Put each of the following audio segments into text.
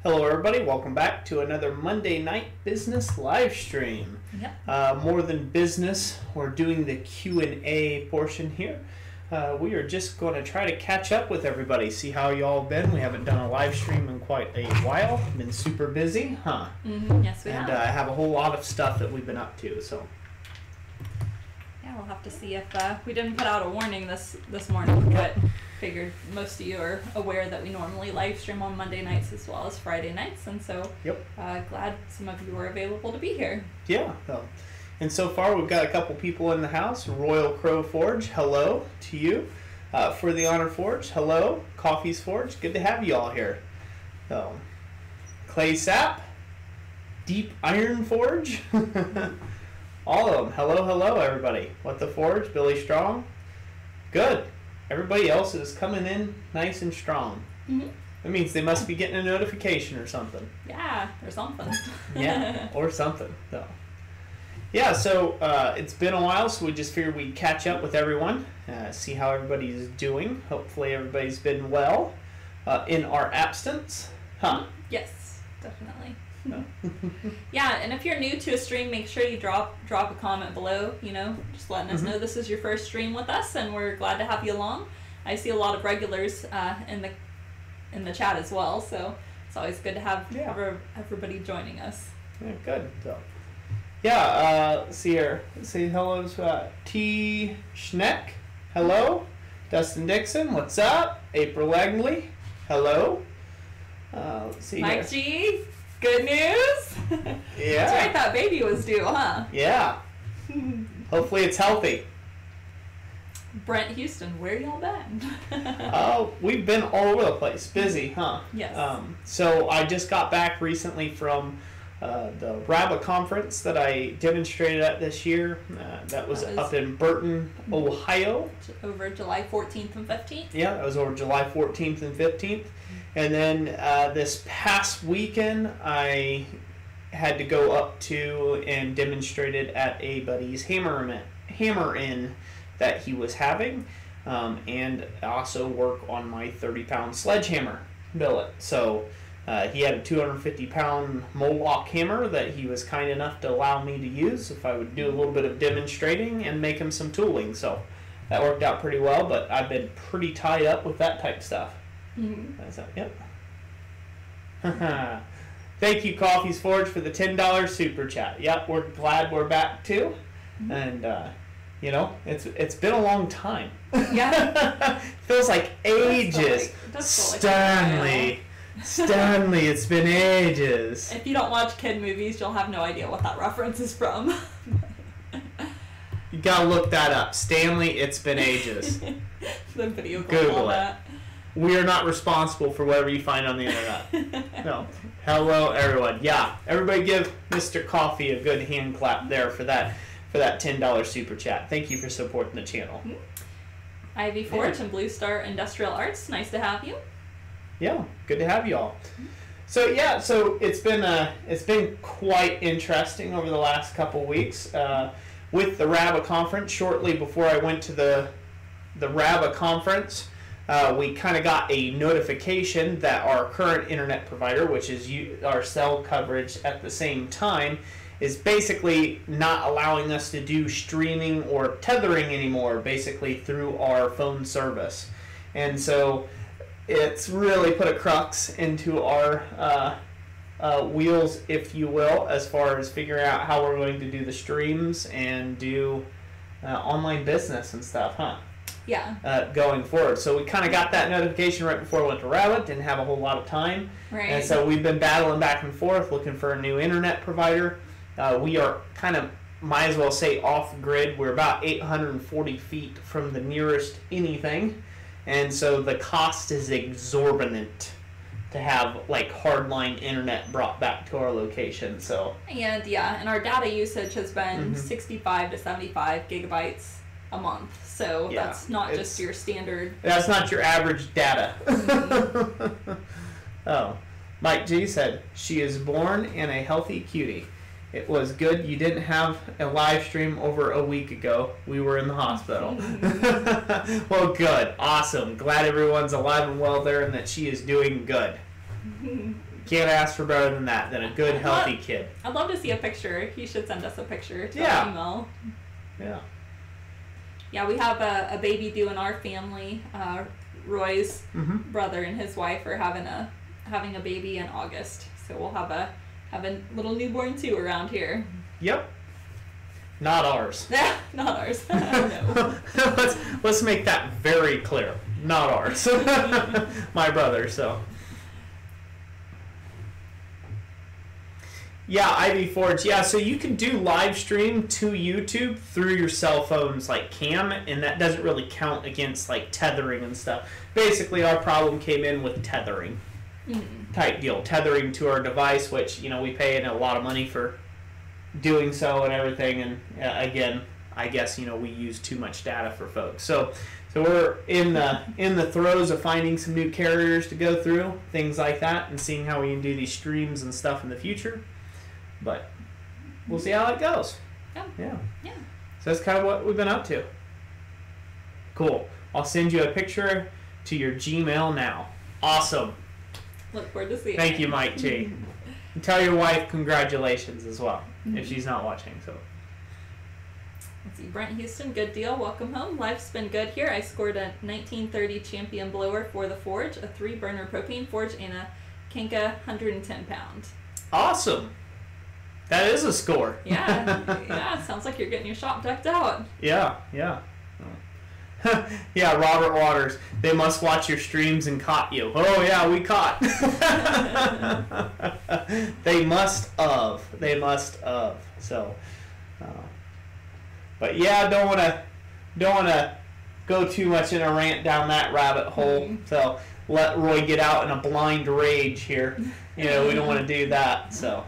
Hello everybody, welcome back to another Monday Night Business live stream. Yep. More than business, we're doing the Q&A portion here. We are just going to try to catch up with everybody, see how y'all been. We haven't done a live stream in quite a while. Been super busy, huh? Yes, we have. And I have a whole lot of stuff that we've been up to, so. Yeah, we'll have to see if we didn't put out a warning this morning, but figured most of you are aware that we normally live stream on Monday nights as well as Friday nights, and so glad some of you were available to be here. Yeah. And so far we've got a couple people in the house. Royal Crow Forge, hello to you. For the Honor Forge, hello. Coffee's Forge, good to have you all here. So, Clay Sap, Deep Iron Forge, all of them. Hello everybody. What the Forge, Billy Strong, good. Everybody else is coming in nice and strong. That means they must be getting a notification or something. Yeah, or something. Yeah, or something. So. Yeah, so it's been a while, so we just figured we'd catch up with everyone, see how everybody's doing. Hopefully everybody's been well in our absence. Huh? Yes, definitely. Yeah, and if you're new to a stream, make sure you drop a comment below, just letting us know this is your first stream with us, and we're glad to have you along. I see a lot of regulars in the chat as well, so it's always good to have everybody joining us. Yeah, good. So. Yeah, let's see here. Let's say hello to T. Schneck. Hello. Dustin Dixon, what's up? April Langley, hello. Let's see Mike here. G, good news. Yeah. That's right, that baby was due, huh? Yeah. Hopefully it's healthy. Brent Houston, where y'all been? We've been all over the place. Busy, huh? Yes. So I just got back recently from the RABA conference that I demonstrated at this year. That was up in Burton, Ohio. Over July 14th and 15th? Yeah, that was over July 14th and 15th. And then this past weekend, I had to go up to and demonstrated at a buddy's hammer-in that he was having, and also work on my 30-pound sledgehammer billet. So he had a 250-pound Moloch hammer that he was kind enough to allow me to use if I would do a little bit of demonstrating and make him some tooling. So that worked out pretty well, but I've been pretty tied up with that type stuff. Yep. Thank you, Coffee's Forge, for the $10 super chat. Yep, we're glad we're back too. And it's been a long time. Yeah. Feels like ages. Stanley, it's been ages. If you don't watch kid movies, you'll have no idea what that reference is from. You gotta look that up. Stanley, it's been ages. The video Google it. We are not responsible for whatever you find on the internet. No. Hello, everyone. Yeah, everybody give Mr. Coffee a good hand clap there for that $10 super chat. Thank you for supporting the channel. Ivy Forge and Blue Star Industrial Arts. Nice to have you. Yeah, good to have you all. So yeah, it's been quite interesting over the last couple weeks with the RABA conference. Shortly before I went to the RABA conference, we kind of got a notification that our current internet provider, which is our cell coverage at the same time, is basically not allowing us to do streaming or tethering anymore, basically through our phone service. And so it's really put a crux into our wheels, if you will, as far as figuring out how we're going to do the streams and do online business and stuff, huh? Yeah. Going forward. So we kind of got that notification right before I went to Rabbit, didn't have a whole lot of time. Right. And so we've been battling back and forth looking for a new internet provider. We are kind of, might as well say, off grid. We're about 840 feet from the nearest anything. And so the cost is exorbitant to have like hardline internet brought back to our location. So and our data usage has been 65 to 75 gigabytes a month. So that's not just your standard. That's not your average data. Oh, Mike G said she is born in a healthy cutie. It was good you didn't have a live stream over a week ago. We were in the hospital. Well, good. Awesome. Glad everyone's alive and well there and that she is doing good. Can't ask for better than that, than a good, healthy kid. I'd love to see a picture. You should send us a picture to our email. Yeah. Yeah, we have a baby due in our family. Roy's brother and his wife are having a baby in August, so we'll have a little newborn too around here. Yep. Not ours. Not ours. No. Let's make that very clear. Not ours. My brother. So. Yeah, Ivy Forge. Yeah, so you can do live stream to YouTube through your cell phone's like cam, and that doesn't really count against like tethering and stuff. Basically, our problem came in with tethering type deal, tethering to our device, which we pay a lot of money for doing so and everything. And again, I guess we use too much data for folks. So we're in the throes of finding some new carriers to go through, things like that, and seeing how we can do these streams and stuff in the future. But we'll see how it goes. Yeah. So that's kind of what we've been up to. Cool. I'll send you a picture to your Gmail now. Awesome. Look forward to seeing it. Thank you, Mike G. And tell your wife congratulations as well, if she's not watching. So. Let's see. Brent Houston, good deal. Welcome home. Life's been good here. I scored a 1930 champion blower for the forge, a 3-burner propane forge, and a Kenka 110 pound. Awesome. That is a score. Yeah. Sounds like you're getting your shop decked out. Yeah. Yeah, Robert Waters. They must watch your streams and caught you. Oh yeah, we caught. They must of. So, but yeah, don't wanna go too much in a rant down that rabbit hole. So let Roy get out in a blind rage here. We don't want to do that. So.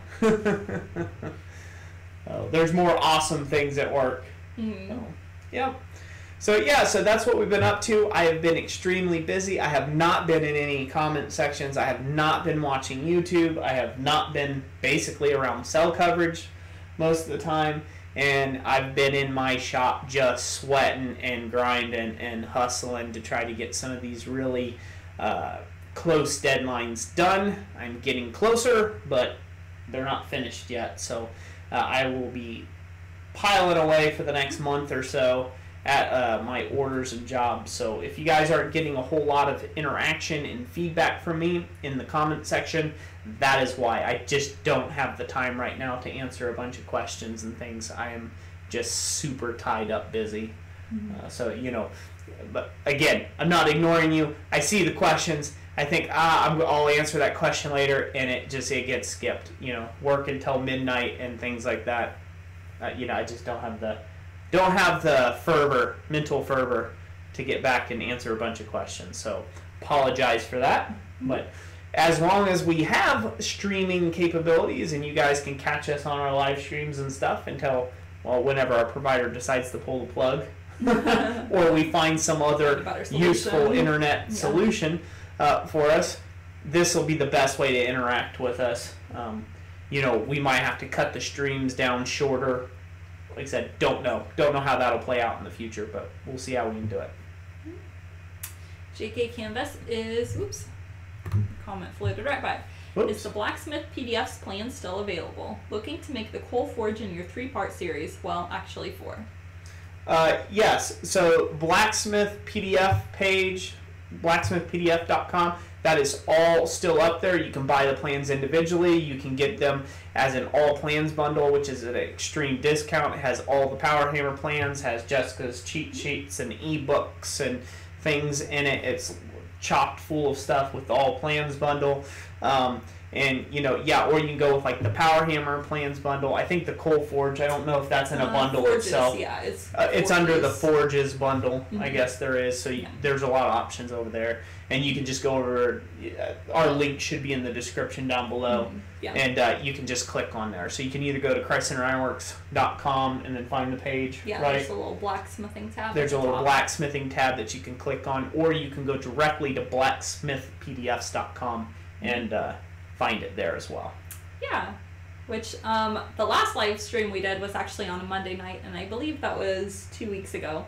There's more awesome things at work. So that's what we've been up to. I have been extremely busy. I have not been in any comment sections. I have not been watching YouTube. I have not been basically around cell coverage most of the time. And I've been in my shop just sweating and grinding and hustling to try to get some of these really close deadlines done. I'm getting closer, but they're not finished yet. So I will be piling away for the next month or so at my orders and jobs. So if you guys aren't getting a whole lot of interaction and feedback from me in the comment section, that is why. I just don't have the time right now to answer a bunch of questions and things. I am just super tied up busy. But again, I'm not ignoring you. I see the questions. I think I'll answer that question later, and it gets skipped. Work until midnight and things like that. I just don't have the mental fervor to get back and answer a bunch of questions. So apologize for that. But as long as we have streaming capabilities and you guys can catch us on our live streams and stuff until whenever our provider decides to pull the plug, or we find some other useful internet solution for us, this will be the best way to interact with us. We might have to cut the streams down shorter. Like I said, don't know how that'll play out in the future, but we'll see how we can do it. JK Canvas is, comment floated right by. Is the Blacksmith PDF's plan still available? Looking to make the coal forge in your 3-part series. Well, actually 4. Yes, so Blacksmith PDF page, blacksmithpdf.com, that is all still up there. You can buy the plans individually. You can get them as an all plans bundle, which is at an extreme discount. It has all the Power Hammer plans, has Jessica's cheat sheets and ebooks and things in it. It's chocked full of stuff with the all plans bundle. And or you can go with like the Power Hammer plans bundle. I think the Coal Forge, I don't know if that's in a bundle Forges, itself. Yeah, it's under the Forges bundle, I guess there is. So there's a lot of options over there. And you can just go over, our link should be in the description down below. And you can just click on there. So you can either go to ChristCenterIronworks.com and then find the page. Yeah, right? There's a little blacksmithing tab. There's a little blacksmithing tab that you can click on, or you can go directly to blacksmithpdfs.com and find it there as well. Yeah, which the last live stream we did was actually on a Monday night, and I believe that was 2 weeks ago.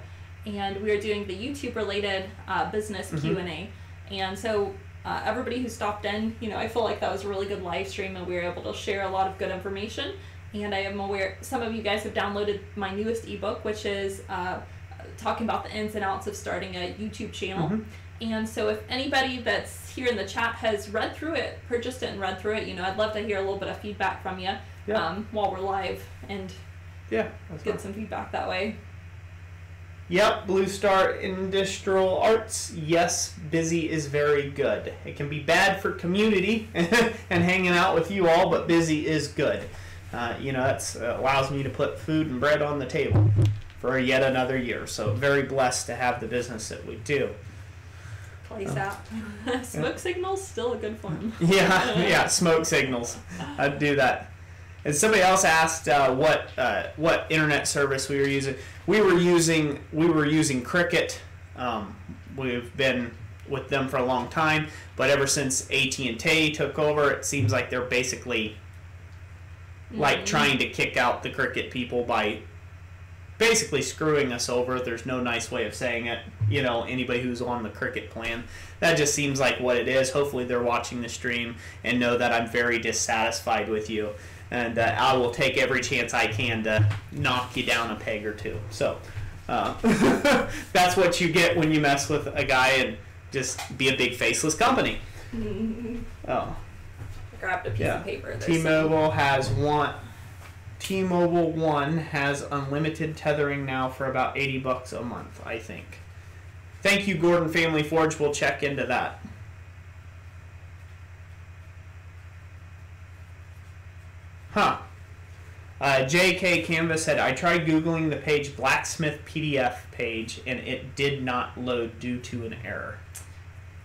And we were doing the YouTube related business Q&A. And so everybody who stopped in. I feel like that was a really good live stream, and we were able to share a lot of good information. And I am aware some of you guys have downloaded my newest ebook, which is talking about the ins and outs of starting a YouTube channel. And so if anybody that's here in the chat has read through it, purchased it and read through it, I'd love to hear a little bit of feedback from you while we're live, and get some feedback that way. Yep, Blue Star Industrial Arts. Yes, busy is very good. It can be bad for community and hanging out with you all, but busy is good. That allows me to put food and bread on the table for yet another year. So very blessed to have the business that we do. Place out. Smoke signals, still a good form. Yeah, smoke signals. I'd do that. And somebody else asked what internet service we were using. We were using Cricket. We've been with them for a long time, but ever since AT&T took over, it seems like they're basically like trying to kick out the Cricket people by basically screwing us over. There's no nice way of saying it. Anybody who's on the Cricket plan, that just seems like what it is. Hopefully they're watching the stream and know that I'm very dissatisfied with you, and I will take every chance I can to knock you down a peg or two. So that's what you get when you mess with a guy and just be a big faceless company. I grabbed a piece of paper. T-Mobile One has unlimited tethering now for about $80 a month, I think. Thank you, Gordon Family Forge. We'll check into that. JK Canvas said, I tried Googling the page Blacksmith PDF page, and it did not load due to an error.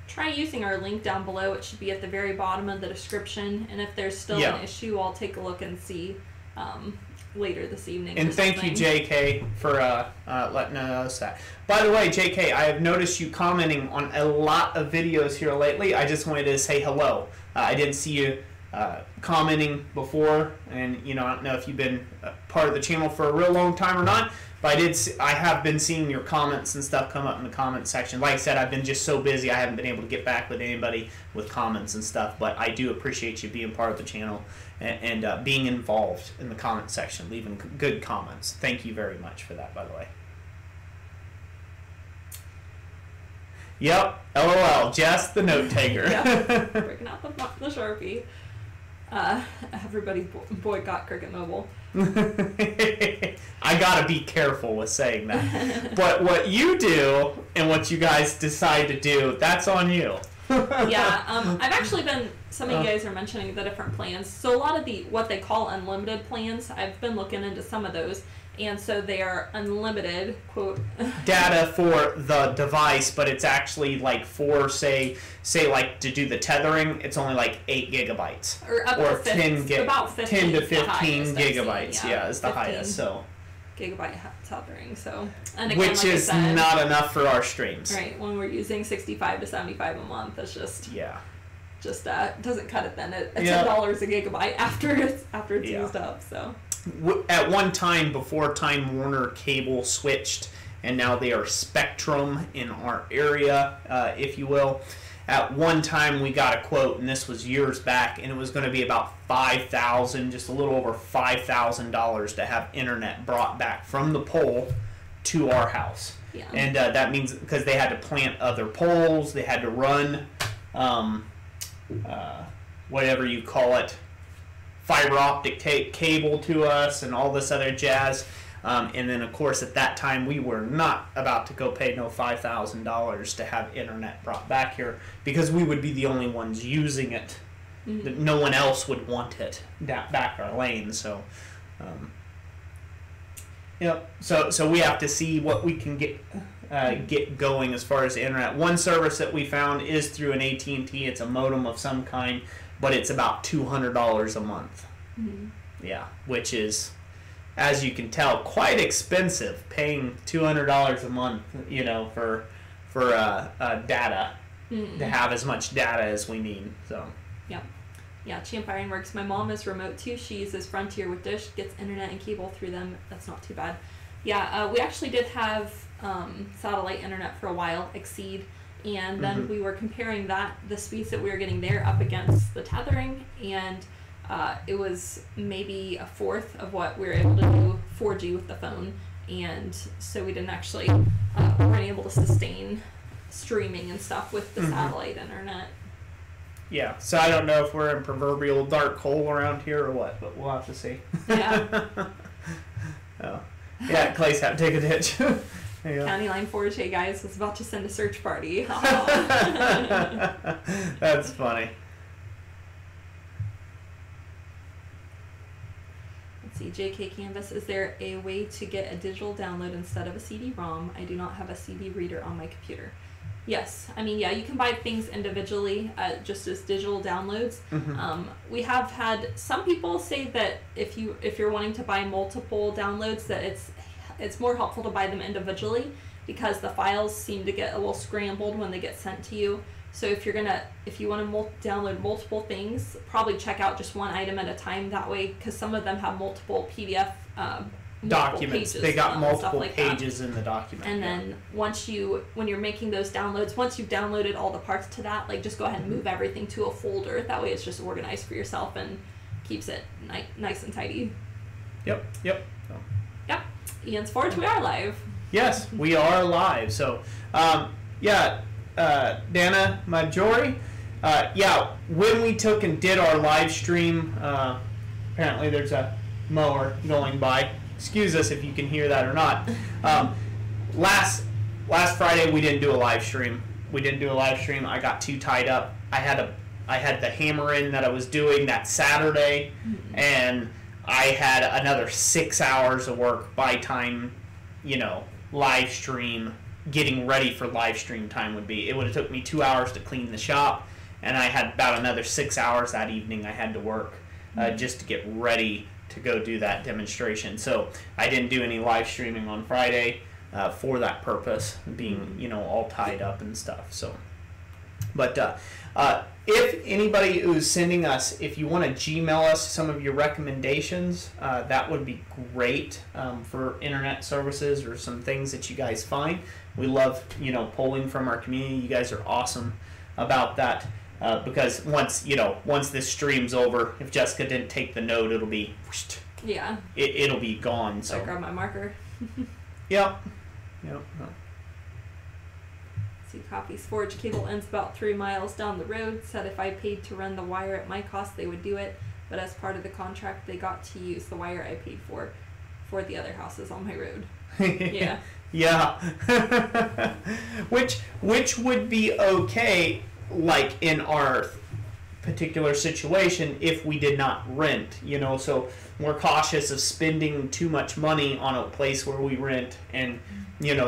Try using our link down below. It should be at the very bottom of the description, and if there's still an issue, I'll take a look and see later this evening. And thank you, JK, for letting us that. By the way, JK, I have noticed you commenting on a lot of videos here lately. I just wanted to say hello. I didn't see you commenting before, and I don't know if you've been part of the channel for a real long time or not, but I have been seeing your comments and stuff come up in the comment section. Like I said, I've been just so busy I haven't been able to get back with anybody with comments and stuff, but I do appreciate you being part of the channel and being involved in the comment section, leaving good comments. Thank you very much for that, by the way. Yep, LOL, Jess the note taker. Breaking out the Sharpie. Everybody boycott Cricket Mobile. I gotta be careful with saying that. But what you do and what you guys decide to do, that's on you. I've actually been, some of you guys are mentioning the different plans. So a lot of what they call unlimited plans, I've been looking into some of those. And so they are unlimited, quote, data for the device, but it's actually like for, say like to do the tethering, it's only like 8 gigabytes. Or up to 10 to 15 gigabytes, is the highest. So gigabyte tethering, so. And again, which is not enough for our streams. Right, when we're using 65 to 75 a month, it's just. Just doesn't cut it then at $10 a gigabyte after it's used up, so. At one time, before Time Warner Cable switched, and now they are Spectrum in our area, if you will. At one time, we got a quote, and this was years back, and it was going to be about $5,000, just a little over $5,000 to have internet brought back from the pole to our house. Yeah. And that means because they had to plant other poles, they had to run whatever you call it, fiber optic cable to us and all this other jazz. And then, of course, at that time, we were not about to go pay no $5,000 to have internet brought back here because we would be the only ones using it. Mm-hmm. No one else would want it back our lane. So, so we have to see what we can get going as far as the internet. One service that we found is through an AT&T. It's a modem of some kind, but it's about $200 a month. Mm-hmm. Yeah, which is, as you can tell, quite expensive. Paying $200 a month, for data to have as much data as we need. So. Yeah, Champ Ironworks. My mom is remote too. She uses Frontier with Dish, gets internet and cable through them. That's not too bad. Yeah, we actually did have satellite internet for a while, Exceed, and then we were comparing the speeds that we were getting there up against the tethering, and it was maybe a fourth of what we were able to do 4G with the phone, and so we didn't actually weren't able to sustain streaming and stuff with the satellite internet. Yeah, so I don't know if we're in proverbial dark hole around here or what, but we'll have to see. Yeah. Oh. Yeah, Clay's have to take a ditch. County Line 4J guys was about to send a search party. That's funny. Let's see, JK Canvas, is there a way to get a digital download instead of a CD-ROM? I do not have a CD reader on my computer. Yes, I mean, yeah, you can buy things individually, just as digital downloads. We have had some people say that if you're wanting to buy multiple downloads, that it's more helpful to buy them individually, because the files seem to get a little scrambled when they get sent to you. So if you want to download multiple things, probably check out just one item at a time. That way, because some of them have multiple PDF documents. They got multiple like pages in the document. And then when you're making those downloads, once you've downloaded all the parts to that, like just go ahead and move everything to a folder. That way, it's just organized for yourself and keeps it nice and tidy. Yep. Yep. Ian's Forge, we are live. Yes, we are live. So, Dana Majori, when we took and did our live stream, apparently there's a mower going by. Excuse us if you can hear that or not. Last Friday we didn't do a live stream. I got too tied up. I had the hammer in that I was doing that Saturday, and I had another 6 hours of work by time, live stream, getting ready for live stream time would be. It would have took me 2 hours to clean the shop, and I had about another 6 hours that evening I had to work just to get ready to go do that demonstration. So I didn't do any live streaming on Friday for that purpose, being, all tied up and stuff. So, but if anybody who's sending us, if you want to Gmail us some of your recommendations, that would be great for internet services or some things that you guys find. We love, polling from our community. You guys are awesome about that. Because once this stream's over, if Jessica didn't take the note, it'll be it'll be gone. So I grab my marker. Yep. See, copies. Forge cable ends about 3 miles down the road. Said if I paid to run the wire at my cost, they would do it. But as part of the contract, they got to use the wire I paid for the other houses on my road. Yeah. Yeah. which would be okay. Like in our particular situation, if we did not rent, so we're cautious of spending too much money on a place where we rent, and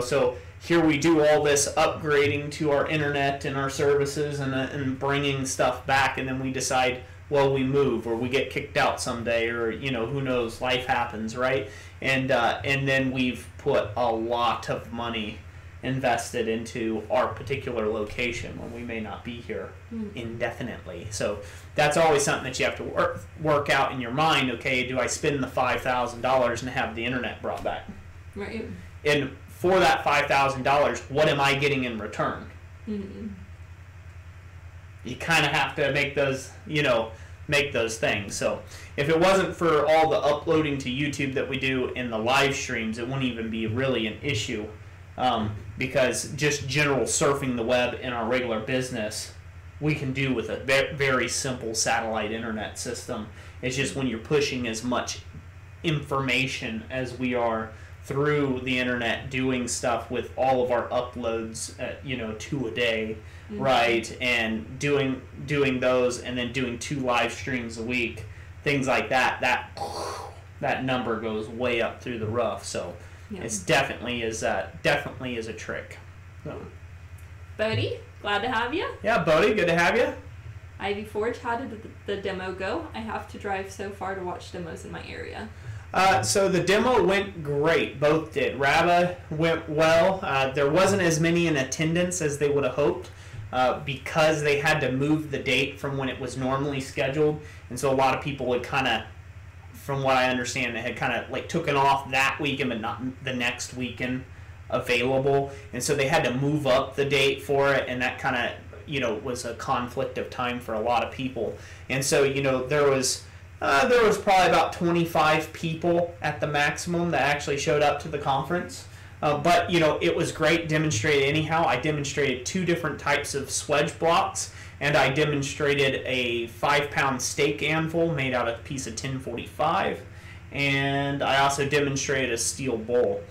so here we do all this upgrading to our internet and our services and bringing stuff back, and then we decide, well, we move or we get kicked out someday, or who knows, life happens, right? And then we've put a lot of money invested into our particular location when we may not be here indefinitely. So that's always something that you have to work out in your mind. Okay, do I spend the $5,000 and have the internet brought back? Right. And for that $5,000, what am I getting in return? You kind of have to make those, make those things. So if it wasn't for all the uploading to YouTube that we do in the live streams, it wouldn't even be really an issue. Because just general surfing the web in our regular business, we can do with a very simple satellite internet system. It's just when you're pushing as much information as we are through the internet, doing stuff with all of our uploads, 2 a day, right? And doing those, and then doing 2 live streams a week, things like that. That number goes way up through the roof. So. Yeah. It's definitely is a trick. So. Bodie, glad to have you. Yeah, Bodie, good to have you. Ivy Forge, how did the demo go? I have to drive so far to watch demos in my area. So the demo went great. Both did. Rabba went well. There wasn't as many in attendance as they would have hoped because they had to move the date from when it was normally scheduled, and so a lot of people would kind of, from what I understand, they had kind of like taken off that weekend, but not the next weekend, available, and so they had to move up the date for it, and that kind of, you know, was a conflict of time for a lot of people. And so, you know, there was probably about 25 people at the maximum that actually showed up to the conference. But, you know, it was great, demonstrated anyhow. I demonstrated 2 different types of swedge blocks, and I demonstrated a 5-pound steak anvil made out of a piece of 1045, and I also demonstrated a steel bowl.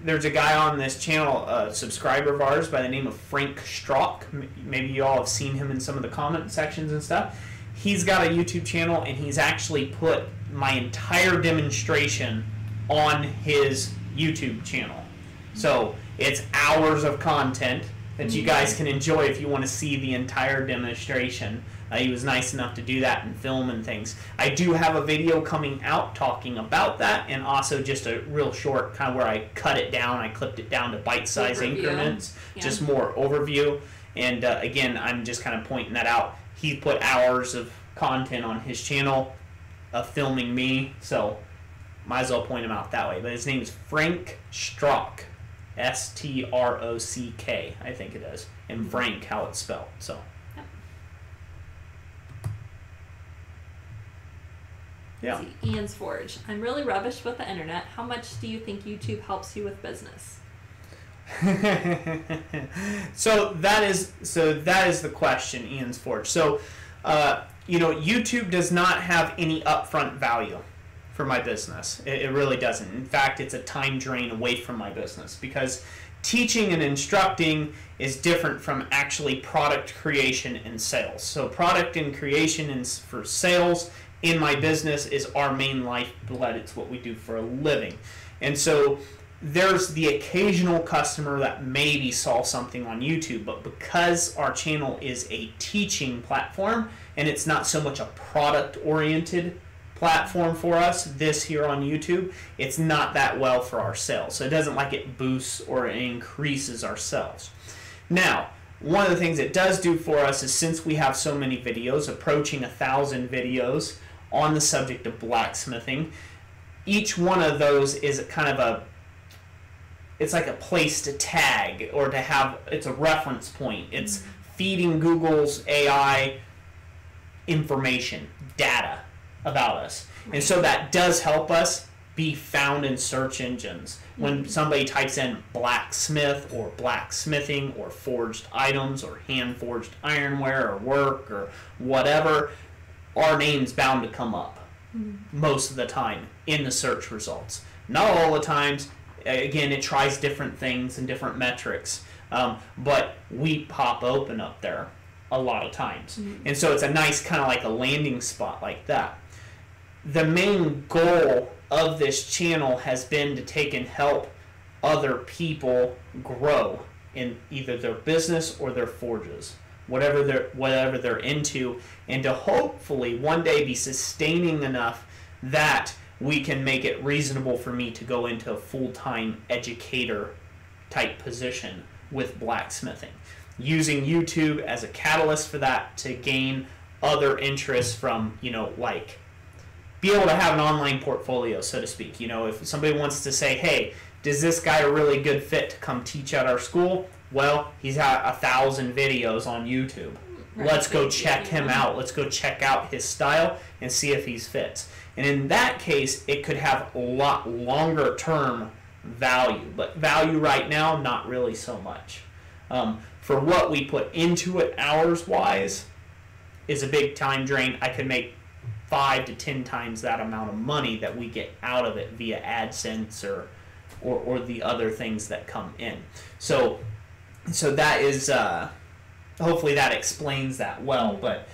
There's a guy on this channel, a subscriber of ours by the name of Frank Strock. Maybe you all have seen him in some of the comment sections and stuff. He's got a YouTube channel, and he's actually put my entire demonstration on his YouTube channel. So it's hours of content that you guys can enjoy if you want to see the entire demonstration. He was nice enough to do that and film and things. I do have a video coming out talking about that, and also just a real short kind of where I cut it down. I clipped it down to bite-sized increments, just more overview. And again, I'm just kind of pointing that out. He put hours of content on his channel of filming me, so might as well point him out that way. But his name is Frank Strock, S-T-R-O-C-K, I think it is, and Frank, how it's spelled. So. Yeah. Ian's Forge. I'm really rubbish with the internet. How much do you think YouTube helps you with business? So that is the question, Ian's Forge. So, you know, YouTube does not have any upfront value for my business. It really doesn't. In fact, it's a time drain away from my business, because teaching and instructing is different from actually product creation and sales. So product and creation and for sales in my business is our main lifeblood. It's what we do for a living. And so there's the occasional customer that maybe saw something on YouTube, but because our channel is a teaching platform and it's not so much a product-oriented platform for us, this here on YouTube, it's not that well for our sales. So it doesn't like it boosts or increases our sales. Now, one of the things it does do for us is, since we have so many videos, approaching 1,000 videos on the subject of blacksmithing, each one of those is kind of it's like a place to tag or to have, it's a reference point. It's feeding Google's AI information, data about us. And so that does help us be found in search engines. When somebody types in blacksmith or blacksmithing or forged items or hand-forged ironware or work or whatever, our name's bound to come up most of the time in the search results. Not all the times. Again, it tries different things and different metrics, but we pop open up there a lot of times. And so it's a nice kind of like a landing spot like that. The main goal of this channel has been to take and help other people grow in either their business or their forges, whatever they're into, and to hopefully one day be sustaining enough that we can make it reasonable for me to go into a full-time educator type position with blacksmithing, using YouTube as a catalyst for that, to gain other interests from, you know, like be able to have an online portfolio, so to speak. You know, if somebody wants to say, hey, does this guy a really good fit to come teach at our school? Well, he's got 1,000 videos on YouTube. Let's go check him out. Let's go check out his style and see if he's fits. And in that case, it could have a lot longer term value. But value right now, not really so much. For what we put into it hours-wise is a big time drain. I could make 5 to 10 times that amount of money that we get out of it via AdSense or the other things that come in. So that is, hopefully that explains that well. But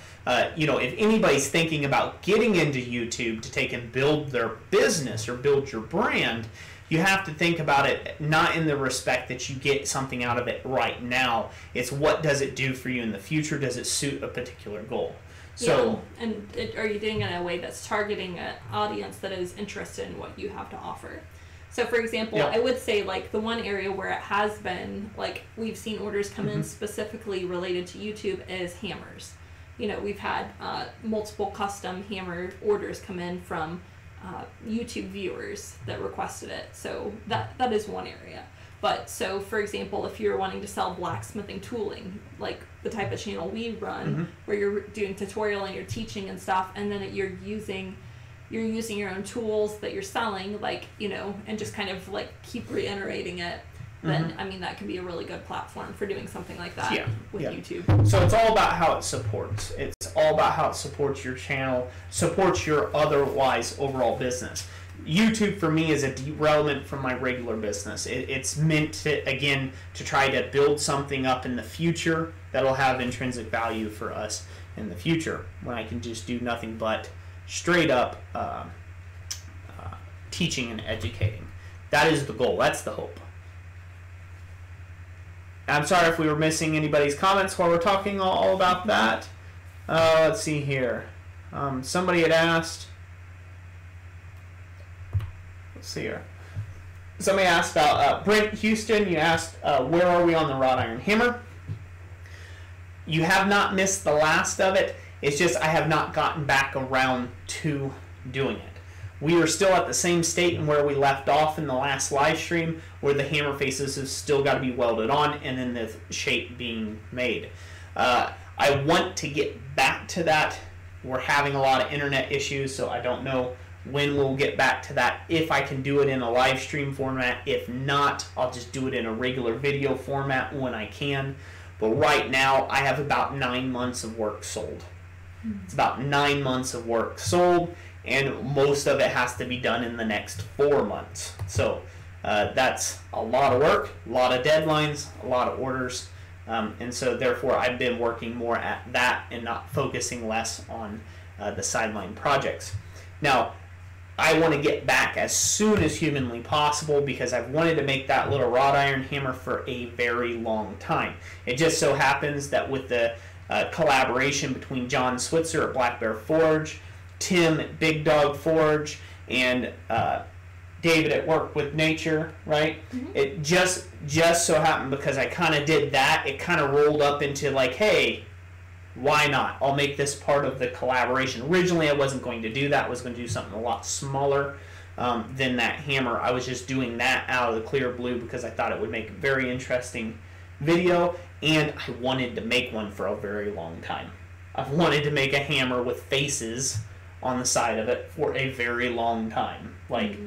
you know, if anybody's thinking about getting into YouTube to take and build their business or build your brand, you have to think about it not in the respect that you get something out of it right now. It's what does it do for you in the future? Does it suit a particular goal? So, yeah. And are you doing it in a way that's targeting an audience that is interested in what you have to offer? So, for example, I would say, like, the one area where it has been, like, we've seen orders come in specifically related to YouTube is hammers. You know, we've had multiple custom hammer orders come in from YouTube viewers that requested it. So that is one area. But so, for example, if you're wanting to sell blacksmithing tooling, like the type of channel we run, where you're doing tutorial and you're teaching and stuff, and then you're using your own tools that you're selling, like, you know, and just kind of like keep reiterating it, then I mean that can be a really good platform for doing something like that with YouTube. So it's all about how it supports. It's all about how it supports your channel, supports your otherwise overall business. YouTube for me is a derailment from my regular business. It's meant to, again, to try to build something up in the future that'll have intrinsic value for us in the future, when I can just do nothing but straight up teaching and educating. That is the goal. That's the hope. I'm sorry if we were missing anybody's comments while we're talking all about that. Let's see here. Somebody had asked. Let's see here. Somebody asked about Brent Houston. You asked, where are we on the wrought iron hammer? You have not missed the last of it. It's just I have not gotten back around to doing it. We are still at the same state in where we left off in the last live stream, where the hammer faces have still got to be welded on and then the shape being made. I want to get back to that. We're having a lot of internet issues, so I don't know when we'll get back to that. If I can do it in a live stream format, if not, I'll just do it in a regular video format when I can. But right now, I have about 9 months of work sold. It's about 9 months of work sold, and most of it has to be done in the next 4 months. So that's a lot of work, a lot of deadlines, a lot of orders, and so therefore I've been working more at that and not focusing less on the sideline projects. Now, I want to get back as soon as humanly possible because I've wanted to make that little wrought iron hammer for a very long time. It just so happens that with the collaboration between John Switzer at Black Bear Forge, Tim at Big Dog Forge, and David at Work with Nature, right? It just so happened because I kind of did that, it kind of rolled up into like, hey, why not? I'll make this part of the collaboration. Originally, I wasn't going to do that. I was going to do something a lot smaller than that hammer. I was just doing that out of the clear blue because I thought it would make a very interesting video, and I wanted to make one for a very long time. I've wanted to make a hammer with faces on the side of it for a very long time, like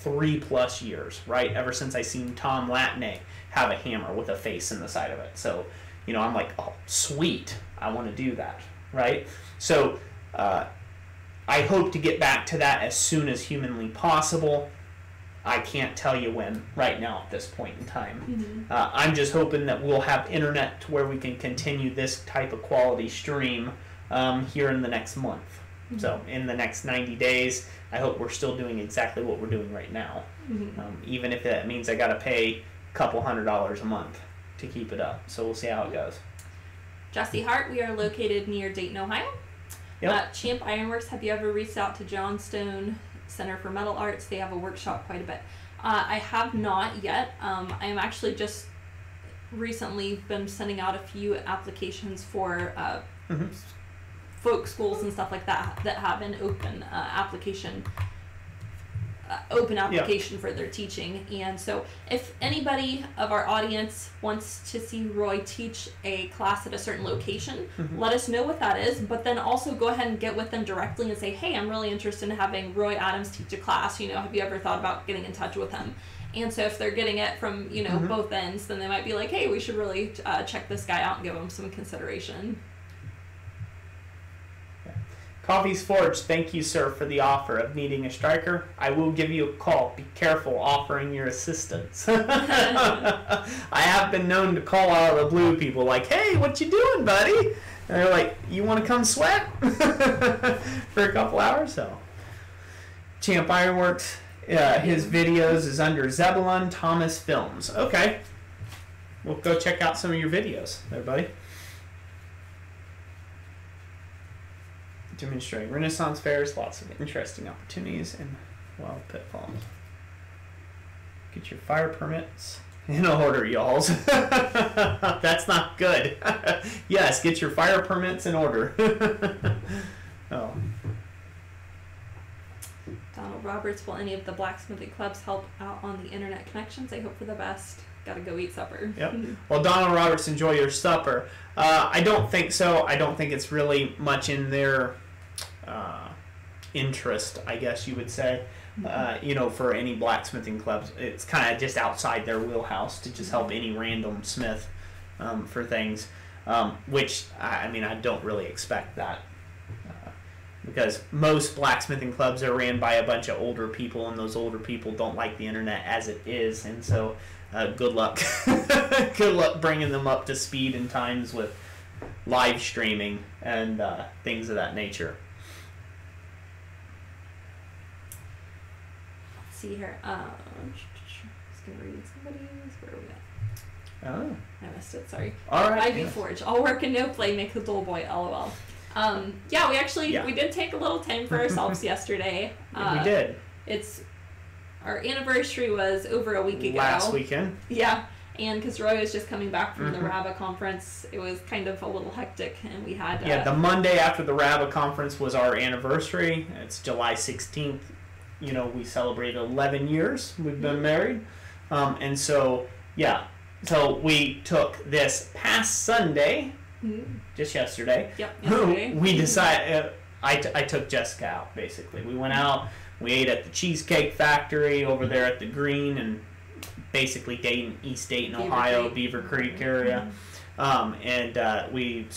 3+ years, right? Ever since I seen Tom Latney have a hammer with a face in the side of it. So, you know, I'm like, oh, sweet, I want to do that, right? So I hope to get back to that as soon as humanly possible. I can't tell you when right now at this point in time. I'm just hoping that we'll have internet to where we can continue this type of quality stream here in the next month. So in the next 90 days, I hope we're still doing exactly what we're doing right now. Even if that means I got to pay a couple $100 a month to keep it up. So we'll see how it goes. Jesse Hart, we are located near Dayton, Ohio. Champ Ironworks, have you ever reached out to Johnstone Center for Metal Arts? They have a workshop quite a bit. I have not yet. I am actually just recently been sending out a few applications for folk schools and stuff like that that have an open application for their teaching. And so if anybody of our audience wants to see Roy teach a class at a certain location, let us know what that is, but then also go ahead and get with them directly and say, hey, I'm really interested in having Roy Adams teach a class, you know, have you ever thought about getting in touch with him? And so if they're getting it from, you know, both ends, then they might be like, hey, we should really check this guy out and give him some consideration. Coffee's Forge, thank you, sir, for the offer of needing a striker. I will give you a call. Be careful offering your assistance. I have been known to call out of the blue people like, hey, what you doing, buddy? And they're like, you want to come sweat for a couple hours? So, Champ Ironworks, his videos is under Zebulon Thomas Films. Okay. We'll go check out some of your videos there, buddy. Demonstrating Renaissance fairs, lots of interesting opportunities and wild pitfalls. Get your fire permits in order, y'all. That's not good. Yes, get your fire permits in order. Oh. Donald Roberts, will any of the blacksmithing clubs help out on the internet connections? I hope for the best. Gotta go eat supper. Yep. Well, Donald Roberts, enjoy your supper. I don't think so. I don't think it's really much in their interest, I guess you would say. For any blacksmithing clubs, it's kind of just outside their wheelhouse to just help any random smith for things, which I don't really expect that, because most blacksmithing clubs are ran by a bunch of older people, and those older people don't like the internet as it is, and so good luck good luck bringing them up to speed in times with live streaming and things of that nature. See here. Just gonna read somebody's. Where are we at? Oh. I missed it. Sorry. All right. Ivy Forge. All work and no play make the dull boy. LOL. We did take a little time for ourselves yesterday. We did. Our anniversary was over a week ago. Last weekend. Yeah. And because Roy was just coming back from the RABA conference, it was kind of a little hectic, and we had... the Monday after the RABA conference was our anniversary. It's July 16th. We celebrated 11 years we've been married. So we took this past Sunday, just yesterday. Yep, yesterday. We decided, I took Jessica out, basically. We went out, we ate at the Cheesecake Factory over there at the Green, and basically East Dayton, Ohio, Beaver Creek area. We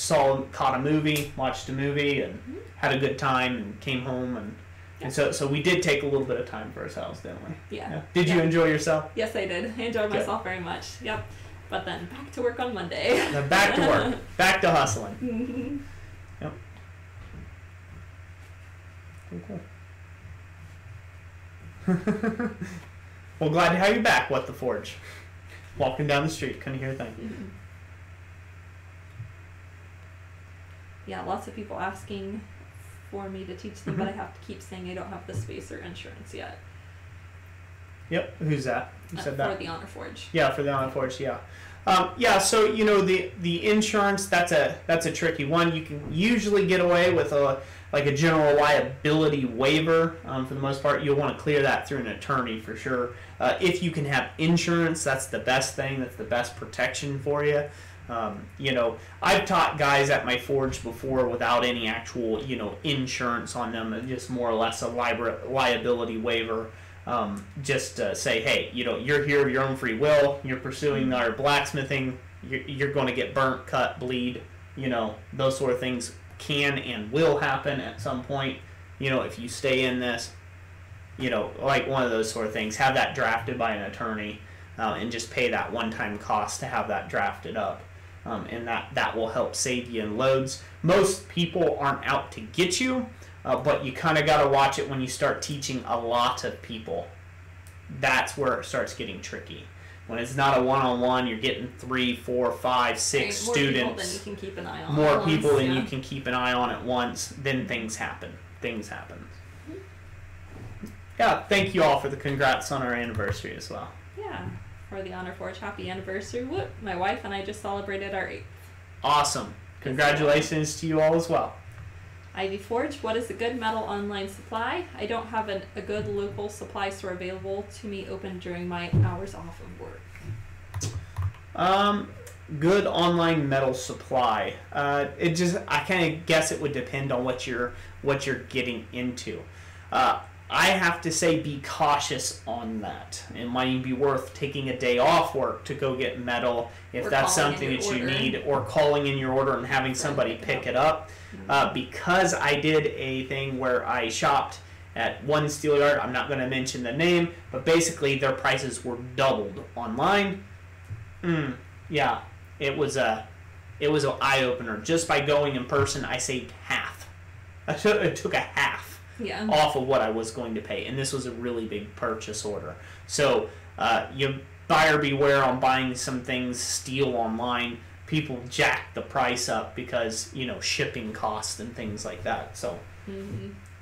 caught a movie, watched a movie, and had a good time, and came home, and so we did take a little bit of time for ourselves, didn't we? Yeah. Did you enjoy yourself? Yes, I did. I enjoyed myself very much. Yep. But then back to work on Monday. Back to work. Back to hustling. Yep. Cool. Well, glad to have you back, What the Forge. Walking down the street, couldn't hear a thing. Yeah, lots of people asking for me to teach them, but I have to keep saying I don't have the space or insurance yet. Yep. Who's that? Who said that? For the Honor Forge. Yeah, for the Honor Forge. Yeah. So the insurance, that's a tricky one. You can usually get away with a general liability waiver. For the most part, you'll want to clear that through an attorney for sure. If you can have insurance, that's the best thing. That's the best protection for you. I've taught guys at my forge before without any actual, insurance on them, and just more or less a liability waiver. Just say, hey, you're here of your own free will. You're pursuing our blacksmithing. You're going to get burnt, cut, bleed. Those sort of things can and will happen at some point. If you stay in this, like one of those sort of things. Have that drafted by an attorney, and just pay that one-time cost to have that drafted up. And that will help save you in loads. Most people aren't out to get you, but you kind of got to watch it when you start teaching a lot of people. That's where it starts getting tricky. When it's not a one-on-one, you're getting 3, 4, 5, 6 students. More people than you can keep an eye on. More people than you can keep an eye on at once. Then things happen. Yeah, thank you all for the congrats on our anniversary as well. Yeah. For the Honor Forge, happy anniversary. Whoop. My wife and I just celebrated our 8th. Awesome. Congratulations to you all as well. Ivy Forge, what is a good metal online supply? I don't have a good local supply store available to me open during my hours off of work. Good online metal supply. I kind of guess it would depend on what you're getting into. I have to say be cautious on that. It might even be worth taking a day off work to go get metal if that's something that you need, or calling in your order and having somebody pick it up. Because I did a thing where I shopped at one steel yard, I'm not going to mention the name, but basically their prices were doubled online. Yeah, it was an eye-opener. Just by going in person, I saved half. It took a half. Yeah. Off of what I was going to pay, and this was a really big purchase order. So you buyer beware on buying some things steel online. People jack the price up because shipping costs and things like that. So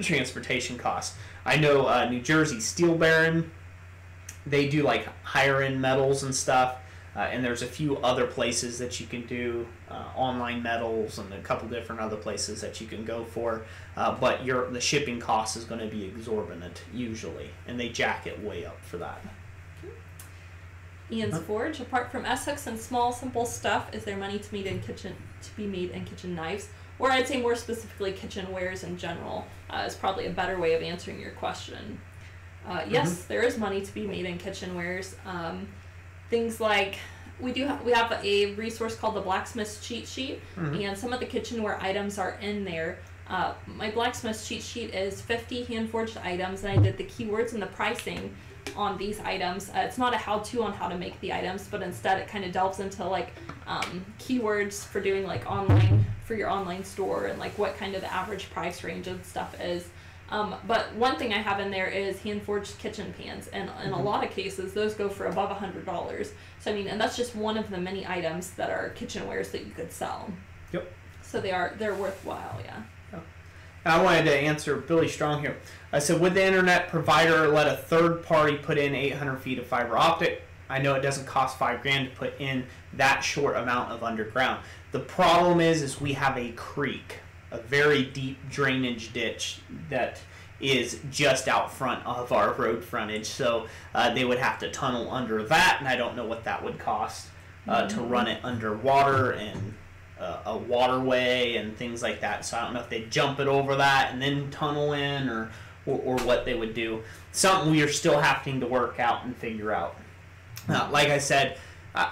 transportation costs. I know New Jersey Steel Baron, they do like higher end metals and stuff. and there's a few other places that you can do online metals and a couple different other places that you can go for, but the shipping cost is going to be exorbitant usually, and they jack it way up for that. Ian's Forge. Apart from S-hooks and small, simple stuff, is there money to be made in kitchen knives? Or I'd say more specifically kitchenwares in general is probably a better way of answering your question. Yes, there is money to be made in kitchenwares. Things like we have a resource called the Blacksmith's Cheat Sheet, and some of the kitchenware items are in there. My Blacksmith's Cheat Sheet is 50 hand-forged items, and I did the keywords and the pricing on these items. It's not a how-to on how to make the items, but instead it kind of delves into like keywords for doing like online, for your online store, and like what kind of the average price range and stuff is. But one thing I have in there is hand-forged kitchen pans, and in a lot of cases those go for above $100. So I mean, and that's just one of the many items that are kitchenwares that you could sell. Yep. So they're worthwhile, yeah. I wanted to answer Billy Strong here. I said, would the internet provider let a third party put in 800 feet of fiber optic? I know it doesn't cost $5,000 to put in that short amount of underground. The problem is we have a creek, a very deep drainage ditch that is just out front of our road frontage. So they would have to tunnel under that, and I don't know what that would cost to run it underwater and a waterway and things like that. So I don't know if they'd jump it over that and then tunnel in, or what they would do. Something we are still having to work out and figure out. Like I said,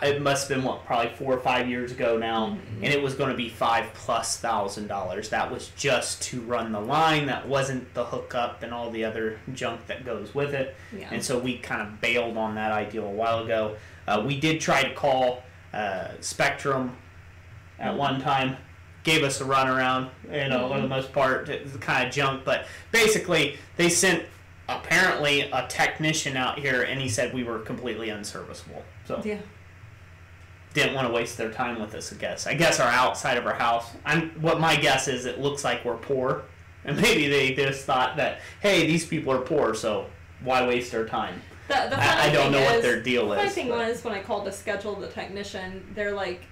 it must have been probably 4 or 5 years ago now, and it was going to be $5,000+. That was just to run the line. That wasn't the hookup and all the other junk that goes with it. Yeah. And so we kind of bailed on that idea a while ago. We did try to call Spectrum at one time, gave us a runaround, for the most part. It's kind of junk, but basically they sent apparently a technician out here, and he said we were completely unserviceable. So yeah, didn't want to waste their time with us. I guess our outside of our house. What my guess is, it looks like we're poor, and maybe they just thought that, hey, these people are poor, so why waste their time? I don't know what their deal is. The funny thing was, when I called to schedule the technician, they're like,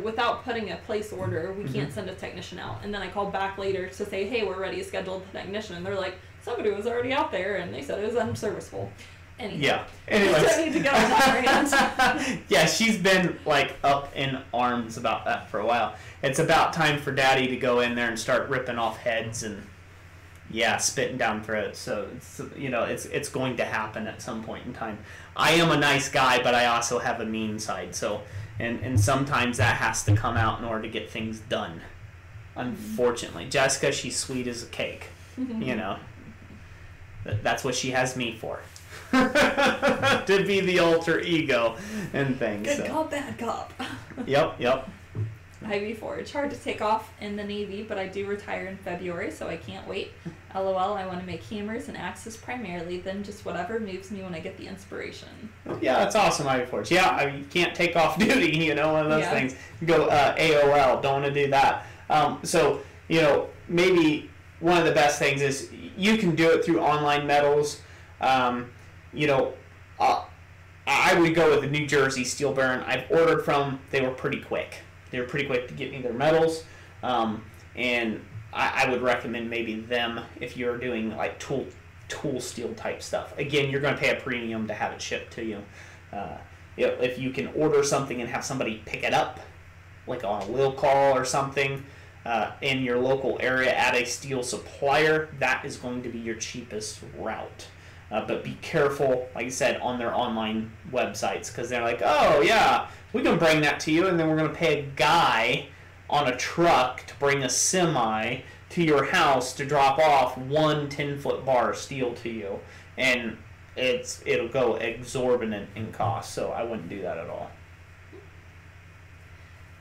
without putting a place order, we can't send a technician out. And then I called back later to say, hey, we're ready to schedule the technician. And they're like, somebody was already out there, and they said it was unserviceable. Anyhow, yeah. Anyways. I need to get on that rant. Yeah, she's been like up in arms about that for a while. It's about time for Daddy to go in there and start ripping off heads and spitting down throats. So it's going to happen at some point in time. I am a nice guy, but I also have a mean side. So and sometimes that has to come out in order to get things done. Unfortunately, Jessica, she's sweet as a cake. That's what she has me for. To be the alter ego and things. Good cop, bad cop. Yep. Ivy Forge. Hard to take off in the Navy, but I do retire in February, so I can't wait. LOL, I want to make hammers and axes primarily, then just whatever moves me when I get the inspiration. Yeah, that's awesome, Ivy Forge. Yeah, you can't take off duty, one of those things. Go AOL, don't want to do that. So, maybe one of the best things is you can do it through online metals. I would go with the New Jersey Steel Baron. I've ordered from, they were pretty quick. They were pretty quick to get me their metals, and I would recommend maybe them if you're doing like tool steel type stuff. Again, you're going to pay a premium to have it shipped to you. If you can order something and have somebody pick it up, like on a will call or something, in your local area at a steel supplier, that is going to be your cheapest route. But be careful, like I said, on their online websites, because they're like, oh yeah, we can bring that to you, and then we're going to pay a guy on a truck to bring a semi to your house to drop off one 10-foot bar of steel to you, and it'll go exorbitant in cost, so I wouldn't do that at all.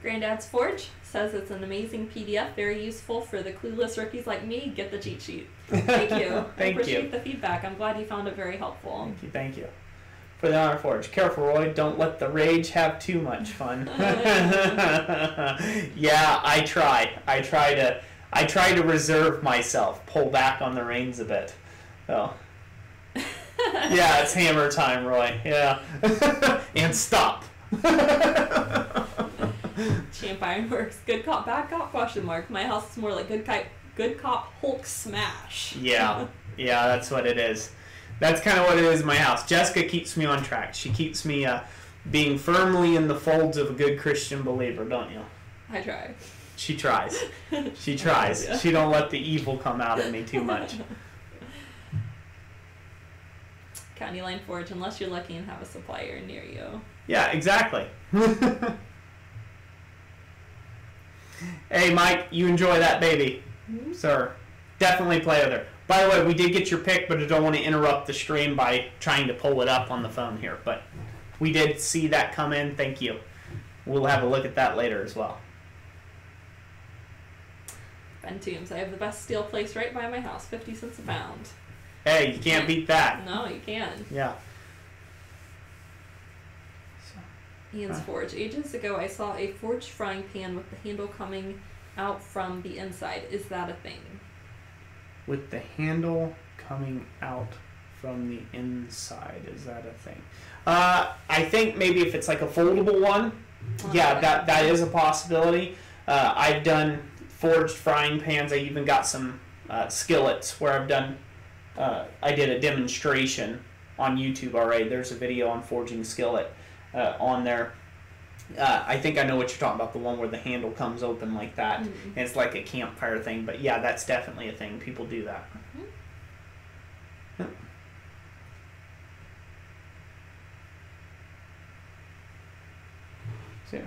Granddad's Forge says it's an amazing PDF, very useful for the clueless rookies like me. Get the cheat sheet. Thank you. I appreciate the feedback. I'm glid you found it very helpful. Thank you. For the Honor Forge. Careful, Roy. Don't let the rage have too much fun. Yeah, I try to reserve myself. Pull back on the reins a bit. So. Yeah, it's hammer time, Roy. Yeah. And stop. Champ Ironworks, good cop, bad cop, question mark. My house is more like good cop, Hulk smash. Yeah, yeah, that's what it is. That's kind of what it is in my house. Jessica keeps me on track. She keeps me being firmly in the folds of a good Christian believer, don't you? I try. She tries. She tries. Yeah. She don't let the evil come out of me too much. County Line Forge, unless you're lucky and have a supplier near you. Yeah, exactly. Hey, Mike, you enjoy that baby, sir. Definitely play with her. By the way, we did get your pick, but I don't want to interrupt the stream by trying to pull it up on the phone here. But we did see that come in. Thank you. We'll have a look at that later as well. Ben Toombs, I have the best steel place right by my house, 50 cents a pound. Hey, you can't beat that. No, you can. Yeah. Ian's Forge. Ages ago, I saw a forged frying pan with the handle coming out from the inside. Is that a thing? With the handle coming out from the inside, is that a thing? I think maybe if it's like a foldable one, yeah, that is a possibility. I've done forged frying pans. I even got some skillets where I've done. I did a demonstration on YouTube already. There's a video on forging skillet on there. I think I know what you're talking about, the one where the handle comes open like that. Mm-hmm. And it's like a campfire thing. But yeah, that's definitely a thing. People do that. Mm-hmm. Yep. So,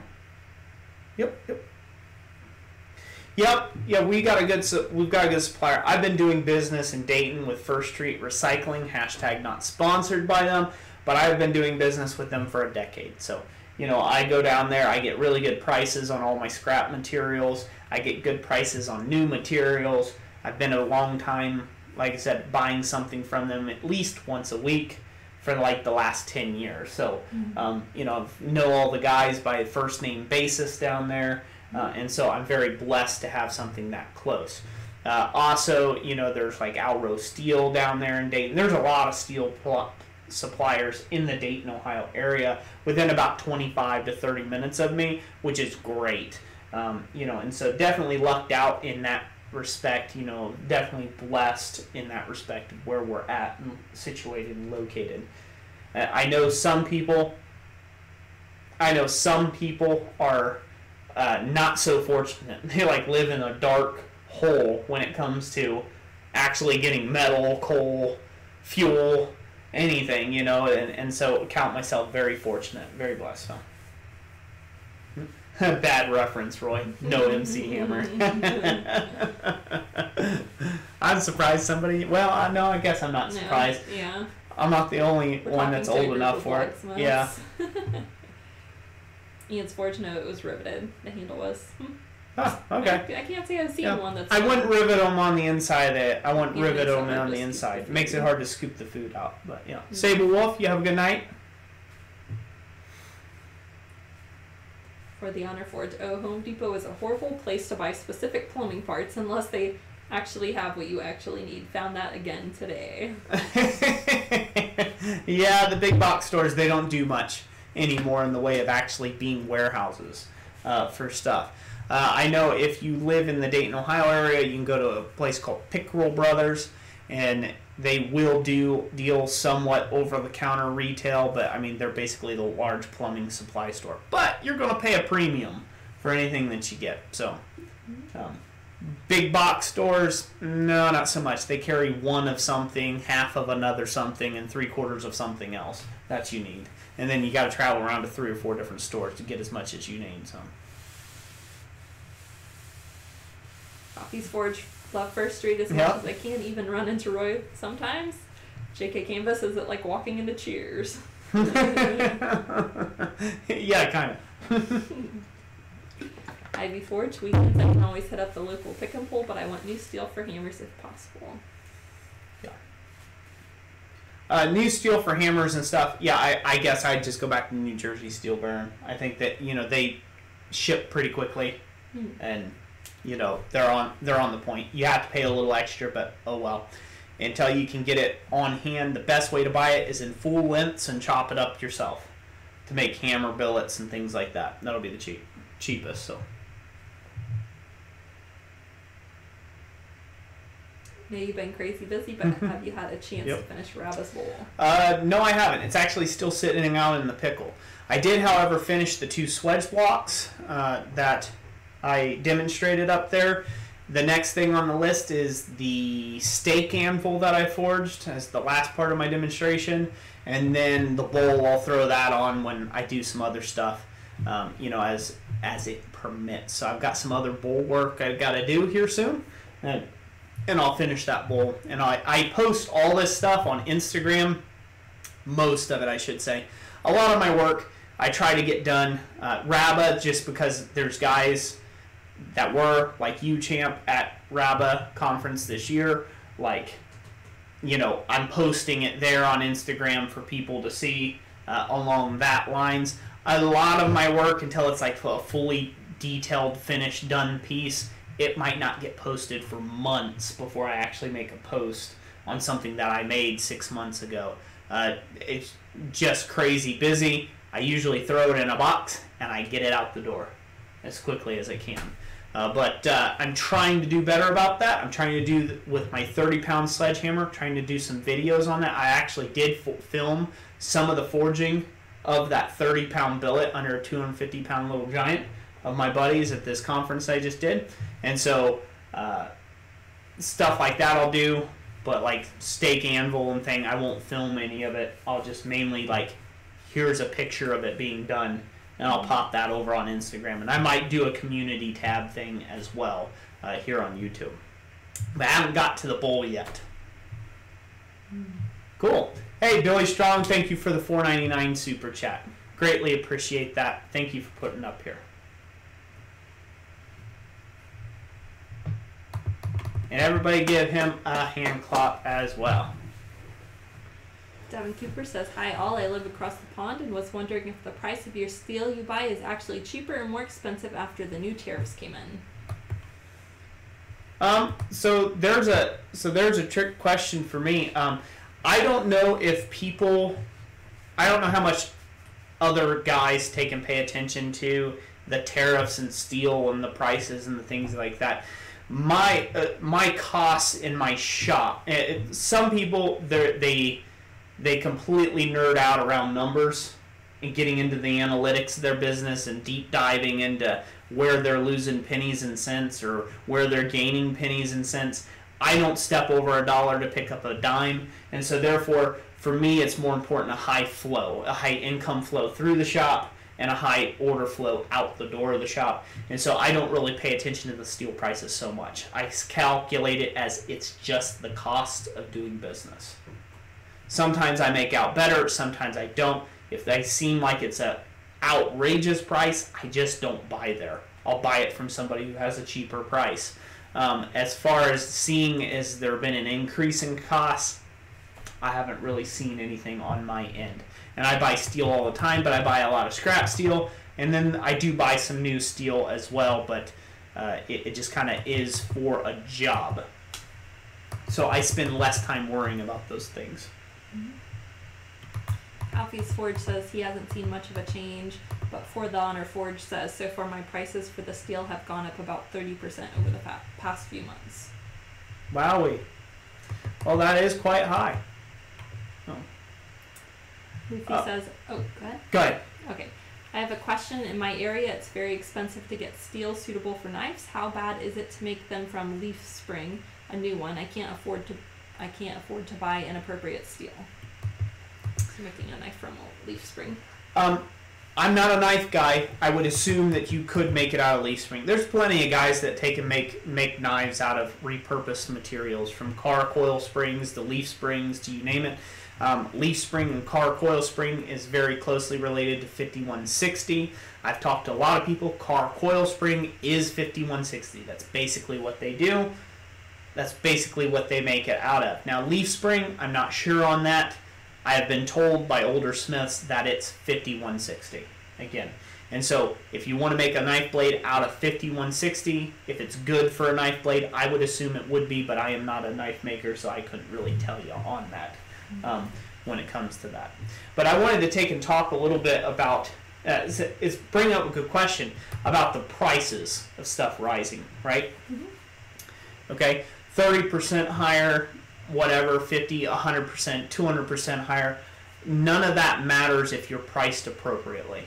Yep. Yeah, we've got a good supplier. I've been doing business in Dayton with First Street Recycling. # not sponsored by them, but I've been doing business with them for a decade. So, I go down there. I get really good prices on all my scrap materials. I get good prices on new materials. I've been a long time, like I said, buying something from them at least once a week for like the last 10 years. So, know all the guys by first name basis down there. And so I'm very blessed to have something that close. Also, there's like Alro Steel down there in Dayton. There's a lot of steel suppliers in the Dayton, Ohio area within about 25 to 30 minutes of me, which is great. And so definitely lucked out in that respect, definitely blessed in that respect of where we're at and situated and located. I know some people are not so fortunate. They live in a dark hole when it comes to actually getting metal, coal, fuel, anything, and so count myself very fortunate, very blessed. So. Bad reference, Roy. No MC Hammer. I'm surprised somebody. Well, no, I guess I'm not surprised. No, yeah. I'm not the only one that's old enough for it. Yeah. Ian's Forge, no, it was riveted. The handle was. Oh, okay. I can't say I've seen one that's. I wouldn't rivet them on the inside of it. I wouldn't rivet them on the inside. It makes it hard to scoop the food out. But, Sable Wolf, you have a good night. For the Honor Forge, Home Depot is a horrible place to buy specific plumbing parts unless they actually have what you actually need. Found that again today. Yeah, the big box stores, they don't do much anymore in the way of actually being warehouses for stuff. I know if you live in the Dayton, Ohio area, you can go to a place called Pickerel Brothers, and they will deal somewhat over-the-counter retail, but they're basically the large plumbing supply store. But you're going to pay a premium for anything that you get. So, big box stores, no, not so much. They carry one of something, half of another something, and 3/4 of something else that you need. And then you got to travel around to 3 or 4 different stores to get as much as you need. So. Coffee's Forge, love First Street as much as I can't even run into Roy sometimes. JK Canvas, is it like walking into Cheers? Yeah, kind of. Ivy Forge, weekends I can always hit up the local pick and pull, but I want new steel for hammers if possible. New steel for hammers and stuff. Yeah, I guess I'd just go back to the New Jersey Steel Baron. I think that they ship pretty quickly, and they're on the point. You have to pay a little extra, but oh well. Until you can get it on hand, the best way to buy it is in full lengths and chop it up yourself. to make hammer billets and things like that. That'll be the cheapest. So. Yeah, you've been crazy busy, but have you had a chance to finish Rabba's bowl? No, I haven't. It's actually still sitting out in the pickle. I did, however, finish the 2 swedge blocks that I demonstrated up there. The next thing on the list is the steak anvil that I forged as the last part of my demonstration. And then the bowl, I'll throw that on when I do some other stuff, as it permits. So I've got some other bowl work I've got to do here soon. And I'll finish that bowl. And I post all this stuff on Instagram. Most of it, I should say. A lot of my work I try to get done. Rabba, just because there's guys that were, like you, Champ, at Rabba conference this year. Like, I'm posting it there on Instagram for people to see along that lines. A lot of my work, until it's like a fully detailed, finished, done piece, it might not get posted for months before I actually make a post on something that I made 6 months ago. It's just crazy busy. I usually throw it in a box and I get it out the door as quickly as I can. But I'm trying to do better about that. I'm trying to do with my 30-pound sledgehammer, trying to do some videos on that. I actually did film some of the forging of that 30-pound billet under a 250-pound little giant of my buddies at this conference I just did. And so stuff like that I'll do, but like steak anvil and thing, I won't film any of it. I'll just mainly here's a picture of it being done, and I'll pop that over on Instagram. And I might do a community tab thing as well here on YouTube. But I haven't got to the bowl yet. Cool. Hey, Billy Strong, thank you for the $4.99 super chat. Greatly appreciate that. Thank you for putting up here. And everybody give him a hand clap as well. Devin Cooper says, "Hi all, I live across the pond and was wondering if the price of your steel you buy is actually cheaper or more expensive after the new tariffs came in." So there's a trick question for me. I don't know if I don't know how much other guys take and pay attention to the tariffs and steel and the prices and the things like that. My costs in my shop. Some people they completely nerd out around numbers and getting into the analytics of their business and deep diving into where they're losing pennies and cents or where they're gaining pennies and cents. I don't step over a dollar to pick up a dime, and so therefore for me it's more important a high flow, a high income flow through the shop and a high order flow out the door of the shop. And so I don't really pay attention to the steel prices so much. I calculate it as it's just the cost of doing business. Sometimes I make out better, sometimes I don't. If they seem like it's an outrageous price, I just don't buy there. I'll buy it from somebody who has a cheaper price. As far as seeing as there been an increase in costs, I haven't really seen anything on my end. And I buy steel all the time, but I buy a lot of scrap steel, and then I do buy some new steel as well, but it just kind of is for a job. So I spend less time worrying about those things. Alfie's Forge says he hasn't seen much of a change, but For the Honor Forge says, so far my prices for the steel have gone up about 30% over the past few months. Wowie. Well, that is quite high. Oh. Luffy says, oh, go ahead. Go ahead. Okay. I have a question. In my area, it's very expensive to get steel suitable for knives. How bad is it to make them from leaf spring, a new one? I can't afford to buy an appropriate steel. So making a knife from a leaf spring. I'm not a knife guy. I would assume that you could make it out of leaf spring. There's plenty of guys that take and make knives out of repurposed materials, from car coil springs, the leaf springs, to you name it. Leaf spring and car coil spring is very closely related to 5160. I've talked to a lot of people. Car coil spring is 5160. That's basically what they do. That's basically what they make it out of. Now, leaf spring, I'm not sure on that. I have been told by older smiths that it's 5160 again. And so if you want to make a knife blade out of 5160, if it's good for a knife blade, I would assume it would be, but I am not a knife maker, so I couldn't really tell you on that. when it comes to that. But I wanted to take and talk a little bit about, it's bring up a good question about the prices of stuff rising, right? Okay, 30% higher, whatever, 50, 100%, 200% higher. None of that matters if you're priced appropriately.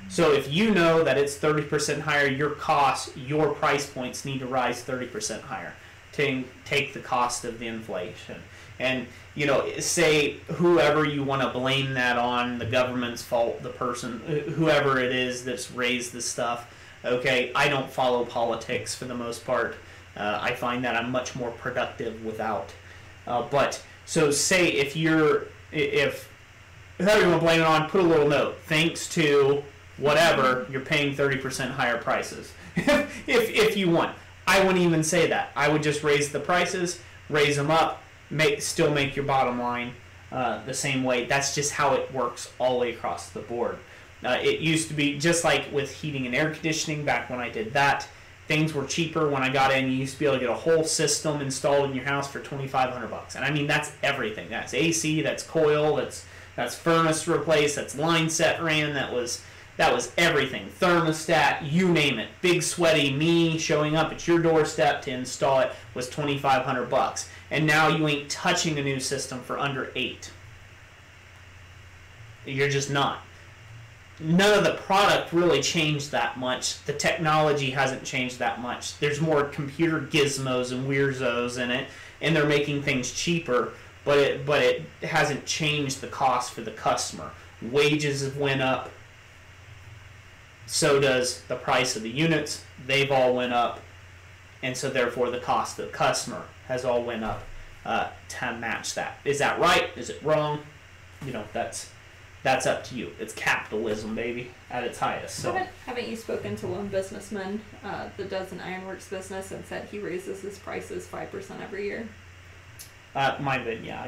So if you know that it's 30% higher, your costs, your price points need to rise 30% higher to take the cost of the inflation. And, you know, say whoever you want to blame that on, the government's fault, the person, whoever it is that's raised the stuff. Okay, I don't follow politics for the most part. I find that I'm much more productive without. But so say if whoever you want to blame it on, put a little note. Thanks to whatever, you're paying 30% higher prices. if you want. I wouldn't even say that. I would just raise the prices, raise them up, still make your bottom line the same way. That's just how it works all the way across the board. It used to be just like with heating and air conditioning back when I did that. Things were cheaper when I got in. You used to be able to get a whole system installed in your house for $2,500. And I mean, that's everything. That's AC, that's coil, that's furnace replaced, that's line set ran, that was everything. Thermostat, you name it. Big sweaty me showing up at your doorstep to install it was $2,500. And now you ain't touching a new system for under $8. You're just not. None of the product really changed that much. The technology hasn't changed that much. There's more computer gizmos and weirdos in it, and they're making things cheaper, but it hasn't changed the cost for the customer. Wages have went up. So does the price of the units. They've all went up, and so therefore the cost of the customer has all went up to match that. Is that right? Is it wrong? You know, that's up to you. It's capitalism, baby, at its highest. So haven't you spoken to one businessman that does an Ironworks business and said he raises his prices 5% every year? Might have been, yeah.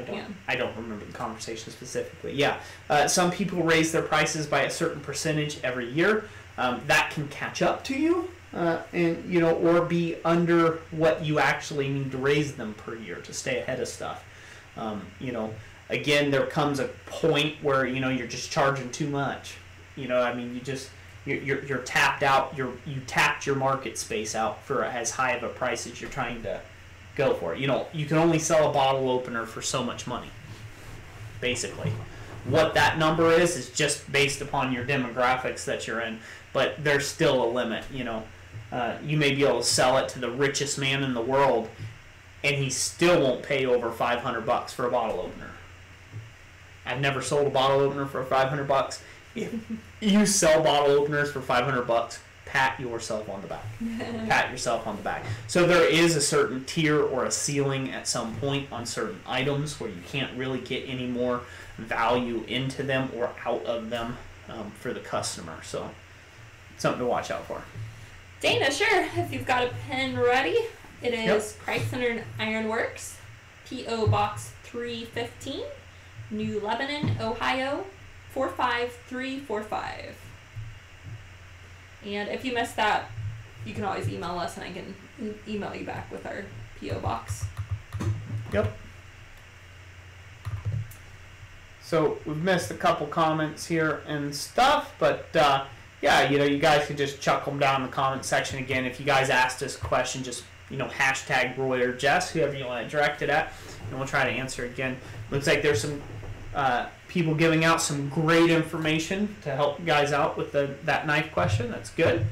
I don't remember the conversation specifically. Yeah, some people raise their prices by a certain percentage every year. That can catch up to you, and you know, or be under what you actually need to raise them per year to stay ahead of stuff. You know, again, there comes a point where you know you're just charging too much. You know, I mean, you're tapped out. You tapped your market space out for as high of a price as you're trying to go for. You know, you can only sell a bottle opener for so much money, basically. What that number is just based upon your demographics that you're in, but there's still a limit. You know, you may be able to sell it to the richest man in the world, and he still won't pay over $500 for a bottle opener. I've never sold a bottle opener for $500. If you sell bottle openers for $500, pat yourself on the back. Pat yourself on the back. So there is a certain tier or a ceiling at some point on certain items where you can't really get any more value into them or out of them for the customer. So something to watch out for. Dana, sure. If you've got a pen ready, it is Price Center Ironworks, P.O. Box 315, New Lebanon, Ohio 45345. And if you missed that, you can always email us and I can email you back with our P.O. box. Yep. So we've missed a couple comments here and stuff, but yeah, you know, you guys can just chuck them down in the comment section again. If you guys asked us a question, just, you know, hashtag Roy or Jess, whoever you want to direct it at, and we'll try to answer again. Looks like there's some people giving out some great information to help you guys out with that knife question. That's good.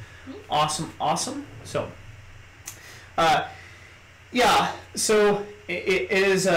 Awesome. So, yeah. So it is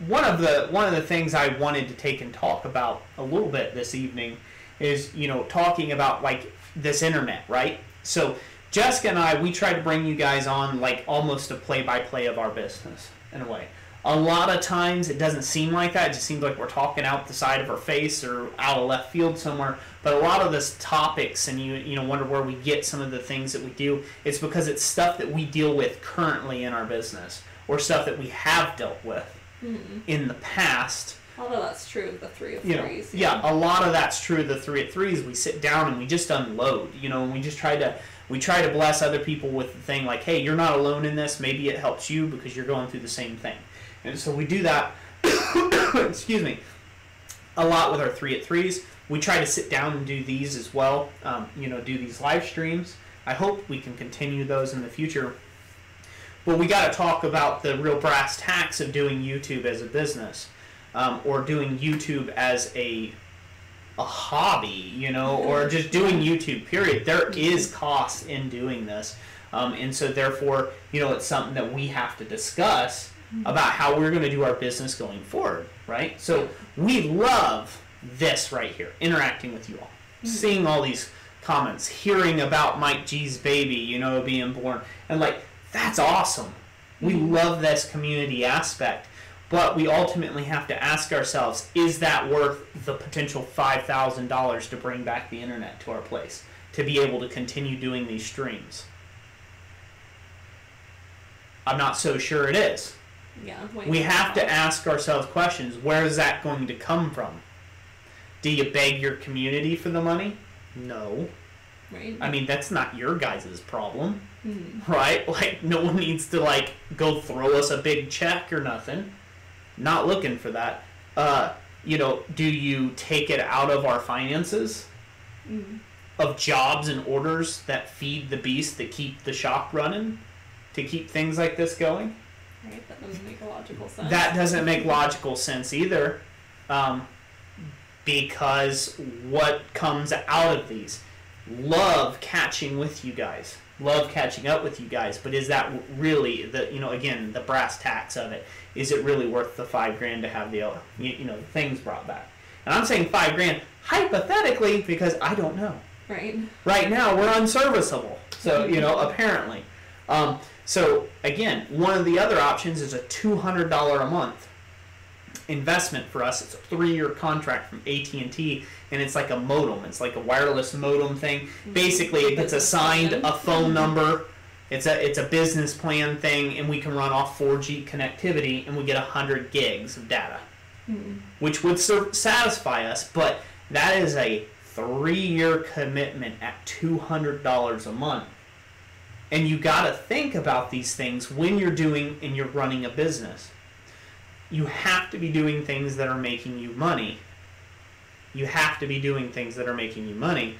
one of the things I wanted to take and talk about a little bit this evening is, you know, talking about like this internet, right? So Jessica and I, we try to bring you guys on like almost a play-by-play of our business in a way. A lot of times it doesn't seem like that. It just seems like we're talking out the side of our face or out of left field somewhere. But a lot of this topics, and you know, wonder where we get some of the things that we do, it's because it's stuff that we deal with currently in our business or stuff that we have dealt with in the past. Although that's true of the 3 of 3s. Yeah, a lot of that's true of the 3 of 3s. We sit down and we just unload, you know, and we just try to We try to bless other people with the thing like, hey, you're not alone in this. Maybe it helps you because you're going through the same thing. And so we do that, excuse me, a lot with our 3 at 3s. We try to sit down and do these as well, do these live streams. I hope we can continue those in the future. But we got to talk about the real brass tacks of doing YouTube as a business, or doing YouTube as a hobby, or just doing YouTube, period. There is cost in doing this. And so therefore, it's something that we have to discuss about how we're going to do our business going forward, right? So we love this right here, interacting with you all, seeing all these comments, hearing about Mike G's baby, being born, and that's awesome. We love this community aspect, but we ultimately have to ask ourselves, is that worth the potential $5,000 to bring back the internet to our place, to be able to continue doing these streams? I'm not so sure it is. Yeah, we have to ask ourselves questions. Where is that going to come from? Do you beg your community for the money? No. Right. I mean, that's not your guys' problem, right? No one needs to, go throw us a big check or nothing. Not looking for that. Do you take it out of our finances? Of jobs and orders that feed the beast, that keep the shop running? To keep things like this going? Right, that doesn't make a logical sense. That doesn't make logical sense either. Because what comes out of these? Love catching with you guys. Love catching up with you guys. But is that really, again, the brass tacks of it? Is it really worth the $5,000 to have the, things brought back? And I'm saying $5,000 hypothetically because I don't know. Right. Right now we're unserviceable. So, apparently. So again, one of the other options is a $200 a month investment for us. It's a 3-year contract from AT&T, and it's like a modem. It's like a wireless modem thing. Basically, it gets assigned a phone number. It's a business plan thing, and we can run off 4G connectivity, and we get 100 gigs of data, which would satisfy us. But that is a 3-year commitment at $200 a month. And you got to think about these things when you're doing and you're running a business. You have to be doing things that are making you money. You have to be doing things that are making you money.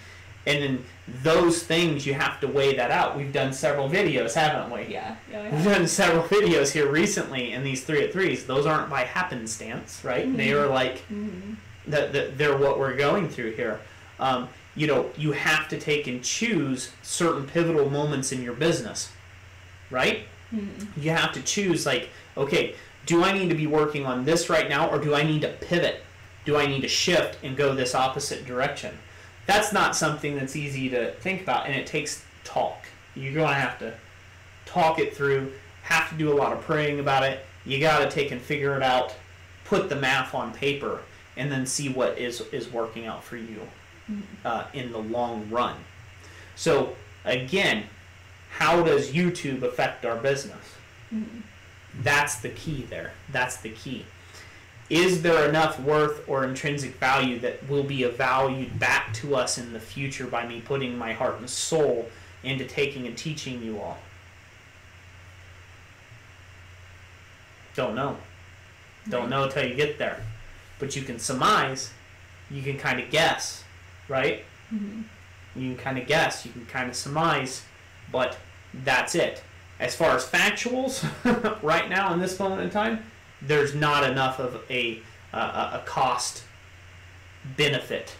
And then those things, you have to weigh that out. We've done several videos, haven't we? Yeah. We've done several videos here recently in these 3 at 3s. Those aren't by happenstance, right? They are they're what we're going through here. You have to take and choose certain pivotal moments in your business, right? You have to choose, okay, do I need to be working on this right now, or do I need to pivot? Do I need to shift and go this opposite direction? That's not something that's easy to think about, and it takes talk. You're going to have to talk it through, have to do a lot of praying about it. You got to take and figure it out, put the math on paper, and then see what is working out for you in the long run. So, again, how does YouTube affect our business? That's the key there. That's the key. Is there enough worth or intrinsic value that will be valued back to us in the future by me putting my heart and soul into taking and teaching you all? Don't know. Don't know until you get there. But you can surmise. You can kind of guess, right? You can kind of guess. You can kind of surmise. But that's it. As far as factuals, right now in this moment in time, there's not enough of a cost benefit.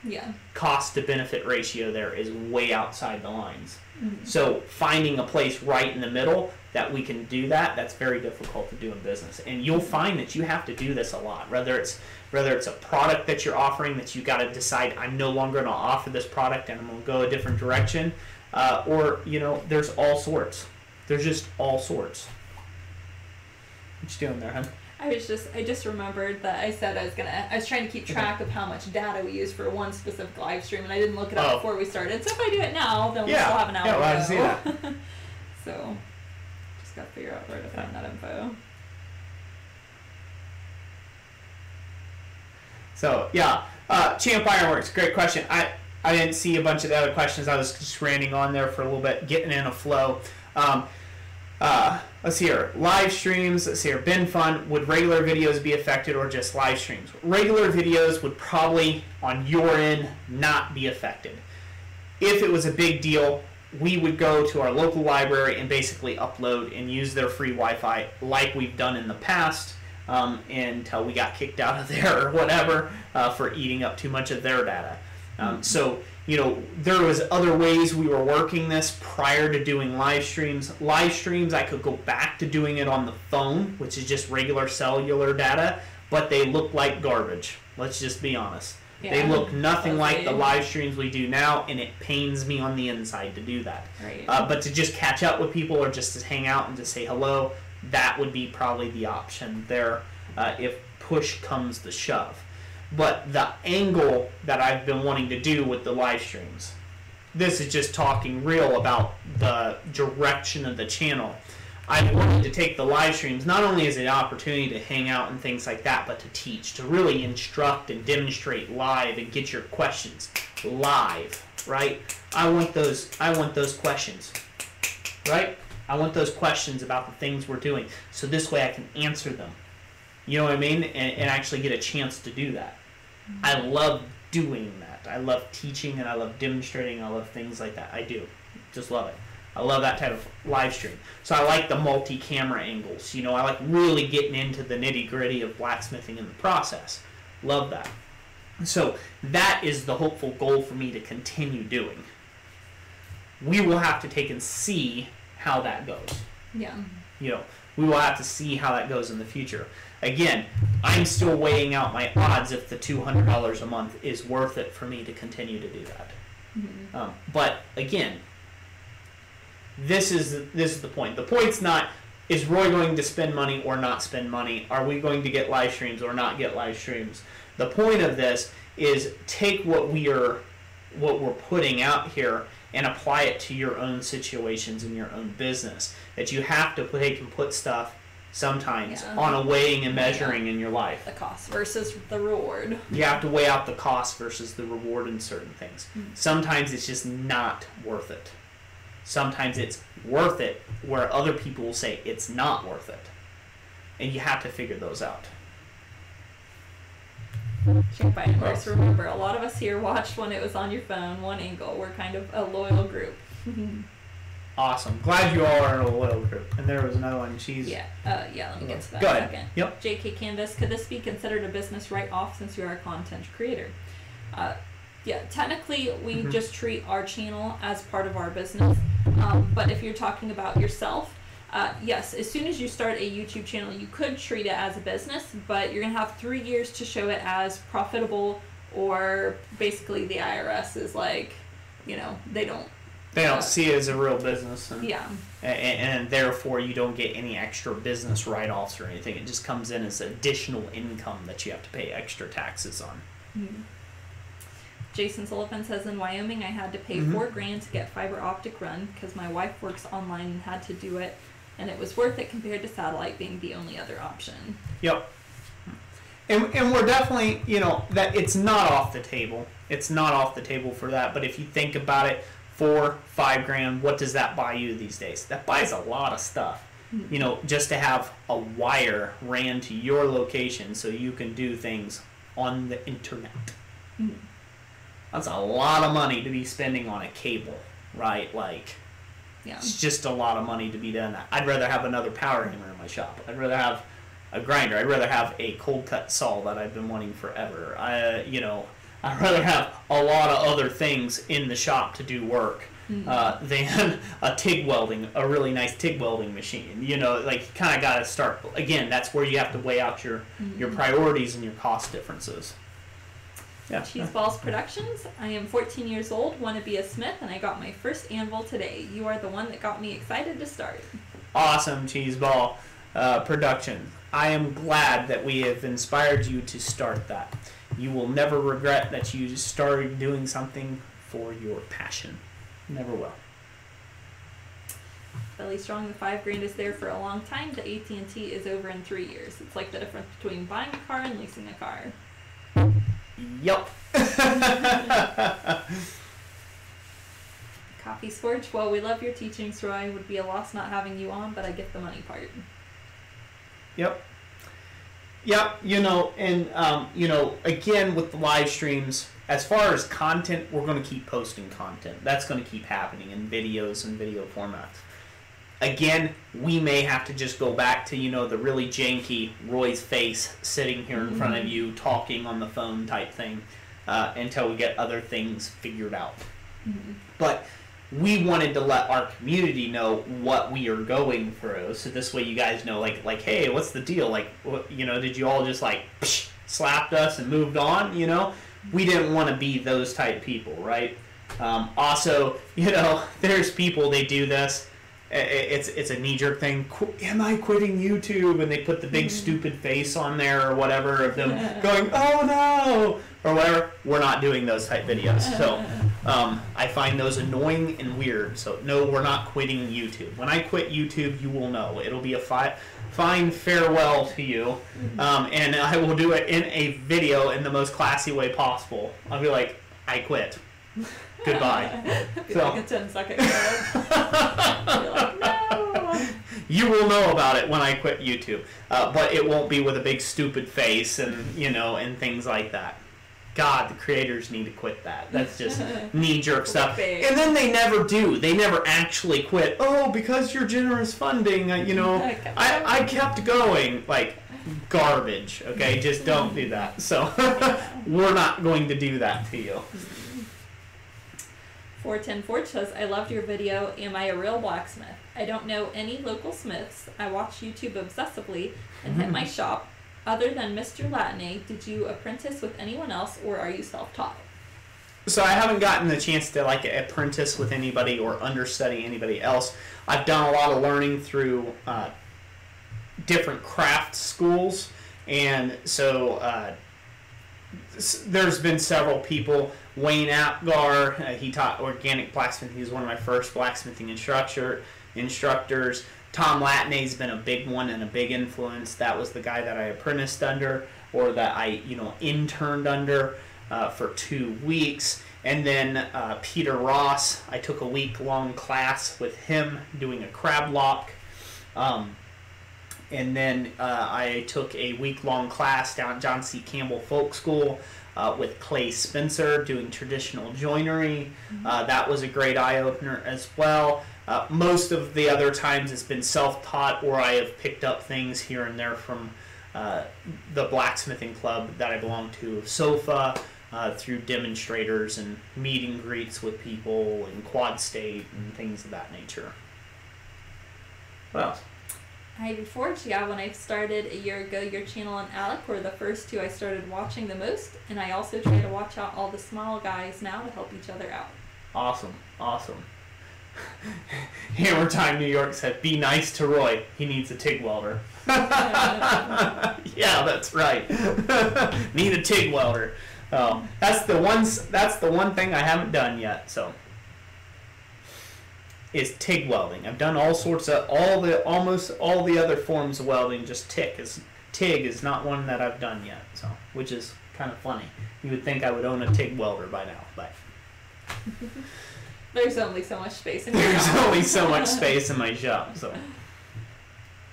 Yeah. Cost to benefit ratio there is way outside the lines. So finding a place right in the middle that we can do that's very difficult to do in business. And you'll find that you have to do this a lot. Whether it's a product that you're offering that you got to decide, I'm no longer going to offer this product and I'm going to go a different direction. Or, there's all sorts. There's just all sorts. What you doing there, hon? I just remembered that I said I was trying to keep track of how much data we use for one specific live stream, and I didn't look it up before we started. So if I do it now, then we'll still have an hour to go. I see that. So, just gotta figure out where to find that info. So, Champ Ironworks, great question. I didn't see a bunch of the other questions. I was just ranting on there for a little bit, getting in a flow. Let's see here. Live streams. Let's see here. Been fun. Would regular videos be affected or just live streams? Regular videos would probably, on your end, not be affected. If it was a big deal, we would go to our local library and basically upload and use their free Wi-Fi like we've done in the past until we got kicked out of there or whatever for eating up too much of their data. So, there was other ways we were working this prior to doing live streams. Live streams, I could go back to doing it on the phone, which is just regular cellular data, but they look like garbage. Let's just be honest. Yeah. They look nothing like the live streams we do now, and it pains me on the inside to do that. Right. But to just catch up with people or just to hang out and to say hello, that would be probably the option there if push comes to shove. But the angle that I've been wanting to do with the live streams, this is just talking real about the direction of the channel. I wanted to take the live streams not only as an opportunity to hang out and things like that, but to teach, to really instruct and demonstrate live and get your questions live, right? I want those questions, right? I want those questions about the things we're doing, so this way I can answer them. You know what I mean? And actually get a chance to do that. I love doing that. I love teaching and I love demonstrating. I love things like that. I do. Just love it. I love that type of live stream. So I like the multi-camera angles. I like really getting into the nitty-gritty of blacksmithing in the process. Love that. So that is the hopeful goal for me to continue doing. We will have to take and see how that goes. Yeah. We will have to see how that goes in the future. Again, I'm still weighing out my odds if the $200 a month is worth it for me to continue to do that. Mm-hmm. But again, this is the point. The point's not, is Roy going to spend money or not spend money? Are we going to get live streams or not get live streams? The point of this is take what we're putting out here and apply it to your own situations in your own business. That you have to take and put stuff sometimes on a weighing and measuring in your life. The cost versus the reward. You have to weigh out the cost versus the reward in certain things. Mm-hmm. Sometimes it's just not worth it. Sometimes it's worth it where other people will say it's not worth it. And you have to figure those out. Ironworks, remember, a lot of us here watched when it was on your phone, one angle. We're kind of a loyal group. Awesome. Glad you all are in a loyal group. And there was another one. She's... Yeah, let me get to that in a second. Second. Yep. JK Canvas, could this be considered a business write-off since you are a content creator? Yeah, technically we just treat our channel as part of our business. But if you're talking about yourself, yes, as soon as you start a YouTube channel, you could treat it as a business, but you're going to have 3 years to show it as profitable, or basically the IRS is like, they don't see it as a real business. And therefore you don't get any extra business write-offs or anything. It just comes in as additional income that you have to pay extra taxes on. Mm-hmm. Jason Sullivan says, in Wyoming, I had to pay $4,000 to get fiber optic run because my wife works online and had to do it, and it was worth it compared to satellite being the only other option. Yep. And we're definitely, that it's not off the table. It's not off the table for that. But if you think about it, $4-5 what does that buy you these days? That buys a lot of stuff. Just to have a wire ran to your location so you can do things on the internet. That's a lot of money to be spending on a cable, right? It's just a lot of money to be done that. I'd rather have another power hammer in my shop. I'd rather have a grinder. I'd rather have a cold cut saw that I've been wanting forever. I'd rather have a lot of other things in the shop to do work than a really nice TIG welding machine. You kind of got to start, again, that's where you have to weigh out your priorities and your cost differences. Yeah. Cheeseballs Productions. I am 14 years old, want to be a smith, and I got my first anvil today. You are the one that got me excited to start. Awesome, Cheeseball Production. I am glad that we have inspired you to start that. You will never regret that you started doing something for your passion. Never will. Belly Strong, the $5,000 is there for a long time. The AT&T is over in 3 years. It's like the difference between buying a car and leasing a car. Yep. Coffee Scorch. Well, we love your teachings, Troy. It would be a loss not having you on, but I get the money part. Yep. Yep. You know, and you know, again with the live streams, as far as content, we're going to keep posting content. That's going to keep happening in videos and video formats. Again, we may have to just go back to, you know, the really janky Roy's face sitting here in front of you talking on the phone type thing until we get other things figured out. But we wanted to let our community know what we are going through, so this way you guys know, like, hey, what's the deal? Like, you know, did you all just like slapped us and moved on? You know, we didn't want to be those type people, right? Also, you know, there's people, they do this. It's a knee-jerk thing. Am I quitting YouTube? And they put the big stupid face on there or whatever of them going, oh no, or whatever. We're not doing those type videos. So I find those annoying and weird. So no, we're not quitting YouTube. When I quit YouTube, you will know. It'll be a fine farewell to you. And I will do it in a video in the most classy way possible. I'll be like, I quit. Goodbye. So, like a 10-second You're like, no. You will know about it when I quit YouTube, but it won't be with a big stupid face and, you know, and things like that. God, the creators need to quit that. That's just knee-jerk stuff. And then they never do. They never actually quit. Oh, because your generous funding, you know, I kept going. Like, garbage, okay? Just don't do that. So we're not going to do that to you. 410 Forge says, I loved your video, Am I a Real Blacksmith? I don't know any local smiths. I watch YouTube obsessively and hit my shop. Other than Mr. Latine, did you apprentice with anyone else or are you self-taught? So I haven't gotten the chance to like apprentice with anybody or understudy anybody else. I've done a lot of learning through different craft schools, and so there's been several people. Wayne Apgar, he taught organic blacksmithing. He was one of my first blacksmithing instructors. Tom Latney's been a big one and a big influence. That was the guy that I apprenticed under, or that I, you know, interned under for 2 weeks. And then Peter Ross, I took a week-long class with him doing a crab lock. And then I took a week-long class down at John C. Campbell Folk School with Clay Spencer doing traditional joinery. That was a great eye-opener as well. Most of the other times it's been self-taught, or I have picked up things here and there from the blacksmithing club that I belong to, SOFA, through demonstrators and meet and greets with people and Quad State and things of that nature. What else? Ivy Forge, yeah, when I started a year ago, your channel and Alec were the first two I started watching the most, and I also try to watch out all the small guys now to help each other out. Awesome, awesome. Hammer Time New York said, be nice to Roy. He needs a TIG welder. Yeah, that's right. Need a TIG welder. Oh, that's the one thing I haven't done yet, so. Is TIG welding. I've done all sorts of almost all the other forms of welding. Just TIG is not one that I've done yet. So, which is kind of funny. You would think I would own a TIG welder by now, but there's only so much space in your there's shop. only so much space in my shop. So,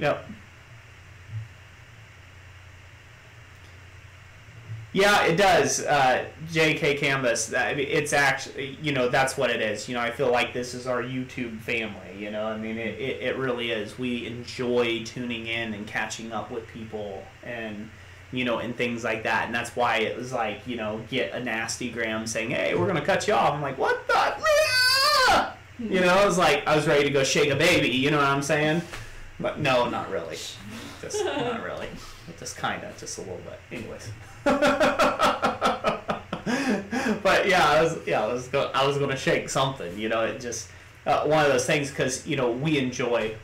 yep. Yeah, it does. JK Canvas. It's actually, you know, that's what it is. You know, I feel like this is our YouTube family. You know, I mean, it really is. We enjoy tuning in and catching up with people, and you know, and things like that. And that's why it was like, you know, get a nasty gram saying, "Hey, we're gonna cut you off." I'm like, "What the?" You know, I was ready to go shake a baby. You know what I'm saying? But no, not really. Just not really. Just kind of, just a little bit. Anyways. But yeah, I was going to shake something, you know. It just one of those things, because you know we enjoy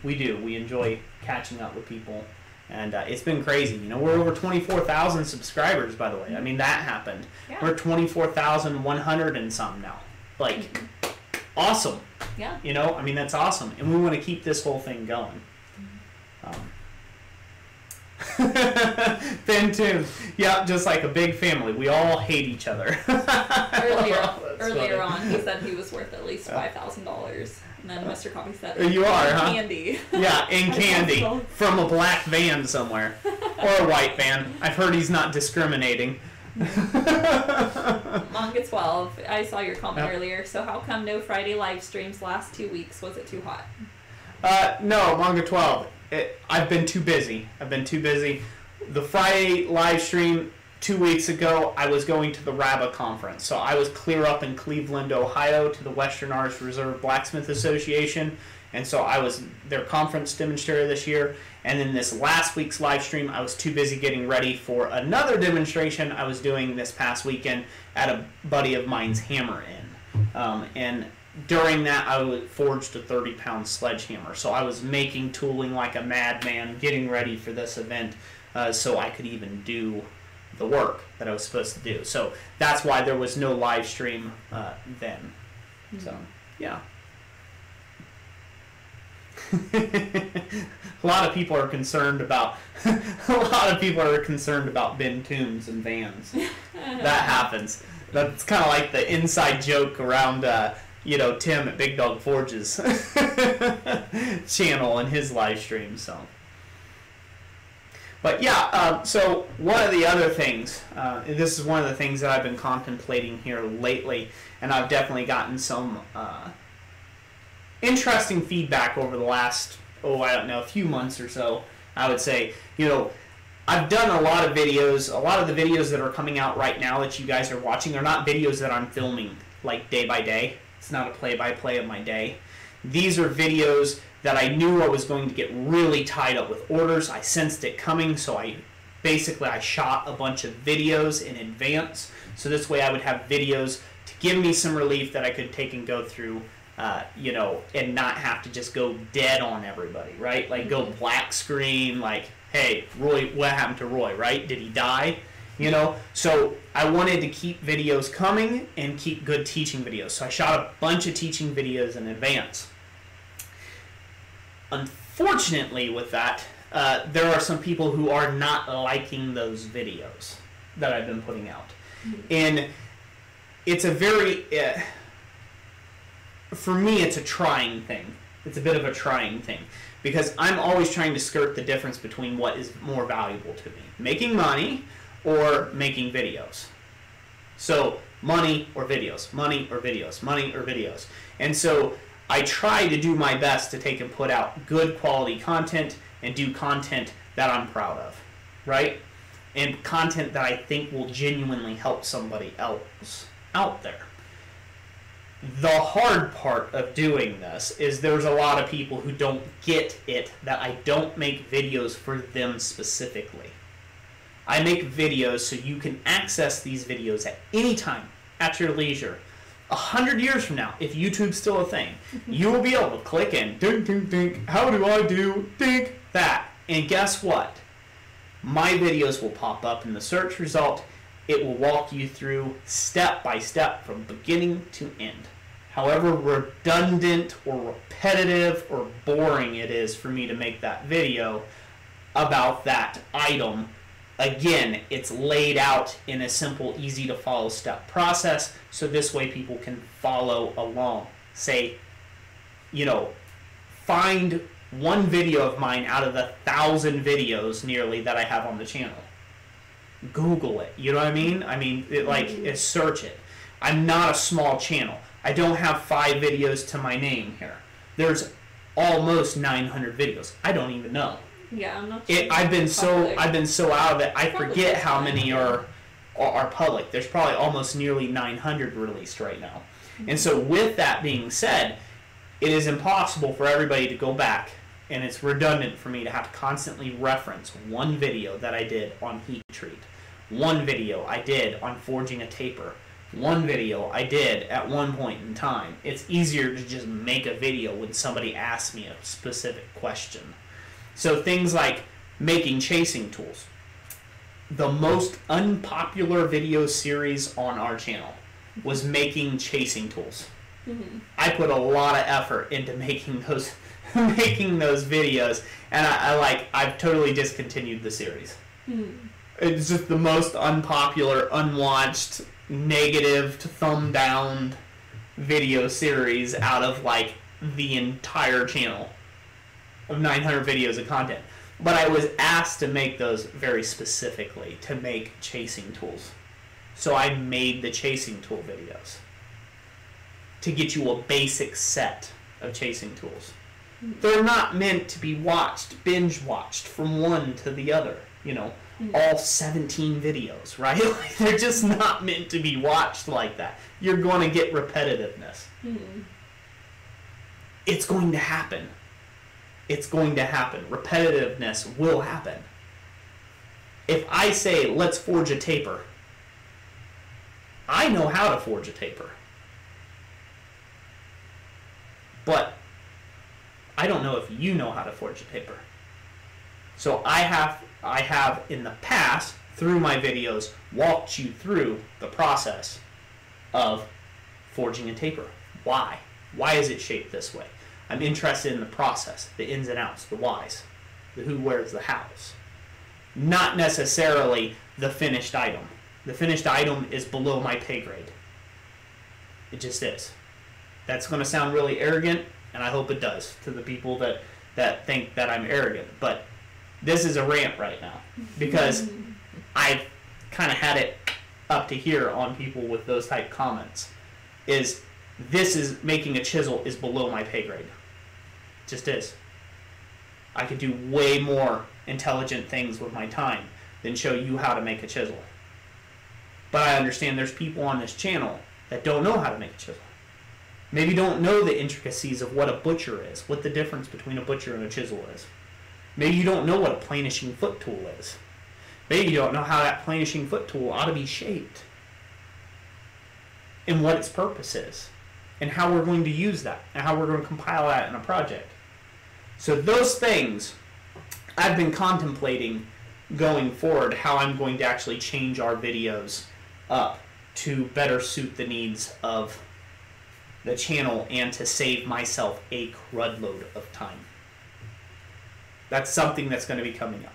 catching up with people, and it's been crazy. You know, we're over 24,000 subscribers, by the way. I mean, that happened. Yeah. We're 24,100 and some now. Like, awesome. Yeah. You know, I mean, that's awesome, and we want to keep this whole thing going. Ben Toombs. Yeah, just like a big family. We all hate each other. Earlier on, he said he was worth at least $5,000. And then Mr. Coffee said, "You are, huh? Candy." Yeah, in candy from a black van somewhere, or a white van. I've heard he's not discriminating. Manga 12. I saw your comment earlier. So how come no Friday live streams last 2 weeks? Was it too hot? No, Manga 12. I've been too busy. The Friday live stream 2 weeks ago, I was going to the RABA conference. So I was clear up in Cleveland, Ohio to the Western Arts Reserve Blacksmith Association. And so I was their conference demonstrator this year. And then this last week's live stream, I was too busy getting ready for another demonstration I was doing this past weekend at a buddy of mine's hammer inn. And during that, I forged a 30-pound sledgehammer. So I was making tooling like a madman, getting ready for this event so I could even do the work that I was supposed to do. So that's why there was no live stream then. So, yeah. A lot of people are concerned about Ben Toombs and vans. That happens. That's kind of like the inside joke around Tim at Big Dog Forge's channel and his live stream. So, but yeah, so one of the other things, this is one of the things that I've been contemplating here lately, and I've definitely gotten some interesting feedback over the last, a few months or so. I would say, I've done a lot of videos. A lot of the videos that are coming out right now that you guys are watching are not videos that I'm filming like day by day. It's not a play-by-play of my day. These are videos that I knew I was going to get really tied up with orders. I sensed it coming, so I shot a bunch of videos in advance. So this way I would have videos to give me some relief that I could take and go through, and not have to just go dead on everybody, right? Like go black screen, like, hey, Roy, what happened to Roy, right? Did he die? So I wanted to keep videos coming and keep good teaching videos. So I shot a bunch of teaching videos in advance. Unfortunately with that, there are some people who are not liking those videos that I've been putting out. And it's a very, for me, it's a trying thing. It's a bit of a trying thing. Because I'm always trying to skirt the difference between what is more valuable to me. Making money or making videos. So money or videos, money or videos, money or videos. And so I try to do my best to take and put out good quality content and do content that I'm proud of, right? And content that I think will genuinely help somebody else out there. The hard part of doing this is there's a lot of people who don't get it, that I don't make videos for them specifically. I make videos so you can access these videos at any time, at your leisure. 100 years from now, if YouTube's still a thing, you will be able to click in, dink, dink, dink, how do I do, dink, that. And guess what? My videos will pop up in the search result. It will walk you through step by step from beginning to end. However redundant or repetitive or boring it is for me to make that video about that item, again, it's laid out in a simple, easy to follow step process, so this way people can follow along. Say, find one video of mine out of the 1,000 videos nearly that I have on the channel. Google it, you know what I mean? Search it. I'm not a small channel. I don't have 5 videos to my name here. There's almost 900 videos. I don't even know. Yeah, I'm not sure. I've been so out of it. I forget how many are public. There's probably almost nearly 900 released right now. And so with that being said, it is impossible for everybody to go back, and it's redundant for me to have to constantly reference one video that I did on heat treat, one video I did on forging a taper, one video I did at one point in time. It's easier to just make a video when somebody asks me a specific question. So things like making chasing tools. The most unpopular video series on our channel was making chasing tools. Mm-hmm. I put a lot of effort into making those videos, and I've totally discontinued the series. Mm-hmm. It's just the most unpopular, unwatched, negative to thumb down video series out of like the entire channel of 900 videos of content. But I was asked to make those very specifically to make chasing tools. So I made the chasing tool videos to get you a basic set of chasing tools. They're not meant to be watched, binge watched from one to the other, you know, all 17 videos, right? Like, they're just not meant to be watched like that. You're going to get repetitiveness. It's going to happen. It's going to happen. Repetitiveness will happen. If I say, let's forge a taper, I know how to forge a taper. But I don't know if you know how to forge a taper. So I have in the past, through my videos, walked you through the process of forging a taper. Why? Why is it shaped this way? I'm interested in the process, the ins and outs, the whys, the who, where's, the hows. Not necessarily the finished item. The finished item is below my pay grade. It just is. That's going to sound really arrogant, and I hope it does to the people that think that I'm arrogant. But this is a rant right now, because I've kind of had it up to here on people with those type comments. This is making a chisel is below my pay grade. It just is. I could do way more intelligent things with my time than show you how to make a chisel. But I understand there's people on this channel that don't know how to make a chisel. Maybe don't know the intricacies of what a butcher is, what the difference between a butcher and a chisel is. Maybe you don't know what a planishing foot tool is. Maybe you don't know how that planishing foot tool ought to be shaped, and what its purpose is, and how we're going to use that, and how we're going to compile that in a project. So those things, I've been contemplating going forward, how I'm going to actually change our videos up to better suit the needs of the channel and to save myself a crud load of time. That's something that's going to be coming up.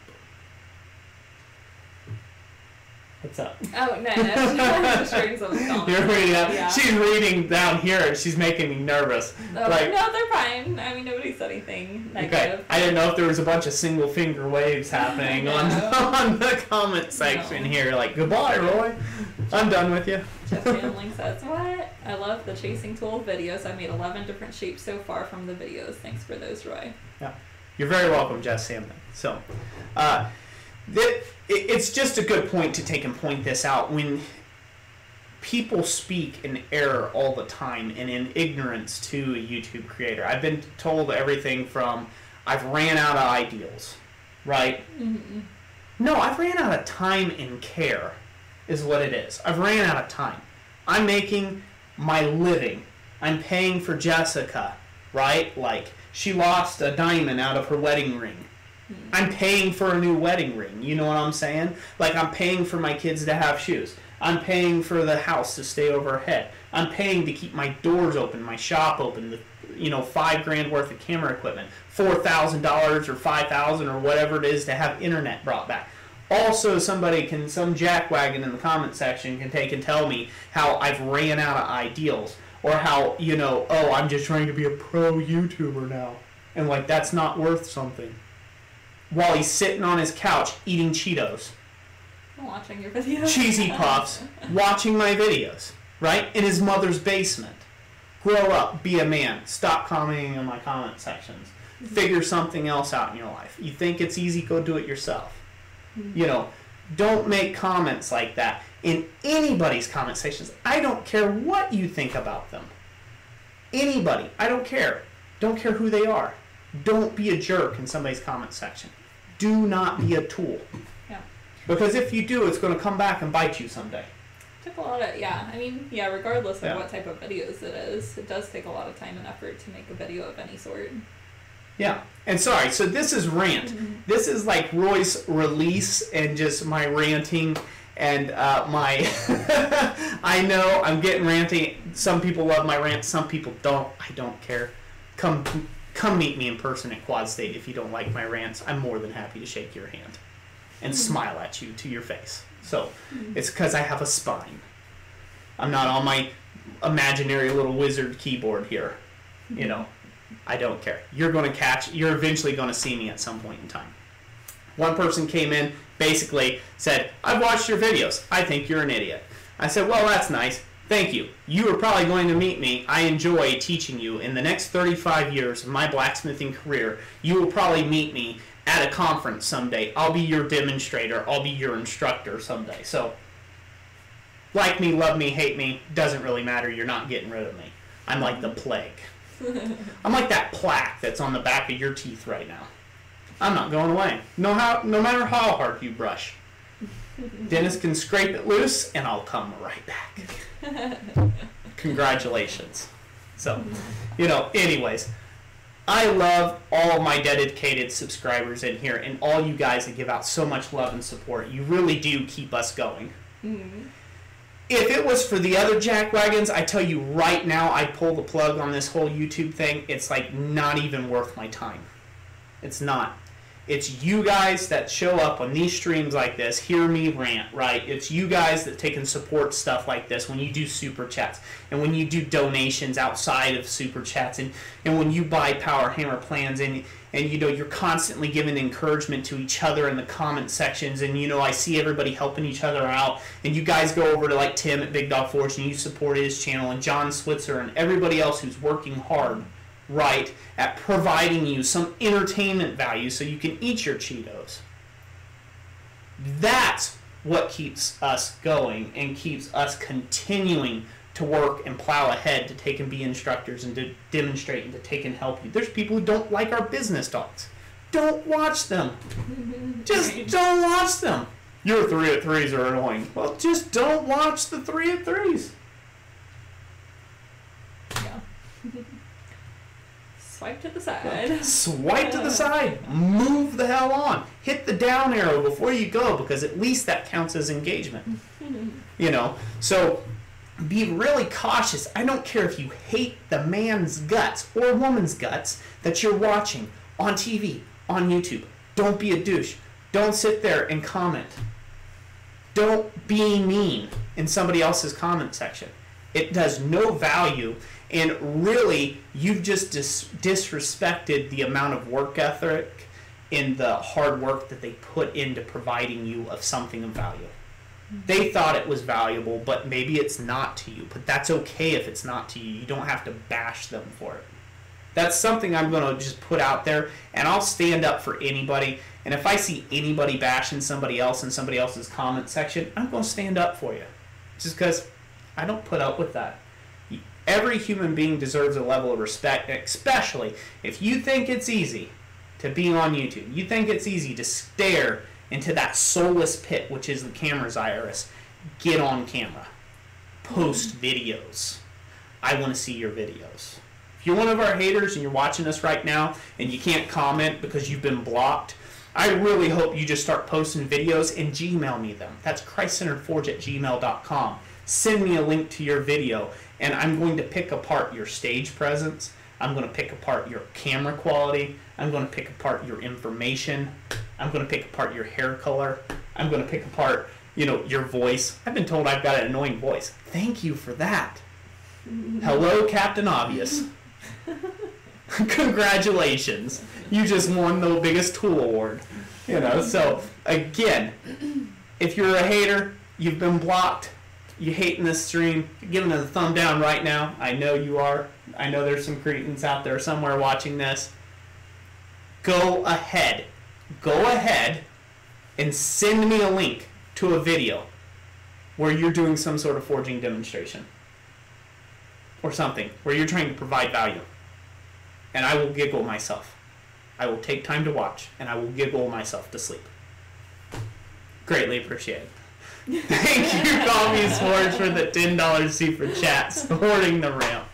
What's up? Oh, no. I'm just reading some comments. You're reading that? Yeah. She's reading down here. She's making me nervous. No, they're fine. I mean, nobody said anything negative. Okay. I didn't know if there was a bunch of single finger waves happening on the comment section here. Like, goodbye, Roy. I'm done with you. Jeff Stanley says, what? I love the chasing tool videos. I made 11 different shapes so far from the videos. Thanks for those, Roy. Yeah. You're very welcome, Jeff Stanley. So, it's just a good point to take and point this out. When people speak in error all the time and in ignorance to a YouTube creator, I've been told everything from, I've ran out of ideals, right? Mm-hmm. No, I've ran out of time and care is what it is. I've ran out of time. I'm making my living. I'm paying for Jessica, right? Like, she lost a diamond out of her wedding ring. I'm paying for a new wedding ring. You know what I'm saying? Like, I'm paying for my kids to have shoes. I'm paying for the house to stay overhead. I'm paying to keep my doors open, my shop open, the, $5,000 worth of camera equipment, $4,000 or $5,000 or whatever it is to have internet brought back. Also, some jackwagon in the comment section can take and tell me how I've ran out of ideals, or how, I'm just trying to be a pro YouTuber now. And like, that's not worth something. While he's sitting on his couch eating Cheetos. I'm watching your videos. Cheesy Puffs, watching my videos, right? In his mother's basement. Grow up, be a man. Stop commenting in my comment sections. Figure something else out in your life. You think it's easy, go do it yourself. Don't make comments like that in anybody's comment sections. I don't care what you think about them. Anybody, I don't care. Don't care who they are. Don't be a jerk in somebody's comment section. Do not be a tool. Yeah. Because if you do, it's going to come back and bite you someday. Took a lot of, regardless of what type of videos it is, it does take a lot of time and effort to make a video of any sort. Yeah. And sorry, so this is rant. Mm-hmm. This is like Roy's release and just my ranting and my... I know I'm getting ranty. Some people love my rants, some people don't. I don't care. Come meet me in person at Quad State if you don't like my rants. I'm more than happy to shake your hand. and smile at you to your face. So it's because I have a spine. I'm not on my imaginary little wizard keyboard here. You know, I don't care. You're eventually going to see me at some point in time. One person came in, basically said, I've watched your videos. I think you're an idiot. I said, well, that's nice. Thank you. You are probably going to meet me. I enjoy teaching you. In the next 35 years of my blacksmithing career, you will probably meet me at a conference someday. I'll be your demonstrator. I'll be your instructor someday. So, like me, love me, hate me, doesn't really matter. You're not getting rid of me. I'm like the plague. I'm like that plaque that's on the back of your teeth right now. I'm not going away. No matter how hard you brush. Dennis can scrape it loose, and I'll come right back. Congratulations. So, you know, anyways, I love all my dedicated subscribers in here and all you guys that give out so much love and support. You really do keep us going. Mm-hmm. If it was for the other jackwagons, I tell you right now, I'd pull the plug on this whole YouTube thing. It's like not even worth my time. It's not. It's you guys that show up on these streams like this, hear me rant, right? It's you guys that take and support stuff like this when you do super chats and when you do donations outside of super chats and when you buy Power Hammer plans and you know, you're constantly giving encouragement to each other in the comment sections, and you know, I see everybody helping each other out, and you guys go over to like Tim at Big Dog Forge and you support his channel, and John Switzer and everybody else who's working hard, right, at providing you some entertainment value so you can eat your Cheetos. That's what keeps us going and keeps us continuing to work and plow ahead to take and be instructors and to demonstrate and to take and help you. There's people who don't like our business talks. Don't watch them. Just don't watch them. Your 3 at 3s are annoying. Well, just don't watch the 3 at 3s. Yeah. Swipe to the side. Swipe to the side. Move the hell on. Hit the down arrow before you go, because at least that counts as engagement. You know, so be really cautious. I don't care if you hate the man's guts or woman's guts that you're watching on TV, on YouTube. Don't be a douche. Don't sit there and comment. Don't be mean in somebody else's comment section. It does no value, and really, you've just disrespected the amount of work ethic and the hard work that they put into providing you of something of value. They thought it was valuable, but maybe it's not to you. But that's okay if it's not to you. You don't have to bash them for it. That's something I'm going to just put out there, and I'll stand up for anybody. And if I see anybody bashing somebody else in somebody else's comment section, I'm going to stand up for you. Just because I don't put up with that. Every human being deserves a level of respect, especially if you think it's easy to be on YouTube. You think it's easy to stare into that soulless pit, which is the camera's iris. Get on camera. Post videos. I want to see your videos. If you're one of our haters and you're watching us right now and you can't comment because you've been blocked, I really hope you just start posting videos and Gmail me them. That's ChristCenteredForge@gmail.com. Send me a link to your video, and I'm going to pick apart your stage presence. I'm going to pick apart your camera quality. I'm going to pick apart your information. I'm going to pick apart your hair color. I'm going to pick apart, you know, your voice. I've been told I've got an annoying voice. Thank you for that. Hello, Captain Obvious. Congratulations. You just won the biggest tool award. You know, so again, if you're a hater, you've been blocked, you hating this stream, giving it a thumb down right now. I know you are. I know there's some cretins out there somewhere watching this. Go ahead and send me a link to a video where you're doing some sort of forging demonstration or something where you're trying to provide value, and I will giggle myself. I will take time to watch, and I will giggle myself to sleep. Greatly appreciated. Thank you, Coffee Forge, for the $10 super chat, supporting the ramp.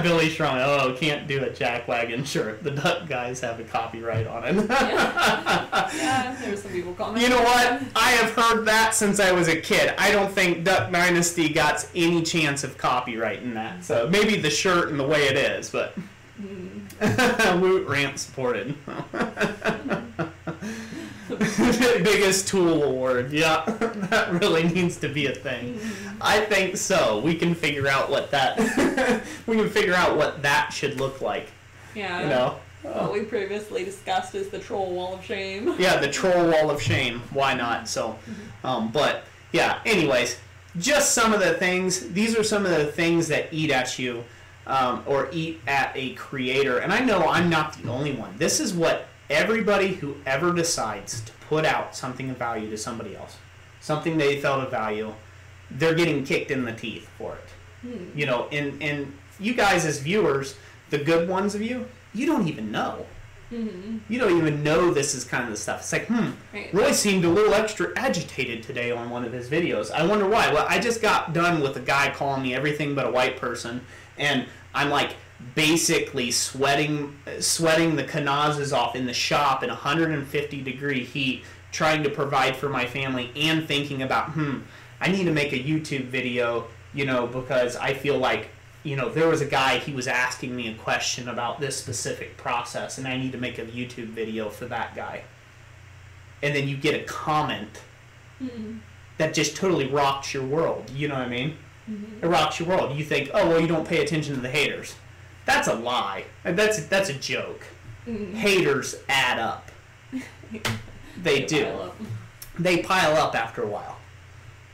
Billy Strong. Oh, can't do a jackwagon shirt. The duck guys have a copyright on it. Yeah, there's some people commenting. You know what? I have heard that since I was a kid. I don't think Duck Dynasty got any chance of copyrighting that. So maybe the shirt and the way it is, but Woot Ramp supported. Biggest tool award. Yeah, that really needs to be a thing. I think so. We can figure out what that should look like. Yeah. You know. What we previously discussed is the troll wall of shame. Yeah, the troll wall of shame. Why not? So, but yeah. Anyways, just some of the things. These are some of the things that eat at you, or eat at a creator. And I know I'm not the only one. This is what everybody who ever decides to put out something of value to somebody else, something they felt of value, they're getting kicked in the teeth for it. You know, and you guys as viewers, the good ones of you, you don't even know. You don't even know this is kind of the stuff. It's like, Right. Roy seemed a little extra agitated today on one of his videos. I wonder why. Well, I just got done with a guy calling me everything but a white person, and I'm like basically sweating the canazes off in the shop in 150-degree heat, trying to provide for my family and thinking about, I need to make a YouTube video, you know, because I feel like, you know, there was a guy, he was asking me a question about this specific process, and I need to make a YouTube video for that guy. And then you get a comment that just totally rocks your world, you know what I mean? It rocks your world. You think, oh, well, you don't pay attention to the haters. That's a lie. That's a joke. Haters add up. They do. Pile up. They pile up after a while.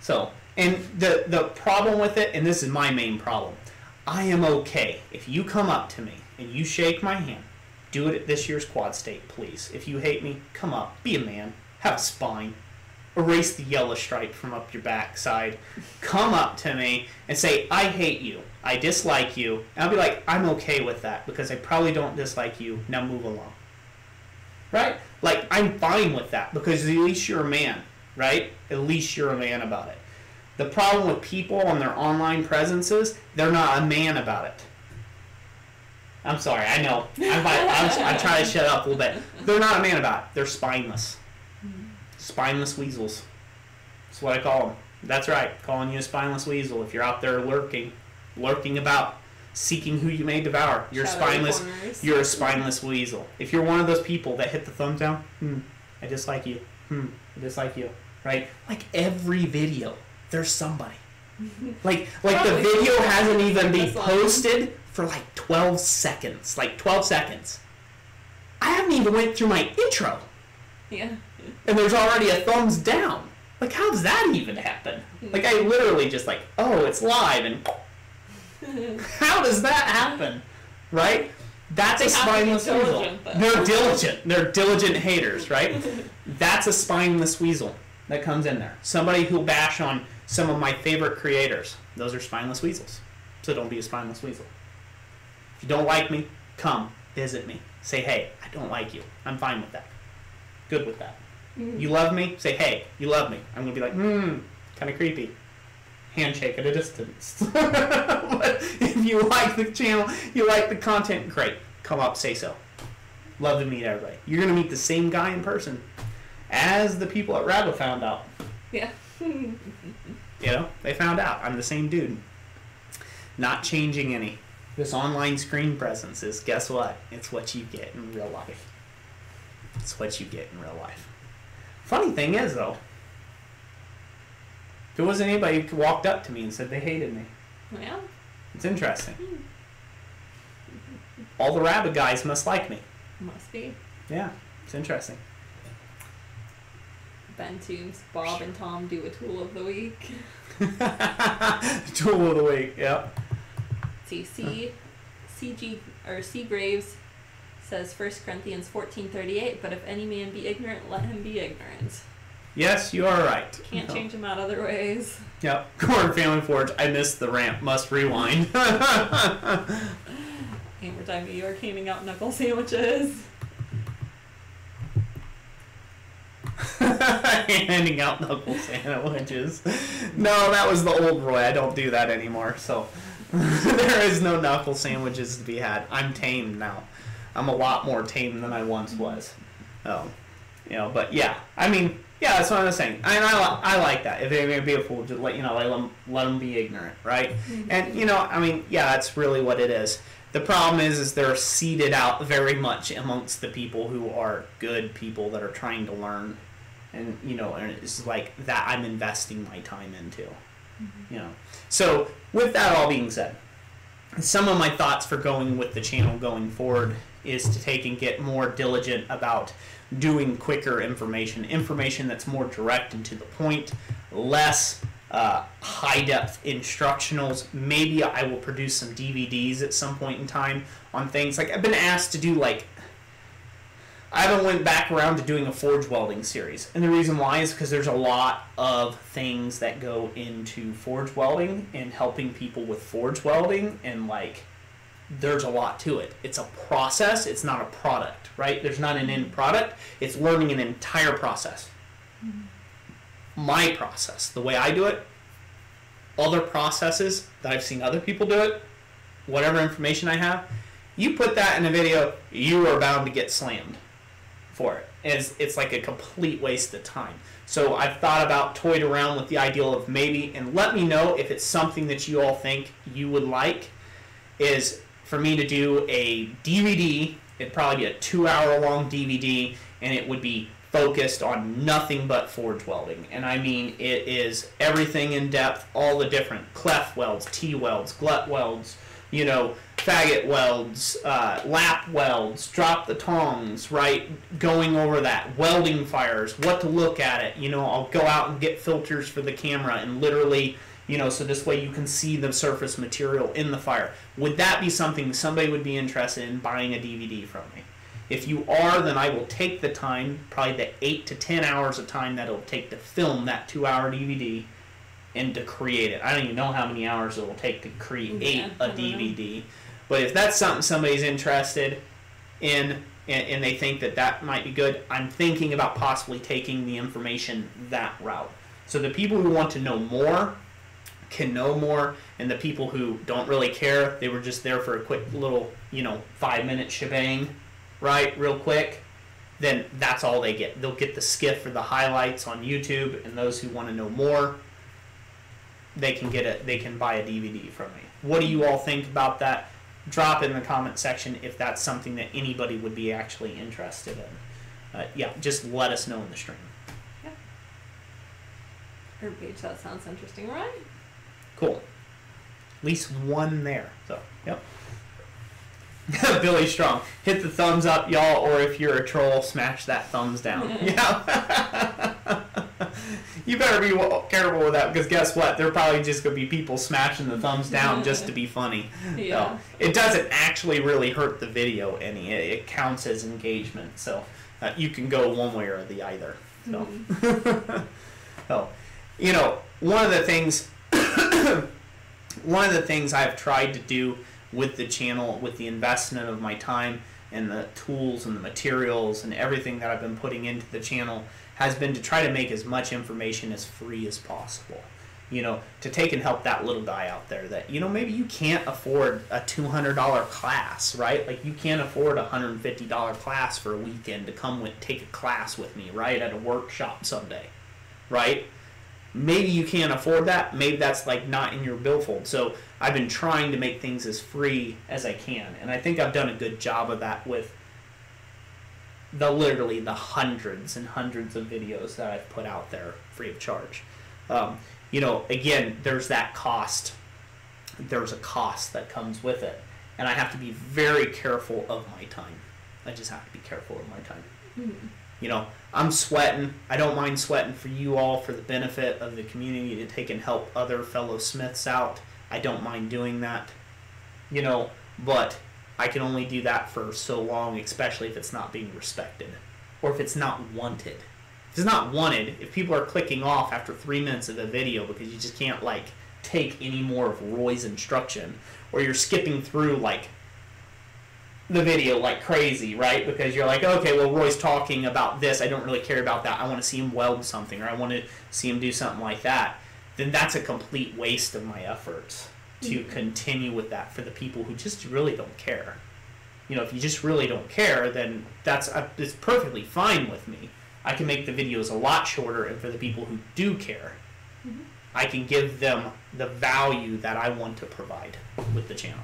So, and the problem with it, and this is my main problem, I am okay if you come up to me and you shake my hand. Do it at this year's Quad State, please. If you hate me, come up. Be a man. Have a spine. Erase the yellow stripe from up your backside. Come up to me and say, I hate you. I dislike you. And I'll be like, I'm okay with that because I probably don't dislike you. Now move along. Right? Like, I'm fine with that because at least you're a man. Right? At least you're a man about it. The problem with people on their online presences, they're not a man about it. I'm sorry, I know. I'm trying to shut up a little bit. They're not a man about it. They're spineless. Spineless weasels. That's what I call them. That's right, calling you a spineless weasel. If you're out there lurking about, seeking who you may devour, you're spineless. You're a spineless weasel. If you're one of those people that hit the thumbs down, I dislike you. I dislike you. Right? Like every video, there's somebody. Like the video hasn't even been posted for like 12 seconds. Like 12 seconds. I haven't even went through my intro. Yeah. And there's already a thumbs down. Like, how does that even happen? Like, I literally just like, oh, it's live, and how does that happen? Right? That's a spineless weasel. They're diligent. They're diligent haters, right? That's a spineless weasel that comes in there. Somebody who'll bash on some of my favorite creators. Those are spineless weasels. So don't be a spineless weasel. If you don't like me, come visit me. Say, hey, I don't like you. I'm fine with that. Good with that. You love me? Say, hey, you love me. I'm going to be like, kind of creepy. Handshake at a distance. But if you like the channel, you like the content, great. Come up, say so. Love to meet everybody. You're going to meet the same guy in person as the people at Rabba found out. Yeah. You know, they found out. I'm the same dude. Not changing any. This online screen presence is, guess what? It's what you get in real life. It's what you get in real life. Funny thing is, though, there wasn't anybody who walked up to me and said they hated me. Yeah. It's interesting. All the rabbit guys must like me. Must be. Yeah, it's interesting. Ben Toombs, Bob and Tom do a tool of the week. Tool of the week, yep. See, C Graves says 1 Corinthians 14:38, but if any man be ignorant, let him be ignorant. Yes, you are right. Can't change him out other ways. Yep. Corn Family Forge, I missed the rant, must rewind. Hammer Time New York handing out knuckle sandwiches. Handing out knuckle sandwiches. No, that was the old Roy. I don't do that anymore. So, There is no knuckle sandwiches to be had. I'm tamed now. I'm a lot more tamed than I once was. But yeah, I mean, yeah, that's what I was saying. I like that. If they're gonna be a fool, just let them be ignorant, right? Mm-hmm. And I mean, yeah, that's really what it is. The problem is they're seeded out very much amongst the people who are good people that are trying to learn, and and it's like that I'm investing my time into, So with that all being said, some of my thoughts for going with the channel going forward is to take and get more diligent about doing quicker information that's more direct and to the point, less high-depth instructionals. Maybe I will produce some DVDs at some point in time on things. Like, I've been asked to do, I haven't went back around to doing a forge welding series. And the reason why is because there's a lot of things that go into forge welding and helping people with forge welding, and, there's a lot to it. It's a process. It's not a product, right? There's not an end product. It's learning an entire process. Mm-hmm. My process, the way I do it, other processes that I've seen other people do it, whatever information I have, you put that in a video, you are bound to get slammed for it. It's like a complete waste of time. So I've thought about, toyed around with the ideal of maybe, and let me know if it's something that you all think you would like, is for me to do a DVD. It'd probably be a 2-hour long DVD, and it would be focused on nothing but forge welding. And I mean, it is everything in depth, all the different clef welds, T-welds, glut welds, faggot welds, lap welds, drop the tongs, right? Going over that, welding fires, what to look at it. I'll go out and get filters for the camera and literally, so this way you can see the surface material in the fire. Would that be something somebody would be interested in buying a DVD from me? If you are, then I will take the time, probably the 8 to 10 hours of time that it'll take to film that 2-hour DVD and to create it. I don't even know how many hours it will take to create a DVD. But if that's something somebody's interested in and they think that might be good, I'm thinking about possibly taking the information that route. So the people who want to know more can know more, and the people who don't really care, they were just there for a quick little, 5-minute shebang, right, real quick, then that's all they get. They'll get the skiff or the highlights on YouTube, and those who want to know more, they can buy a DVD from me. What do you all think about that? Drop in the comment section if that's something that anybody would be actually interested in. Just let us know in the stream. Yeah. Herb Page, that sounds interesting, right? Cool. At least one there. So, yep. Billy Strong. Hit the thumbs up, y'all, or if you're a troll, smash that thumbs down. Yeah. You better be careful with that, because guess what? There are probably just going to be people smashing the thumbs down just to be funny. Yeah. So, it doesn't actually really hurt the video any. It counts as engagement. So you can go one way or the other. So, so one of the things I've tried to do with the channel, with the investment of my time and the tools and the materials and everything that I've been putting into the channel, has been to try to make as much information as free as possible. To take and help that little guy out there that, maybe you can't afford a $200 class, right? Like, you can't afford a $150 class for a weekend to come take a class with me, right, at a workshop someday, right? Maybe you can't afford that. Maybe that's not in your billfold. So I've been trying to make things as free as I can, and I think I've done a good job of that with literally the hundreds and hundreds of videos that I've put out there free of charge. Again, there's that cost. There's a cost that comes with it, and I have to be very careful of my time. I just have to be careful of my time. Mm-hmm. I'm sweating. I don't mind sweating for you all, for the benefit of the community, to take and help other fellow Smiths out. I don't mind doing that, but I can only do that for so long, especially if it's not being respected or if it's not wanted. If it's not wanted, if people are clicking off after 3 minutes of a video because you just can't take any more of Roy's instruction, or you're skipping through the video like crazy, right? Because you're like, okay, well, Roy's talking about this, I don't really care about that, I want to see him weld something, or I want to see him do something like that, then that's a complete waste of my efforts. to continue with that for the people who just really don't care. If you just really don't care, then it's perfectly fine with me. I can make the videos a lot shorter, and for the people who do care, I can give them the value that I want to provide with the channel.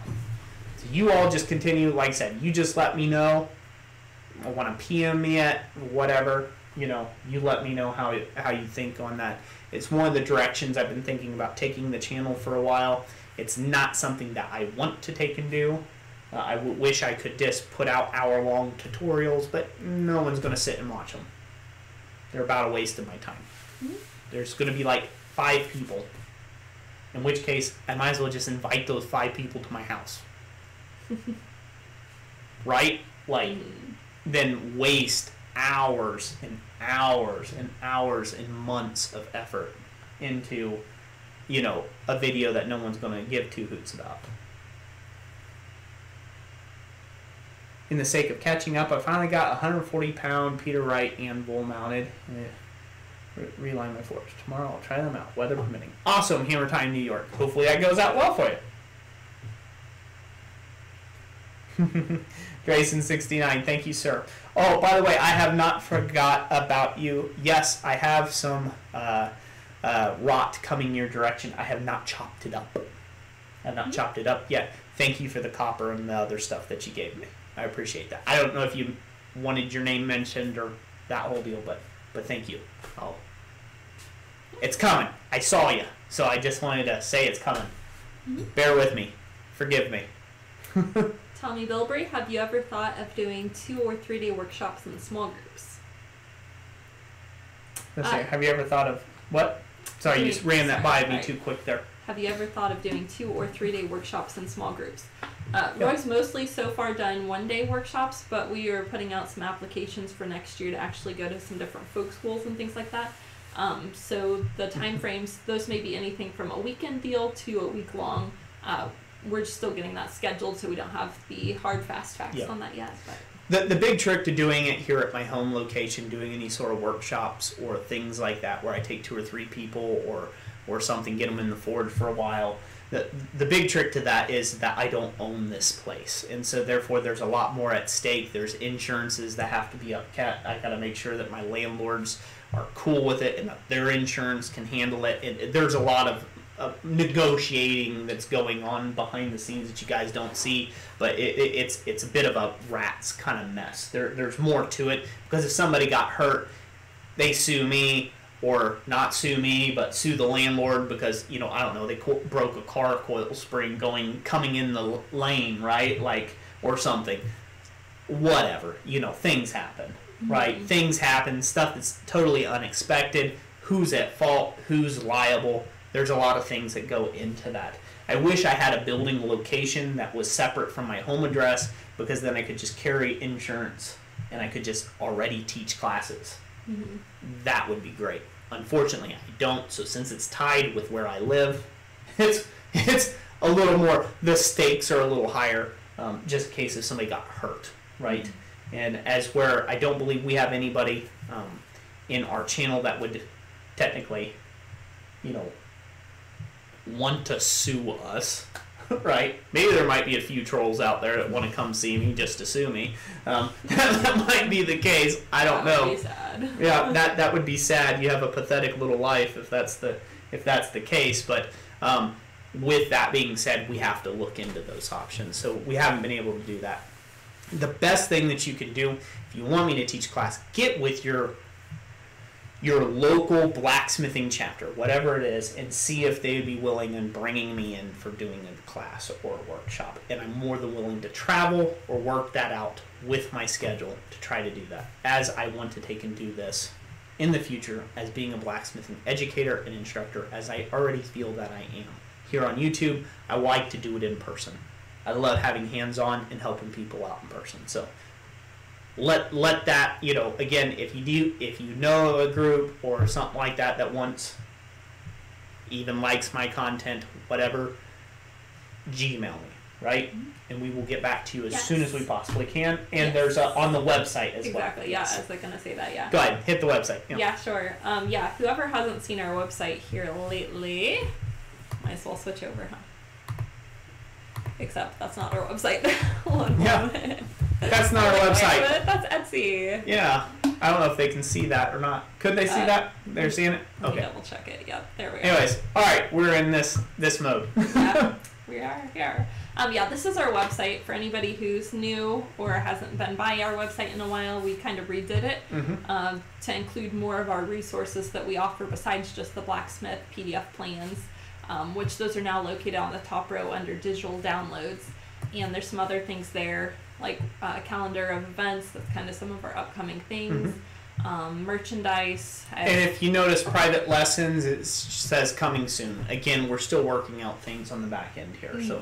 So you all just continue, like I said, you just let me know. I want to PM me at whatever, you let me know how you think on that. It's one of the directions I've been thinking about taking the channel for a while. It's not something that I want to take and do. I wish I could just put out hour-long tutorials, but no one's going to sit and watch them. They're about a waste of my time. There's going to be like 5 people, in which case I might as well just invite those 5 people to my house. Right? Like, then waste hours and hours and hours and months of effort into, a video that no one's going to give 2 hoots about. In the sake of catching up, I finally got a 140-pound Peter Wright anvil mounted. Reline my forge. Tomorrow I'll try them out, weather permitting. Awesome, Hammer Time, New York. Hopefully that goes out well for you. Grayson69, thank you, sir. Oh, by the way, I have not forgot about you. Yes, I have some wrought coming your direction. I have not chopped it up. I have not chopped it up yet. Thank you for the copper and the other stuff that you gave me. I appreciate that. I don't know if you wanted your name mentioned or that whole deal, but thank you. It's coming. I saw you, so I just wanted to say it's coming. Bear with me. Forgive me. Tommy Bilbrey, have you ever thought of doing 2 or 3 day workshops in small groups? Let's see. Have you ever thought of what? Sorry, you just ran that by me too quick there. Have you ever thought of doing 2 or 3 day workshops in small groups? Roy's mostly so far done 1 day workshops, but we are putting out some applications for next year to actually go to some different folk schools and things like that. So the time frames, those may be anything from a weekend deal to a week long. We're just still getting that scheduled, so we don't have the hard fast facts on that yet. But the big trick to doing it here at my home location, doing any sort of workshops or things like that, where I take 2 or 3 people or something, get them in the forge for a while. The big trick to that is that I don't own this place, and so therefore there's a lot more at stake. There's insurances that have to be upkept. I got to make sure that my landlords are cool with it and that their insurance can handle it. And there's a lot of negotiating that's going on behind the scenes that you guys don't see, but it's a bit of a rat's kind of mess. There's more to it, because if somebody got hurt, they sue me. Or not sue me, but sue the landlord because, I don't know, they broke a car coil spring coming in the lane, right? Or something. Whatever. Things happen, right? Things happen, stuff that's totally unexpected. Who's at fault? Who's liable? There's a lot of things that go into that. I wish I had a building location that was separate from my home address, because then I could just carry insurance and I could just already teach classes. That would be great. Unfortunately, I don't. So since it's tied with where I live, it's a little more. The stakes are a little higher, just in case if somebody got hurt, right? And as where I don't believe we have anybody in our channel that would technically, want to sue us. Right? Maybe there might be a few trolls out there that want to come see me just to sue me. That might be the case. I don't know. That would be sad. Yeah, that would be sad. You have a pathetic little life if that's the case. But with that being said, we have to look into those options. So we haven't been able to do that. The best thing that you can do, if you want me to teach class, get with your local blacksmithing chapter, whatever it is, and see if they would be willing in bringing me in for doing a class or a workshop. And I'm more than willing to travel or work that out with my schedule to try to do that, as I want to take and do this in the future as being a blacksmithing educator and instructor, as I already feel that I am. Here on YouTube, I like to do it in person. I love having hands-on and helping people out in person. So let that, again, if you know a group or something like that wants, even likes my content, whatever, Gmail me, right? And we will get back to you as soon as we possibly can. And there's on the website as well. Exactly, yeah, I was going to say that, yeah. Go ahead, hit the website. Yeah, sure. Whoever hasn't seen our website here lately, might as well switch over, huh? Except that's not our website. Yeah. That's not our website. That's Etsy. Yeah. I don't know if they can see that or not. Could they see that? They're seeing it? Okay. Double check it. Yep. There we go. Anyways, all right. We're in this mode. Yeah, we are here. Yeah, this is our website for anybody who's new or hasn't been by our website in a while. We kind of redid it to include more of our resources that we offer besides just the blacksmith PDF plans, which those are now located on the top row under digital downloads. And there's some other things there, like a calendar of events. That's kind of some of our upcoming things. Merchandise. And if you notice private lessons, it says coming soon. Again, we're still working out things on the back end here. So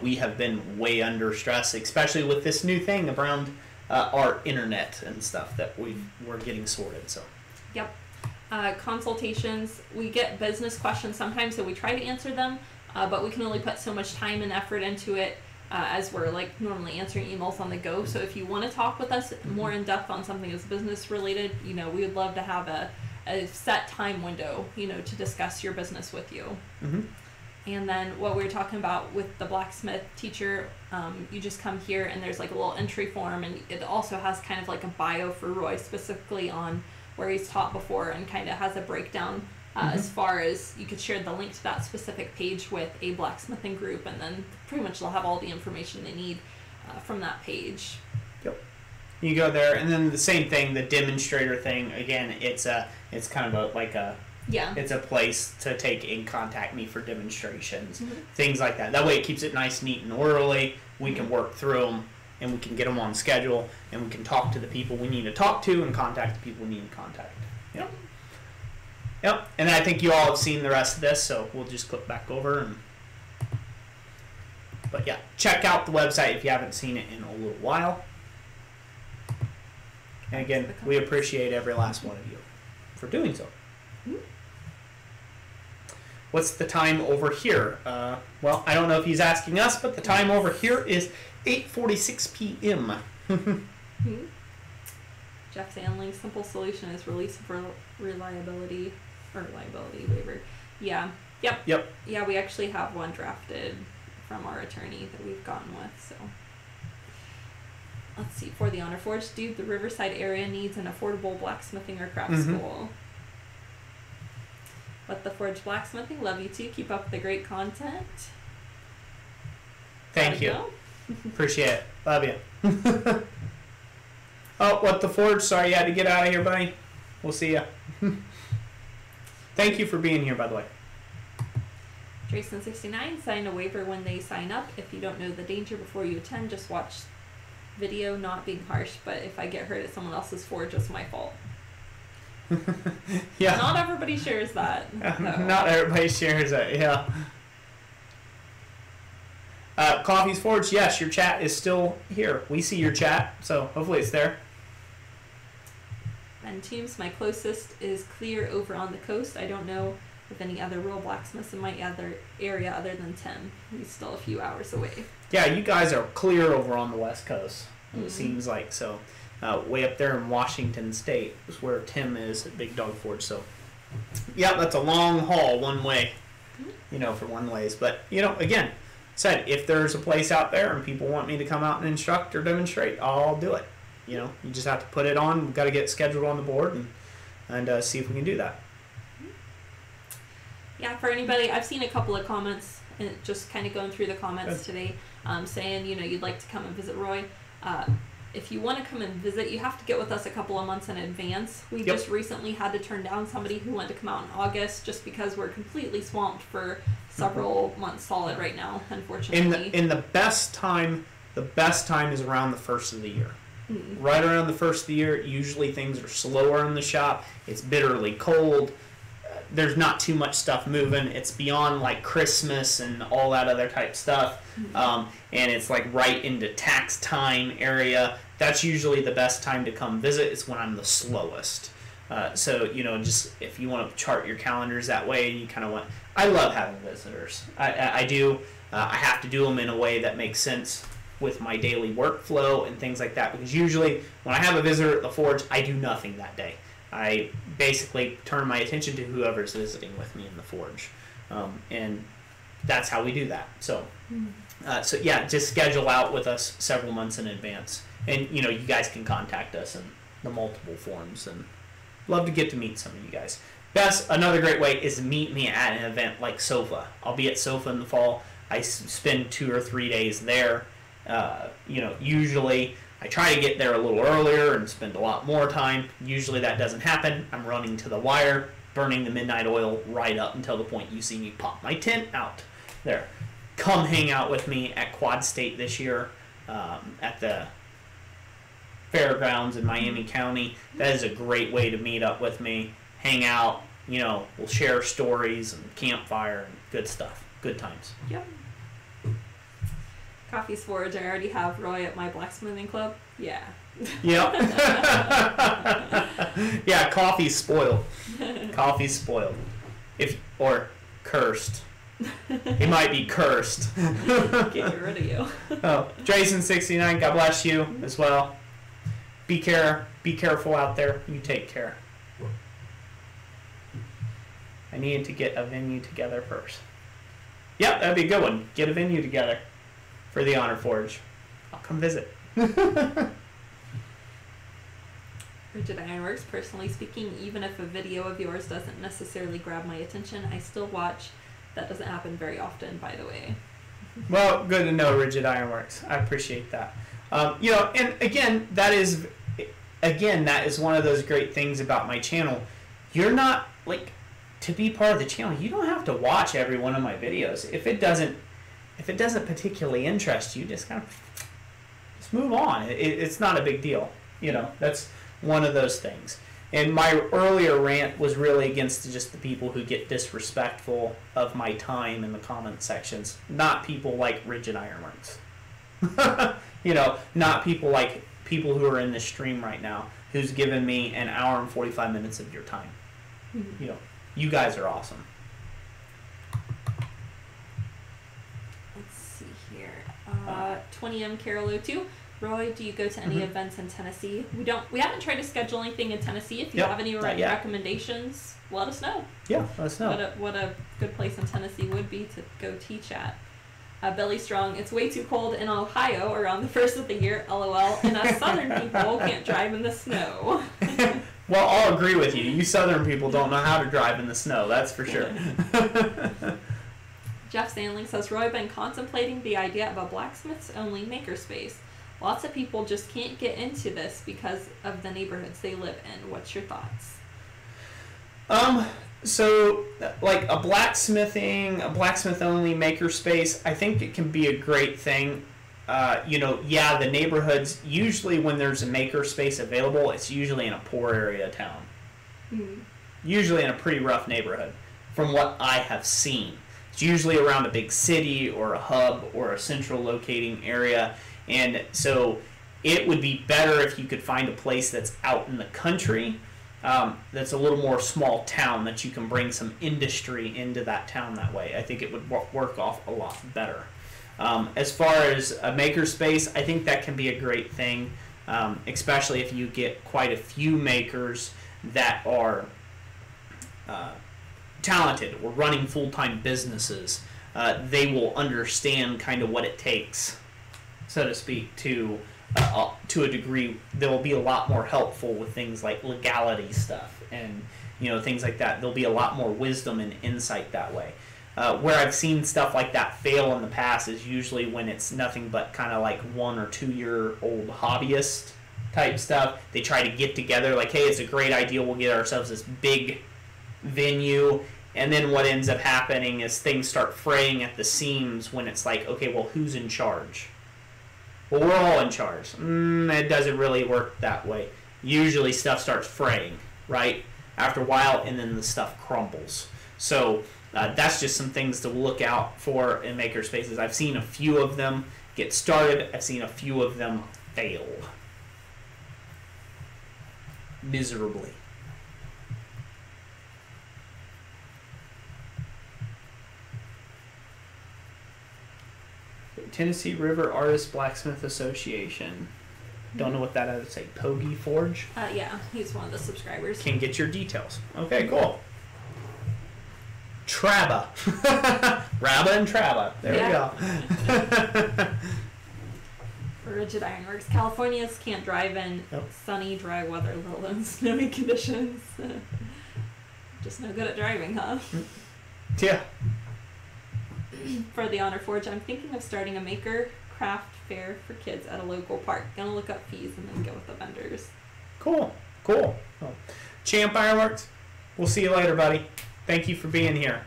we have been way under stress, especially with this new thing around our internet and stuff that we're getting sorted. So. Yep. Consultations. We get business questions sometimes, so we try to answer them, but we can only put so much time and effort into it. As we're like normally answering emails on the go. So if you want to talk with us more in depth on something that's business related, we would love to have a set time window, to discuss your business with you. And then what we were talking about with the blacksmith teacher, you just come here and there's like a little entry form, and it also has kind of like a bio for Roy specifically on where he's taught before, and kind of has a breakdown as far as you could share the link to that specific page with a blacksmithing group, and then pretty much they'll have all the information they need from that page. Yep. You go there, and then the same thing, the demonstrator thing. Again, it's kind of it's a place to take and contact me for demonstrations, things like that. That way, it keeps it nice, neat, and orderly. We can work through them, and we can get them on schedule, and we can talk to the people we need to talk to, and contact the people we need to contact. Yep. Yep, and I think you all have seen the rest of this, so we'll just click back over. But yeah, check out the website if you haven't seen it in a little while. And again, we appreciate every last one of you for doing so. What's the time over here? Well, I don't know if he's asking us, but the time over here is 8:46 p.m. Jeff Stanley, simple solution is release of reliability waiver. Yeah. Yep. Yeah, we actually have one drafted from our attorney that we've gotten with. So let's see. For the Honor Forge, dude, the Riverside area needs an affordable blacksmithing or craft school. But the Forge Blacksmithing, love you too. Keep up the great content. Thank you. Appreciate it. Love you. Oh, what the Forge? Sorry you had to get out of here, buddy. We'll see ya. Thank you for being here, by the way. Jason69, sign a waiver when they sign up. If you don't know the danger before you attend, just watch video, not being harsh. But if I get hurt at someone else's forge, it's my fault. Yeah. Not everybody shares that. Not everybody shares that, yeah. Coffee's Forge, yes, your chat is still here. We see your chat, so hopefully it's there. And Teams, my closest is clear over on the coast. I don't know if any other rural blacksmiths in my other area other than Tim. He's still a few hours away. Yeah, you guys are clear over on the west coast, it seems like. So way up there in Washington State is where Tim is at Big Dog Forge. So yeah, that's a long haul one way, for one ways. But, again, said if there's a place out there and people want me to come out and instruct or demonstrate, I'll do it. You just have to put it on. We've got to get it scheduled on the board and see if we can do that. Yeah, for anybody, I've seen a couple of comments, and just kind of going through the comments today, saying, you'd like to come and visit Roy. If you want to come and visit, you have to get with us a couple of months in advance. We just recently had to turn down somebody who wanted to come out in August just because we're completely swamped for several months solid right now, unfortunately. In the best time is around the first of the year. Right around the first of the year, usually things are slower in the shop. It's bitterly cold. There's not too much stuff moving. It's beyond like Christmas and all that other type stuff. And it's like right into tax time area. That's usually the best time to come visit. It's when I'm the slowest. So, just if you want to chart your calendars that way, you kind of want... I love having visitors. I do. I have to do them in a way that makes sense with my daily workflow and things like that. Because usually when I have a visitor at the Forge, I do nothing that day. I basically turn my attention to whoever's visiting with me in the Forge. And that's how we do that. So, So yeah, just schedule out with us several months in advance, and you know you guys can contact us in the multiple forms, and love to get to meet some of you guys. Another great way is meet me at an event like SOFA. I'll be at SOFA in the fall. I spend 2 or 3 days there. You know, usually I try to get there a little earlier and spend a lot more time. Usually that doesn't happen. I'm running to the wire, burning the midnight oil right up until the point you see me pop my tent out there. Come hang out with me at Quad State this year at the fairgrounds in Miami County. That is a great way to meet up with me, hang out, you know, we'll share stories and campfire and good stuff. Good times. Yep. Coffee's Forge, I already have Roy at my blacksmithing club. Yeah. Yep. Yeah, coffee's spoiled. Coffee's spoiled. Or cursed. He might be cursed. Get rid of you. Oh, Jason69, God bless you as well. Be careful out there. You take care. I needed to get a venue together first. Yep, that'd be a good one. Get a venue together for the Honor Forge. I'll come visit. Rigid Ironworks, personally speaking, even if a video of yours doesn't necessarily grab my attention, I still watch. That doesn't happen very often, by the way. Well, good to know, Rigid Ironworks. I appreciate that. You know, and again, that is one of those great things about my channel. You're not, like, to be part of the channel, you don't have to watch every one of my videos. If it doesn't particularly interest you, just kind of move on. It's not a big deal. You know, that's one of those things. And my earlier rant was really against just the people who get disrespectful of my time in the comment sections, not people like Rigid Ironworks. You know, not people like people who are in this stream right now, who's given me an hour and 45 minutes of your time. Mm-hmm. You know, you guys are awesome. Let's see here. 20M Carol 02. Roy, do you go to any events in Tennessee? We haven't tried to schedule anything in Tennessee. If you have any recommendations, let us know. Yeah, let us know. What a good place in Tennessee would be to go teach at. Billy Strong, it's way too cold in Ohio around the first of the year, LOL, and us southern people can't drive in the snow. Well, I'll agree with you. You southern people don't know how to drive in the snow, that's for sure. Jeff Stanley says, Roy, been contemplating the idea of a blacksmiths-only makerspace. Lots of people just can't get into this because of the neighborhoods they live in. What's your thoughts? So, like a blacksmith-only makerspace, I think it can be a great thing. You know, yeah, the neighborhoods, usually when there's a makerspace available, it's usually in a poor area of town. Mm-hmm. Usually in a pretty rough neighborhood, from what I have seen. It's usually around a big city or a hub or a central locating area. And so it would be better if you could find a place that's out in the country, that's a little more small town, that you can bring some industry into that town that way. I think it would work off a lot better. As far as a makerspace, I think that can be a great thing, especially if you get quite a few makers that are talented or running full-time businesses. They will understand kind of what it takes, so to speak, to a degree. They will be a lot more helpful with things like legality stuff and, you know, things like that. There'll be a lot more wisdom and insight that way. Where I've seen stuff like that fail in the past is usually when it's nothing but kind of like 1 or 2 year old hobbyist type stuff. They try to get together like, hey, it's a great idea, we'll get ourselves this big venue. And then what ends up happening is things start fraying at the seams when it's like, okay, well, who's in charge? Well, we're all in charge. It doesn't really work that way. Usually stuff starts fraying, right? After a while, and then the stuff crumbles. So that's just some things to look out for in makerspaces. I've seen a few of them get started. I've seen a few of them fail miserably. Tennessee River Artist Blacksmith Association. Don't know what that is. Say Pogie Forge? Yeah, he's one of the subscribers. Can get your details. Okay, cool. Traba. Rabba and Traba. There we go. Rigid Ironworks. Californians can't drive in sunny, dry weather, let alone snowy conditions. Just no good at driving, huh? Yeah. For the Honor Forge, I'm thinking of starting a maker craft fair for kids at a local park. Gonna look up fees and then go with the vendors. Cool. Cool. Oh. Champ Ironworks, we'll see you later, buddy. Thank you for being here.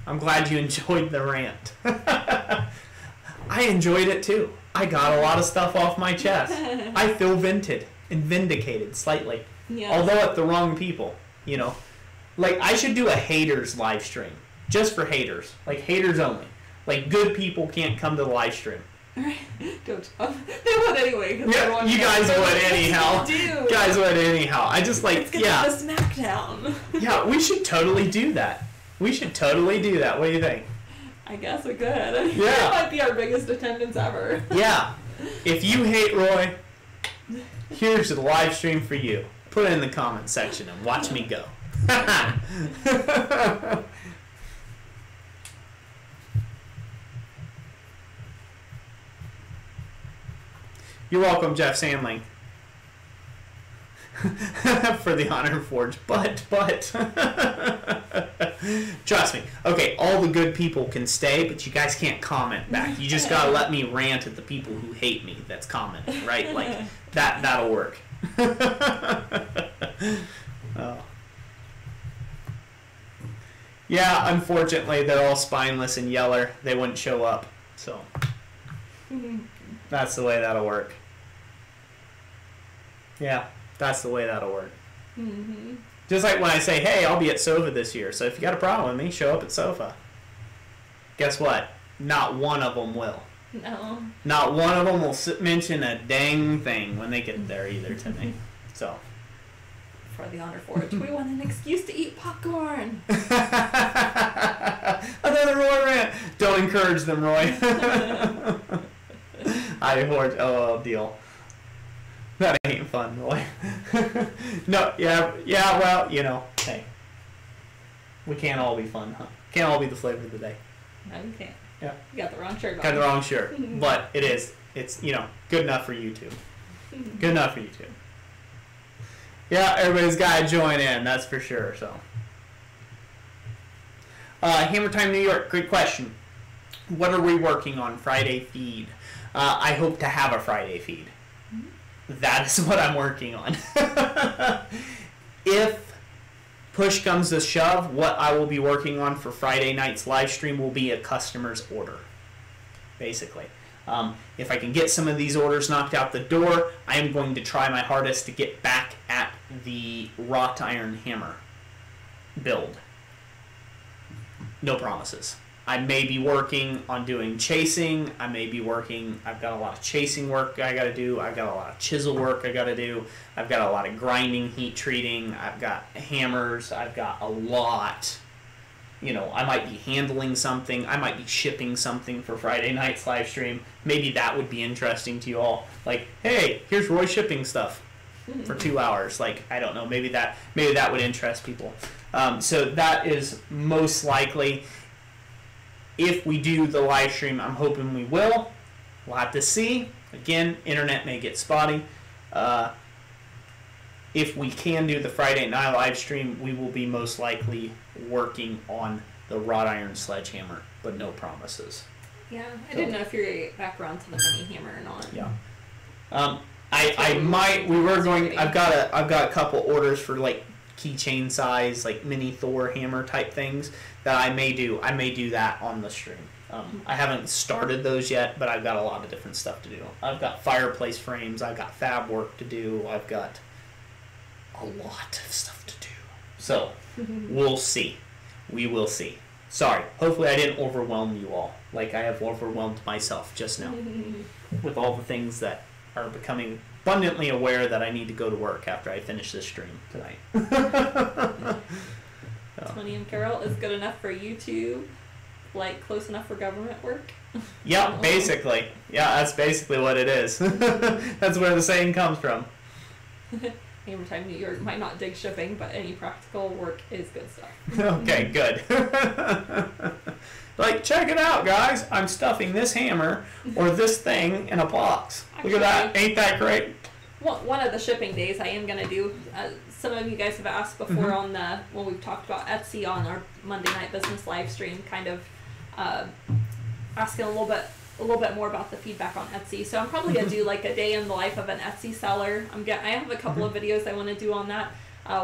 I'm glad you enjoyed the rant. I enjoyed it too. I got a lot of stuff off my chest. I feel vindicated slightly. Yeah. Although at the wrong people, you know. Like, I should do a haters live stream. Just for haters. Like, haters only. Like, good people can't come to the live stream. Don't tell them. They would anyway. Yeah, you guys would anyhow. You guys would anyhow. I just like, it's gonna be the smackdown. Yeah, we should totally do that. We should totally do that. What do you think? I guess we could. Yeah. That might be our biggest attendance ever. Yeah. If you hate Roy, here's the live stream for you. Put it in the comment section and watch me go. You're welcome, Jeff Stanley. For the Honor Forge, but trust me. Okay, all the good people can stay, but you guys can't comment back. You just gotta let me rant at the people who hate me that's commenting, right? Like that'll work. Oh. Yeah, unfortunately they're all spineless and yeller. They wouldn't show up. So that's the way that'll work. Yeah. That's the way that'll work. Mm-hmm. Just like when I say, hey, I'll be at SOFA this year, so if you got a problem with me, show up at SOFA. Guess what? Not one of them will. No. Not one of them will mention a dang thing when they get there either to me. So. For the Honor Forge, we want an excuse to eat popcorn. Another Roy rant. Don't encourage them, Roy. Oh, deal. That ain't fun, Roy. No, yeah, well, you know, hey. We can't all be fun, huh? Can't all be the flavor of the day. No, you can't. Yeah. You got the wrong shirt on. Got the wrong shirt. But it's, you know, good enough for YouTube. Good enough for YouTube. Yeah, everybody's got to join in, that's for sure, so. Hammer Time New York, great question. What are we working on Friday feed? I hope to have a Friday feed. That is what I'm working on. If push comes to shove, what I will be working on for Friday night's live stream will be a customer's order, basically. If I can get some of these orders knocked out the door, I am going to try my hardest to get back at the wrought iron hammer build. No promises. I may be working on doing chasing. I may be working, I've got a lot of chasing work I got to do. I've got a lot of chisel work I got to do. I've got a lot of grinding, heat treating. I've got hammers. I've got a lot. You know, I might be handling something. I might be shipping something for Friday night's live stream. Maybe that would be interesting to you all. Like, hey, here's Roy shipping stuff for 2 hours. Like, I don't know. Maybe that would interest people. So that is most likely. If we do the live stream, I'm hoping we will. We'll have to see. Again, internet may get spotty. If we can do the Friday night live stream, we will be most likely working on the wrought iron sledgehammer, but no promises. Yeah, I didn't know if you're back around to the mini hammer or not. Yeah. I might. We were going. I've got a couple orders for like keychain size, like mini Thor hammer type things that I may do. I may do that on the stream. I haven't started those yet, but I've got a lot of different stuff to do. I've got fireplace frames. I've got fab work to do. I've got a lot of stuff to do. So we'll see. We will see. Sorry. Hopefully I didn't overwhelm you all like I have overwhelmed myself just now with all the things that are becoming abundantly aware that I need to go to work after I finish this stream tonight. 20 and Carol is good enough for YouTube, like close enough for government work. Yeah, basically. Yeah, that's basically what it is. That's where the saying comes from. Hammer Time New York might not dig shipping, but any practical work is good stuff. Okay, good. Like, check it out, guys. I'm stuffing this hammer or this thing in a box. Actually, look at that. Ain't that great? One of the shipping days I am going to do, some of you guys have asked before on when we've talked about Etsy on our Monday Night Business live stream, kind of asking a little bit more about the feedback on Etsy. So I'm probably going to do like a day in the life of an Etsy seller. I have a couple of videos I want to do on that.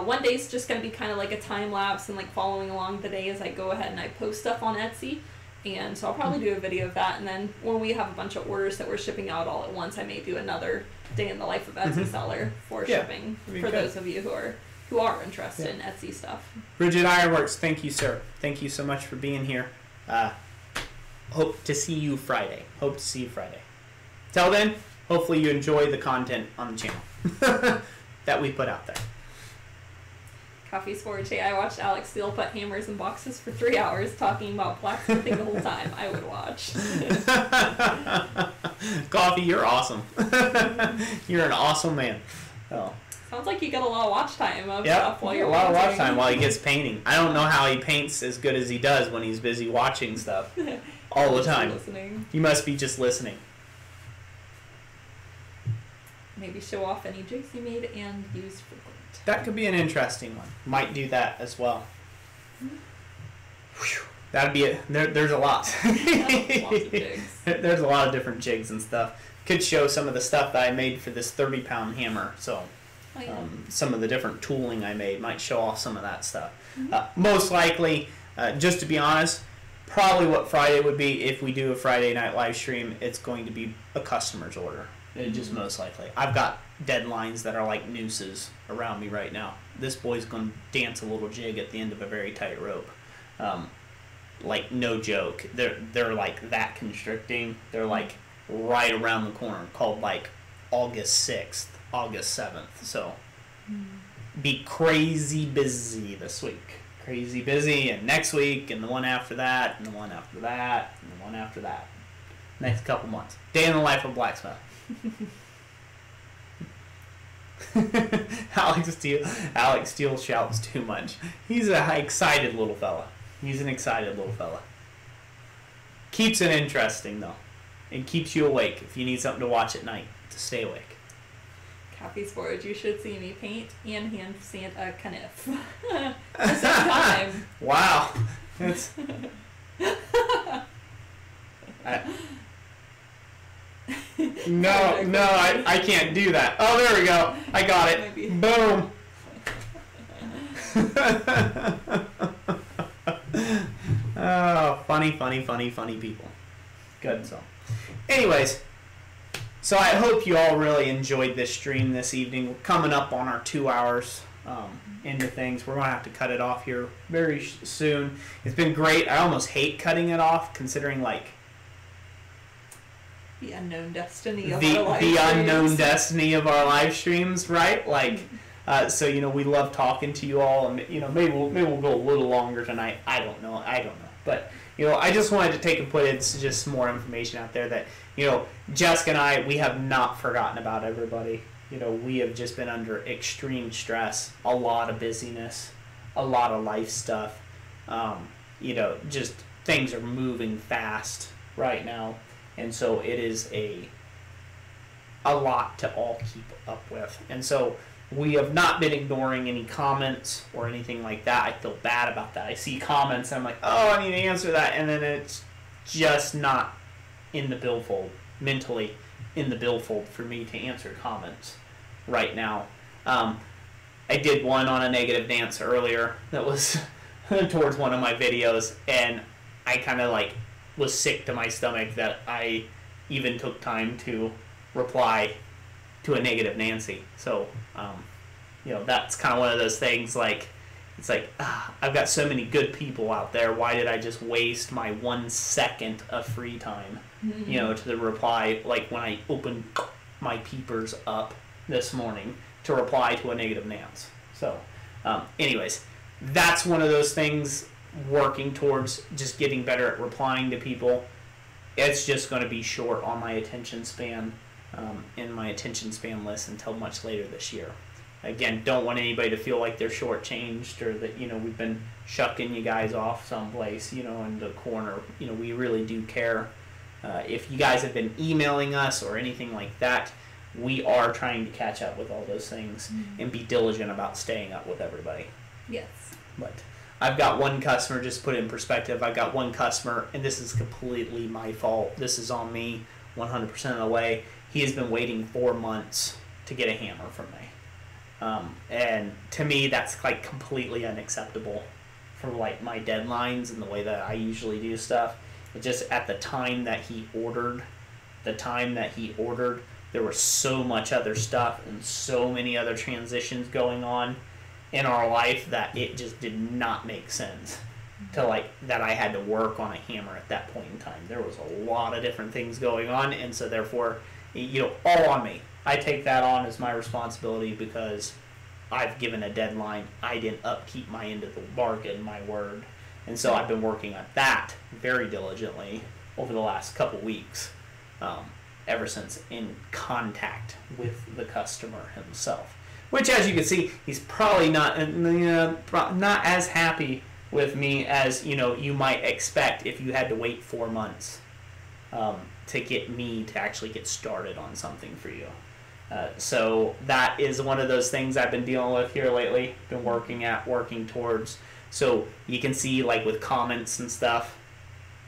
One day is just going to be kind of like a time lapse and like following along the day as I go ahead and I post stuff on Etsy. And so I'll probably do a video of that. And then when we have a bunch of orders that we're shipping out all at once, I may do another day in the life of Etsy seller for shipping for those of you who are interested in Etsy stuff. Bridget Ironworks, thank you, sir. Thank you so much for being here. Hope to see you Friday. Till then, hopefully you enjoy the content on the channel that we put out there. Coffee Forge. Hey, I watched Alex Steele put hammers in boxes for 3 hours talking about blacksmithing the whole time. I would watch. Coffee, you're awesome. You're an awesome man. Oh. Sounds like you get a lot of watch time of stuff while you're watching. A lot of watch time while he gets painting. I don't know how he paints as good as he does when he's busy watching stuff all the time. Listening. He must be just listening. Maybe show off any jigs you made and use for glint. That could be an interesting one. Might do that as well. Whew. That'd be it. There's a lot. Lots of jigs. There's a lot of different jigs and stuff. Could show some of the stuff that I made for this 30-pound hammer. So some of the different tooling I made might show off some of that stuff. Most likely, just to be honest, probably what Friday would be, if we do a Friday night live stream, it's going to be a customer's order. Just most likely. I've got deadlines that are like nooses around me right now. This boy's going to dance a little jig at the end of a very tight rope. Like, no joke. They're like that constricting. They're like right around the corner, called like August 6th, August 7th. So be crazy busy this week. Crazy busy, and next week, and the one after that, and the one after that, and the one after that. Next couple months. Day in the life of blacksmith. Alex Steele shouts too much. He's an excited little fella. Keeps it interesting though, and keeps you awake if you need something to watch at night to stay awake. Coffee's Forge, you should see me paint and hand sand a kniff at the same time. Wow, that's. I can't do that. Oh, there we go. I got it. Maybe. Boom. Oh, funny people. Good. So, anyways, so I hope you all really enjoyed this stream this evening. We're coming up on our 2 hours into things. We're going to have to cut it off here very soon. It's been great. I almost hate cutting it off, considering like the unknown destiny of our live streams, right? Like, so we love talking to you all, and maybe we'll go a little longer tonight. I don't know, but I just wanted to take and put just some more information out there that Jessica and I, we have not forgotten about everybody. We have just been under extreme stress, a lot of busyness, a lot of life stuff. Just things are moving fast right now. And so it is a lot to all keep up with. And so we have not been ignoring any comments or anything like that. I feel bad about that. I see comments and I'm like, oh, I need to answer that. And then it's just not in the billfold, mentally in the billfold for me to answer comments right now. I did one on a negative dance earlier that was towards one of my videos. And I kind of like was sick to my stomach that I even took time to reply to a negative Nancy. So, that's kind of one of those things, like, it's like, I've got so many good people out there. Why did I just waste my 1 second of free time, to the reply, like when I opened my peepers up this morning to reply to a negative Nance. So, anyways, that's one of those things, working towards just getting better at replying to people. It's just going to be short on my attention span, in my attention span list until much later this year. again, don't want anybody to feel like they're shortchanged or that, you know, we've been shucking you guys off someplace, you know, in the corner. You know, we really do care. If you guys have been emailing us or anything like that, we are trying to catch up with all those things and be diligent about staying up with everybody. Yes. But I've got one customer, just to put it in perspective, I've got one customer, and this is completely my fault. This is on me 100% of the way. He has been waiting 4 months to get a hammer from me. And to me, that's like completely unacceptable for like my deadlines and the way that I usually do stuff. It just at the time that he ordered, there was so much other stuff and so many other transitions going on in our life that it just did not make sense to like that I had to work on a hammer at that point in time. There was a lot of different things going on, and so therefore, you know, all on me. I take that on as my responsibility because I've given a deadline. I didn't upkeep my end of the bargain, my word. And so I've been working on that very diligently over the last couple weeks, ever since in contact with the customer himself. Which, as you can see, he's probably not as happy with me as, you know, you might expect if you had to wait 4 months to get me to actually get started on something for you. So that is one of those things I've been dealing with here lately, been working towards. So you can see, like with comments and stuff,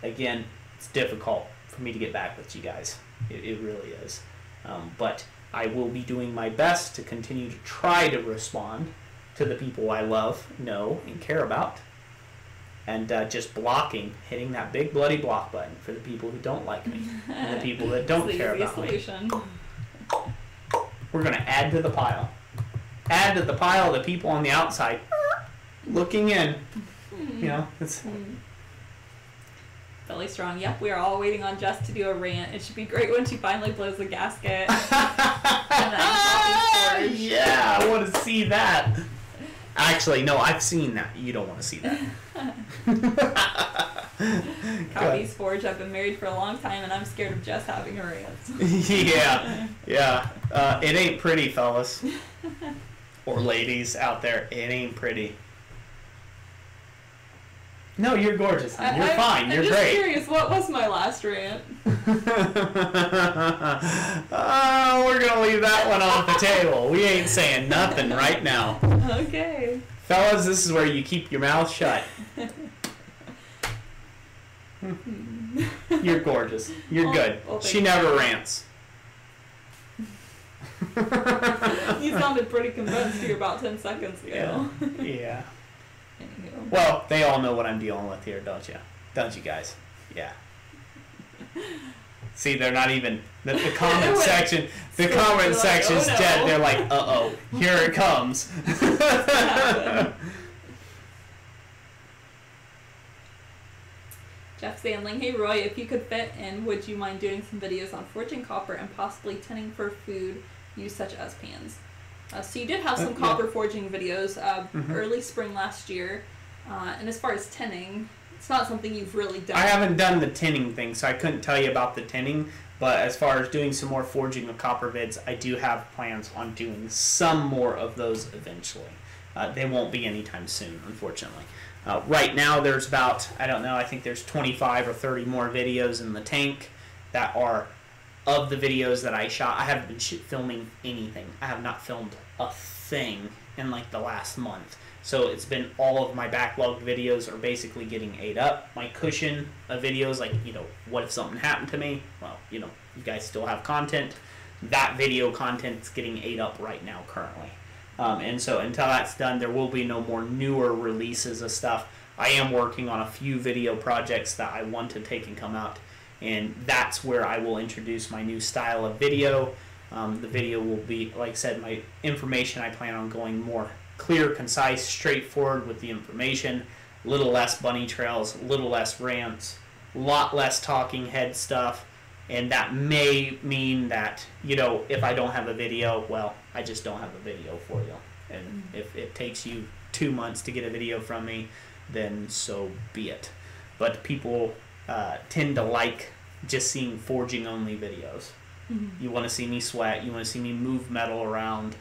again, it's difficult for me to get back with you guys. It really is. But I will be doing my best to continue to try to respond to the people I love, know, and care about. And just hitting that big bloody block button for the people who don't like me and the people that don't care about me. We're going to add to the pile. Add to the pile the people on the outside looking in. You know, it's... Really strong. Yep, we are all waiting on Jess to do a rant. It should be great when she finally blows the gasket. Yeah, I want to see that. Actually, no, I've seen that. You don't want to see that. Coffee's Forge. I've been married for a long time, and I'm scared of Jess having a rant. Yeah. It ain't pretty, fellas. Or ladies out there. It ain't pretty. No, you're gorgeous, honey. You're fine. You're great. I'm just curious, what was my last rant? Oh, we're going to leave that one off the table. We ain't saying nothing right now. Okay. Fellas, this is where you keep your mouth shut. You're gorgeous. You're good. She never rants. You sounded pretty convinced here about 10 seconds ago. Yeah. Anywho. Well, they all know what I'm dealing with here, don't you? Don't you guys? Yeah. See, they're not even the comment section. The comment section's dead. They're like, uh-oh, here it comes. Jeff Stanley, hey Roy, if you could fit in, would you mind doing some videos on forging copper and possibly tinning for food use such as pans? So you did have some copper forging videos early spring last year, and as far as tinning, it's not something you've really done. I haven't done the tinning thing, so I couldn't tell you about the tinning, but as far as doing some more forging of copper vids, I do have plans on doing some more of those eventually. They won't be anytime soon, unfortunately. Right now there's about, I don't know, I think there's 25 or 30 more videos in the tank that are of the videos that I shot. I haven't been filming anything. I have not filmed a thing in like the last month. So it's been all of my backlogged videos are basically getting ate up. My cushion of videos, like, you know, what if something happened to me? Well, you know, you guys still have content. That video content's getting ate up right now currently. And so until that's done, there will be no more newer releases of stuff. I am working on a few video projects that I want to take and come out. And that's where I will introduce my new style of video. The video will be, like I said, my information. I plan on going more clear, concise, straightforward with the information. A little less bunny trails, a little less rants, a lot less talking head stuff. And that may mean that, you know, if I don't have a video, well, I just don't have a video for you. And if it takes you 2 months to get a video from me, then so be it. But people tend to like just seeing forging only videos. You want to see me sweat, you want to see me move metal around,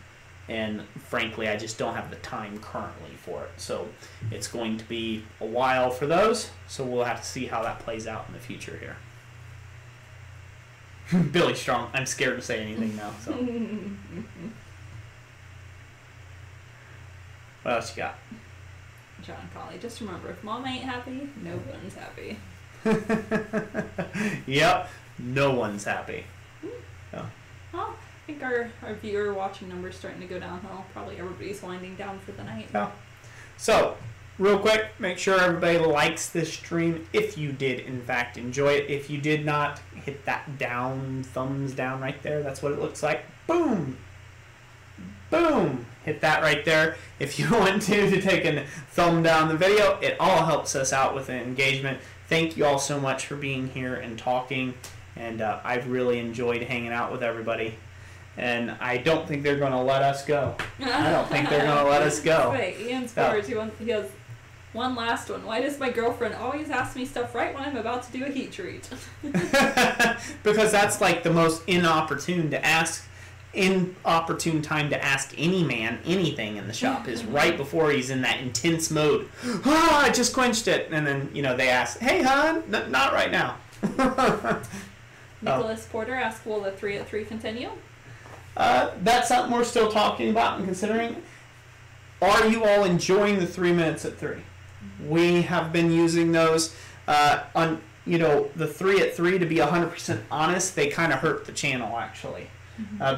And frankly, I just don't have the time currently for it. So it's going to be a while for those. So we'll have to see how that plays out in the future here. Billy Strong. I'm scared to say anything now. So what else you got? John Colley. Just remember, if Mom ain't happy, no one's happy. Yep. No one's happy. So. Well, I think our viewer watching numbers starting to go downhill. Probably everybody's winding down for the night. Yeah. So, real quick, make sure everybody likes this stream if you did, in fact, enjoy it. If you did not, hit that thumbs down right there. That's what it looks like. Boom! Boom! Hit that right there. If you want to take a thumb down the video, it all helps us out with the engagement. Thank you all so much for being here and talking. And I've really enjoyed hanging out with everybody. And I don't think they're going to let us go. I don't think they're going to let us go. Wait, Ian Spores, he has one last one. Why does my girlfriend always ask me stuff right when I'm about to do a heat treat? Because that's like the most inopportune time to ask any man anything in the shop is right before he's in that intense mode. Ah, I just quenched it. And then, they ask, hey, hon, not right now. Nicholas Porter asks, will the 3 at 3 continue? That's something we're still talking about and considering. Are you all enjoying the 3 minutes at 3? We have been using those on, the 3 at 3, to be 100% honest, they kind of hurt the channel actually.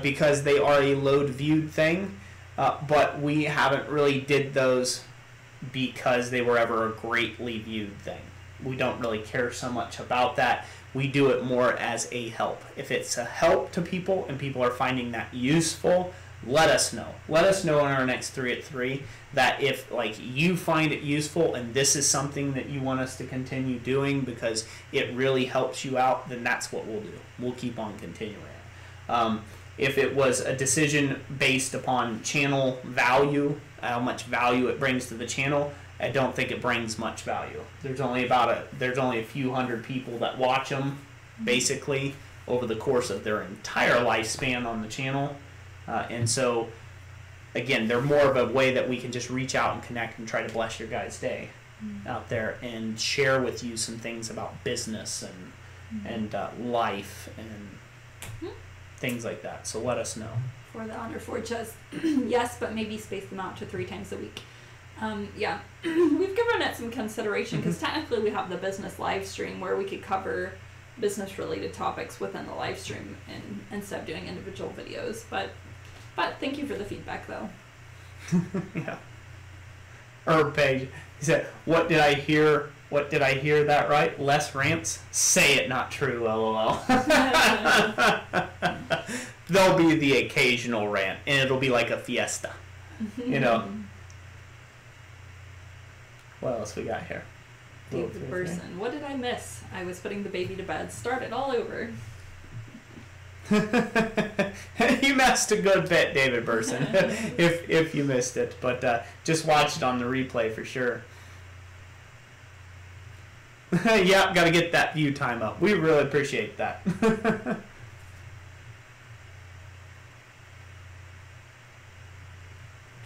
Because they are a load viewed thing, but we haven't really did those because they were ever a greatly viewed thing. We don't really care so much about that. We do it more as a help. If it's a help to people and people are finding that useful, let us know. Let us know in our next 3 at 3 that if you find it useful and this is something that you want us to continue doing because it really helps you out, then that's what we'll do. We'll keep on continuing it. If it was a decision based upon channel value, how much value it brings to the channel, I don't think it brings much value. There's only a few hundred people that watch them, basically, over the course of their entire lifespan on the channel. And so, again, they're more of a way that we can just reach out and connect and try to bless your guys' day out there and share with you some things about business and life and things like that. So let us know. For the Honor Forge says, yes, but maybe space them out to 3 times a week. Yeah, we've given it some consideration because technically we have the business live stream where we could cover business related topics within the live stream and instead of doing individual videos. But thank you for the feedback though. Yeah. Herb Page, he said, what did I hear that right? Less rants? Say it not true, lol. There'll be the occasional rant and it'll be like a fiesta. What else we got here? David Burson. What did I miss? I was putting the baby to bed. Start it all over. You missed a good bit, David Burson, if you missed it. But just watch it on the replay for sure. Yeah, got to get that view time up. We really appreciate that.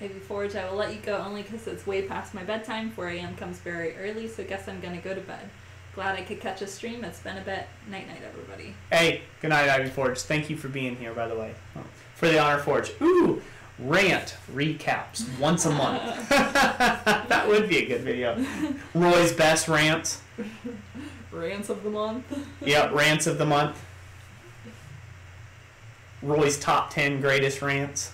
Heavy Forge, I will let you go only because it's way past my bedtime. 4 a.m. comes very early, so guess I'm going to go to bed. Glad I could catch a stream. It's been a bit. Night-night, everybody. Hey, good night, Ivy Forge. Thank you for being here, by the way. For the Honor Forge. Ooh, rant recaps once a month. That would be a good video. Roy's best rants. Rants of the month. Yep, rants of the month. Roy's top 10 greatest rants.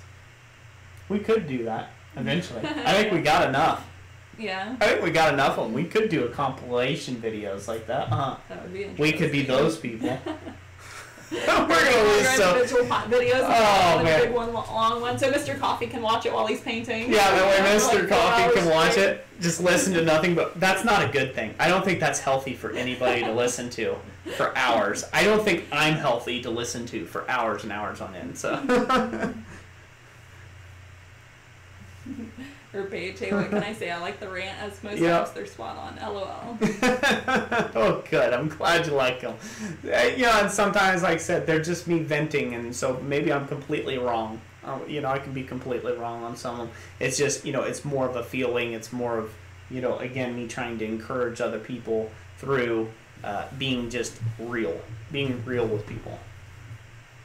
We could do that eventually. I think we got enough. Yeah. I think we got enough of them. We could do a compilation videos like that. That would be interesting. We could be those people. We're gonna lose so. Individual videos. Oh man. A big one, long one, so Mr. Coffee can watch it while he's painting. Yeah, that way Mr. Coffee can watch it. Just listen to nothing, but that's not a good thing. I don't think that's healthy for anybody to listen to for hours. I don't think I'm healthy to listen to for hours and hours on end. So. Or Paige, hey, what can I say? I like the rant as most times they're spot on. LOL. Oh, good. I'm glad you like them. And sometimes, like I said, they're just me venting, and so maybe I'm completely wrong. You know, I can be completely wrong on some of them. It's just, you know, it's more of a feeling. It's more of, you know, again, me trying to encourage other people through being just real, being real with people.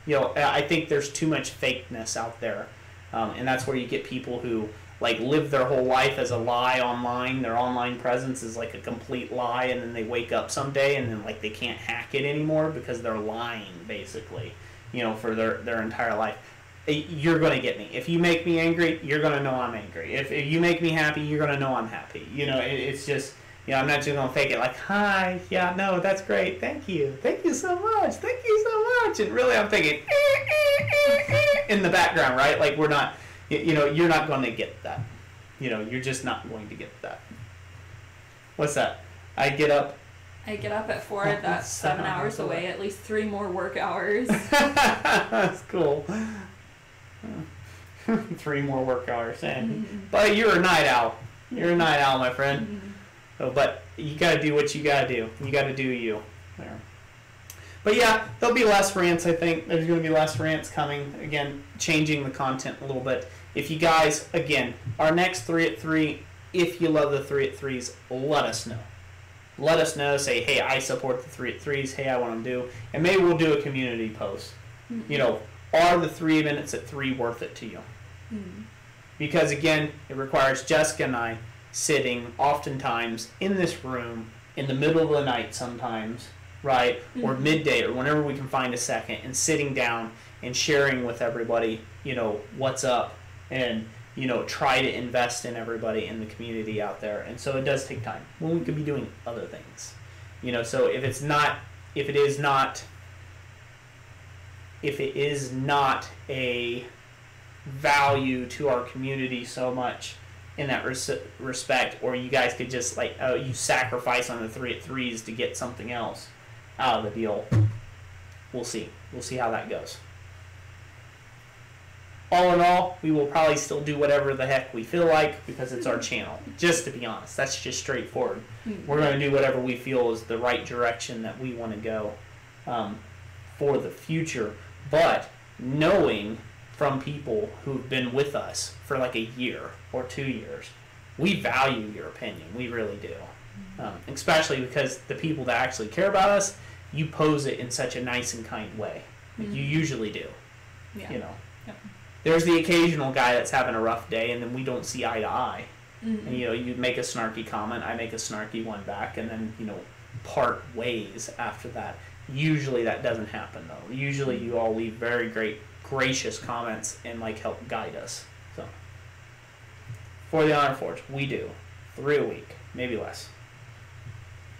You know, I think there's too much fakeness out there, and that's where you get people who like live their whole life as a lie online. Their online presence is like a complete lie, and then they wake up someday and then like they can't hack it anymore because they're lying basically, you know, for their entire life. You're going to get me. If you make me angry, you're going to know I'm angry. If you make me happy, you're going to know I'm happy. You know, it's just, you know, I'm not just going to fake it like, hi, yeah, no, that's great, thank you so much, thank you so much. And really I'm thinking, in the background, right? Like we're not, you know, you're not going to get that. You know, you're just not going to get that. What's that? I get up at 4, that's 7 hours away, at least 3 more work hours. That's cool. 3 more work hours, and but you're a night owl. You're a night owl, my friend. So, but you gotta do what you gotta do. You gotta do you. There. But yeah, there'll be less rants. I think there's gonna be less rants coming. Again, changing the content a little bit. If you guys, again, our next 3 at 3. If you love the 3 at 3s, let us know. Let us know. Say, hey, I support the 3 at 3s. Hey, I want to do, and maybe we'll do a community post. You know. Are the 3 minutes at 3 worth it to you? Because again, it requires Jessica and I sitting oftentimes in this room in the middle of the night sometimes, right? Or midday or whenever we can find a second, and sitting down and sharing with everybody, you know, what's up, and, you know, try to invest in everybody in the community out there. And so it does take time when we could be doing other things, you know. So if it is not a value to our community so much in that respect, or you guys could just like, oh, you sacrifice on the 3 at 3s to get something else out of the deal, we'll see how that goes. All in all, we will probably still do whatever the heck we feel like because it's our channel. Just to be honest, that's just straightforward. We're going to do whatever we feel is the right direction that we want to go for the future. But knowing from people who've been with us for like a year or 2 years, we value your opinion. We really do. Especially because the people that actually care about us, you pose it in such a nice and kind way. Like you usually do. Yeah. You know. Yep. There's the occasional guy that's having a rough day, and then we don't see eye to eye. And, you know, you make a snarky comment, I make a snarky one back, and then, you know, part ways after that. Usually that doesn't happen, though. Usually you all leave very gracious comments and, like, help guide us. So, for the Honor Forge, we do 3 a week, maybe less.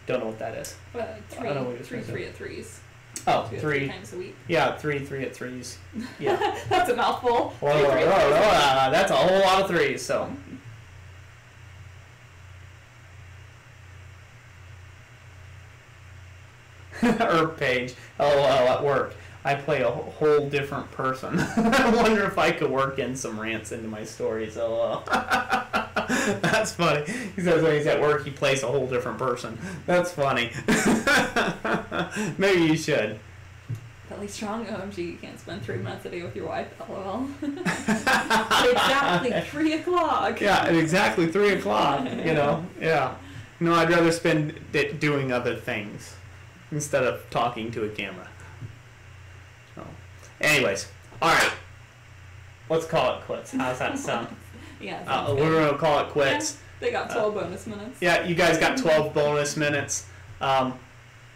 Don't know what that is. Three at 3s. Oh, 3 times a week. Yeah, 3 at 3s. Yeah. That's a mouthful. That's a whole lot of 3s, so. Herb Page. LOL, at work. I play a whole different person. I wonder if I could work in some rants into my stories. LOL. That's funny. He says when he's at work, he plays a whole different person. That's funny. Maybe you should. Really strong. OMG, you can't spend 3 minutes a day with your wife. LOL. Exactly 3 o'clock. Yeah, at exactly 3 o'clock. You know. Yeah. No, I'd rather spend it doing other things instead of talking to a camera. So, anyways, all right. Let's call it quits. How's that sound? Yeah. We're gonna call it quits. Yeah, they got 12 bonus minutes. Yeah, you guys got 12 bonus minutes.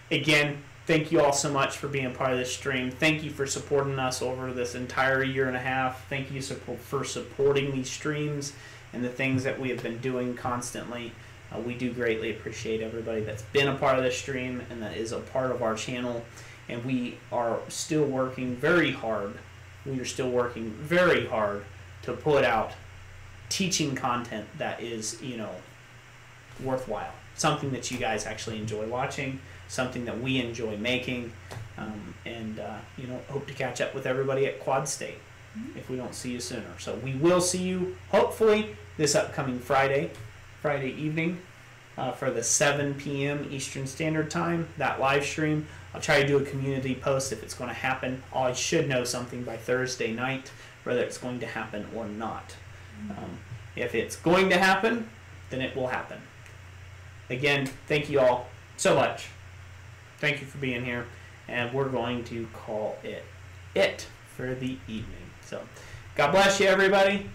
Again, thank you all so much for being a part of this stream. Thank you for supporting us over this entire year and a half. Thank you for supporting these streams and the things that we have been doing constantly. We do greatly appreciate everybody that's been a part of this stream and that is a part of our channel. And we are still working very hard. We are still working very hard to put out teaching content that is, you know, worthwhile. Something that you guys actually enjoy watching, something that we enjoy making, and you know, hope to catch up with everybody at Quad State if we don't see you sooner. So we will see you hopefully this upcoming Friday evening for the 7 p.m. Eastern Standard Time, that live stream. I'll try to do a community post if it's going to happen. I should know something by Thursday night whether it's going to happen or not. If it's going to happen, then it will happen. Again, thank you all so much. Thank you for being here. And we're going to call it for the evening. So, God bless you, everybody.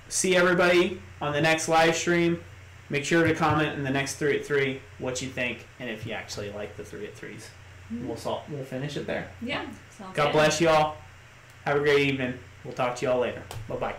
See everybody on the next live stream. Make sure to comment in the next 3 at 3 what you think and if you actually like the 3 at 3s. We'll finish it there. Yeah. God bless you all. Have a great evening. We'll talk to you all later. Bye-bye.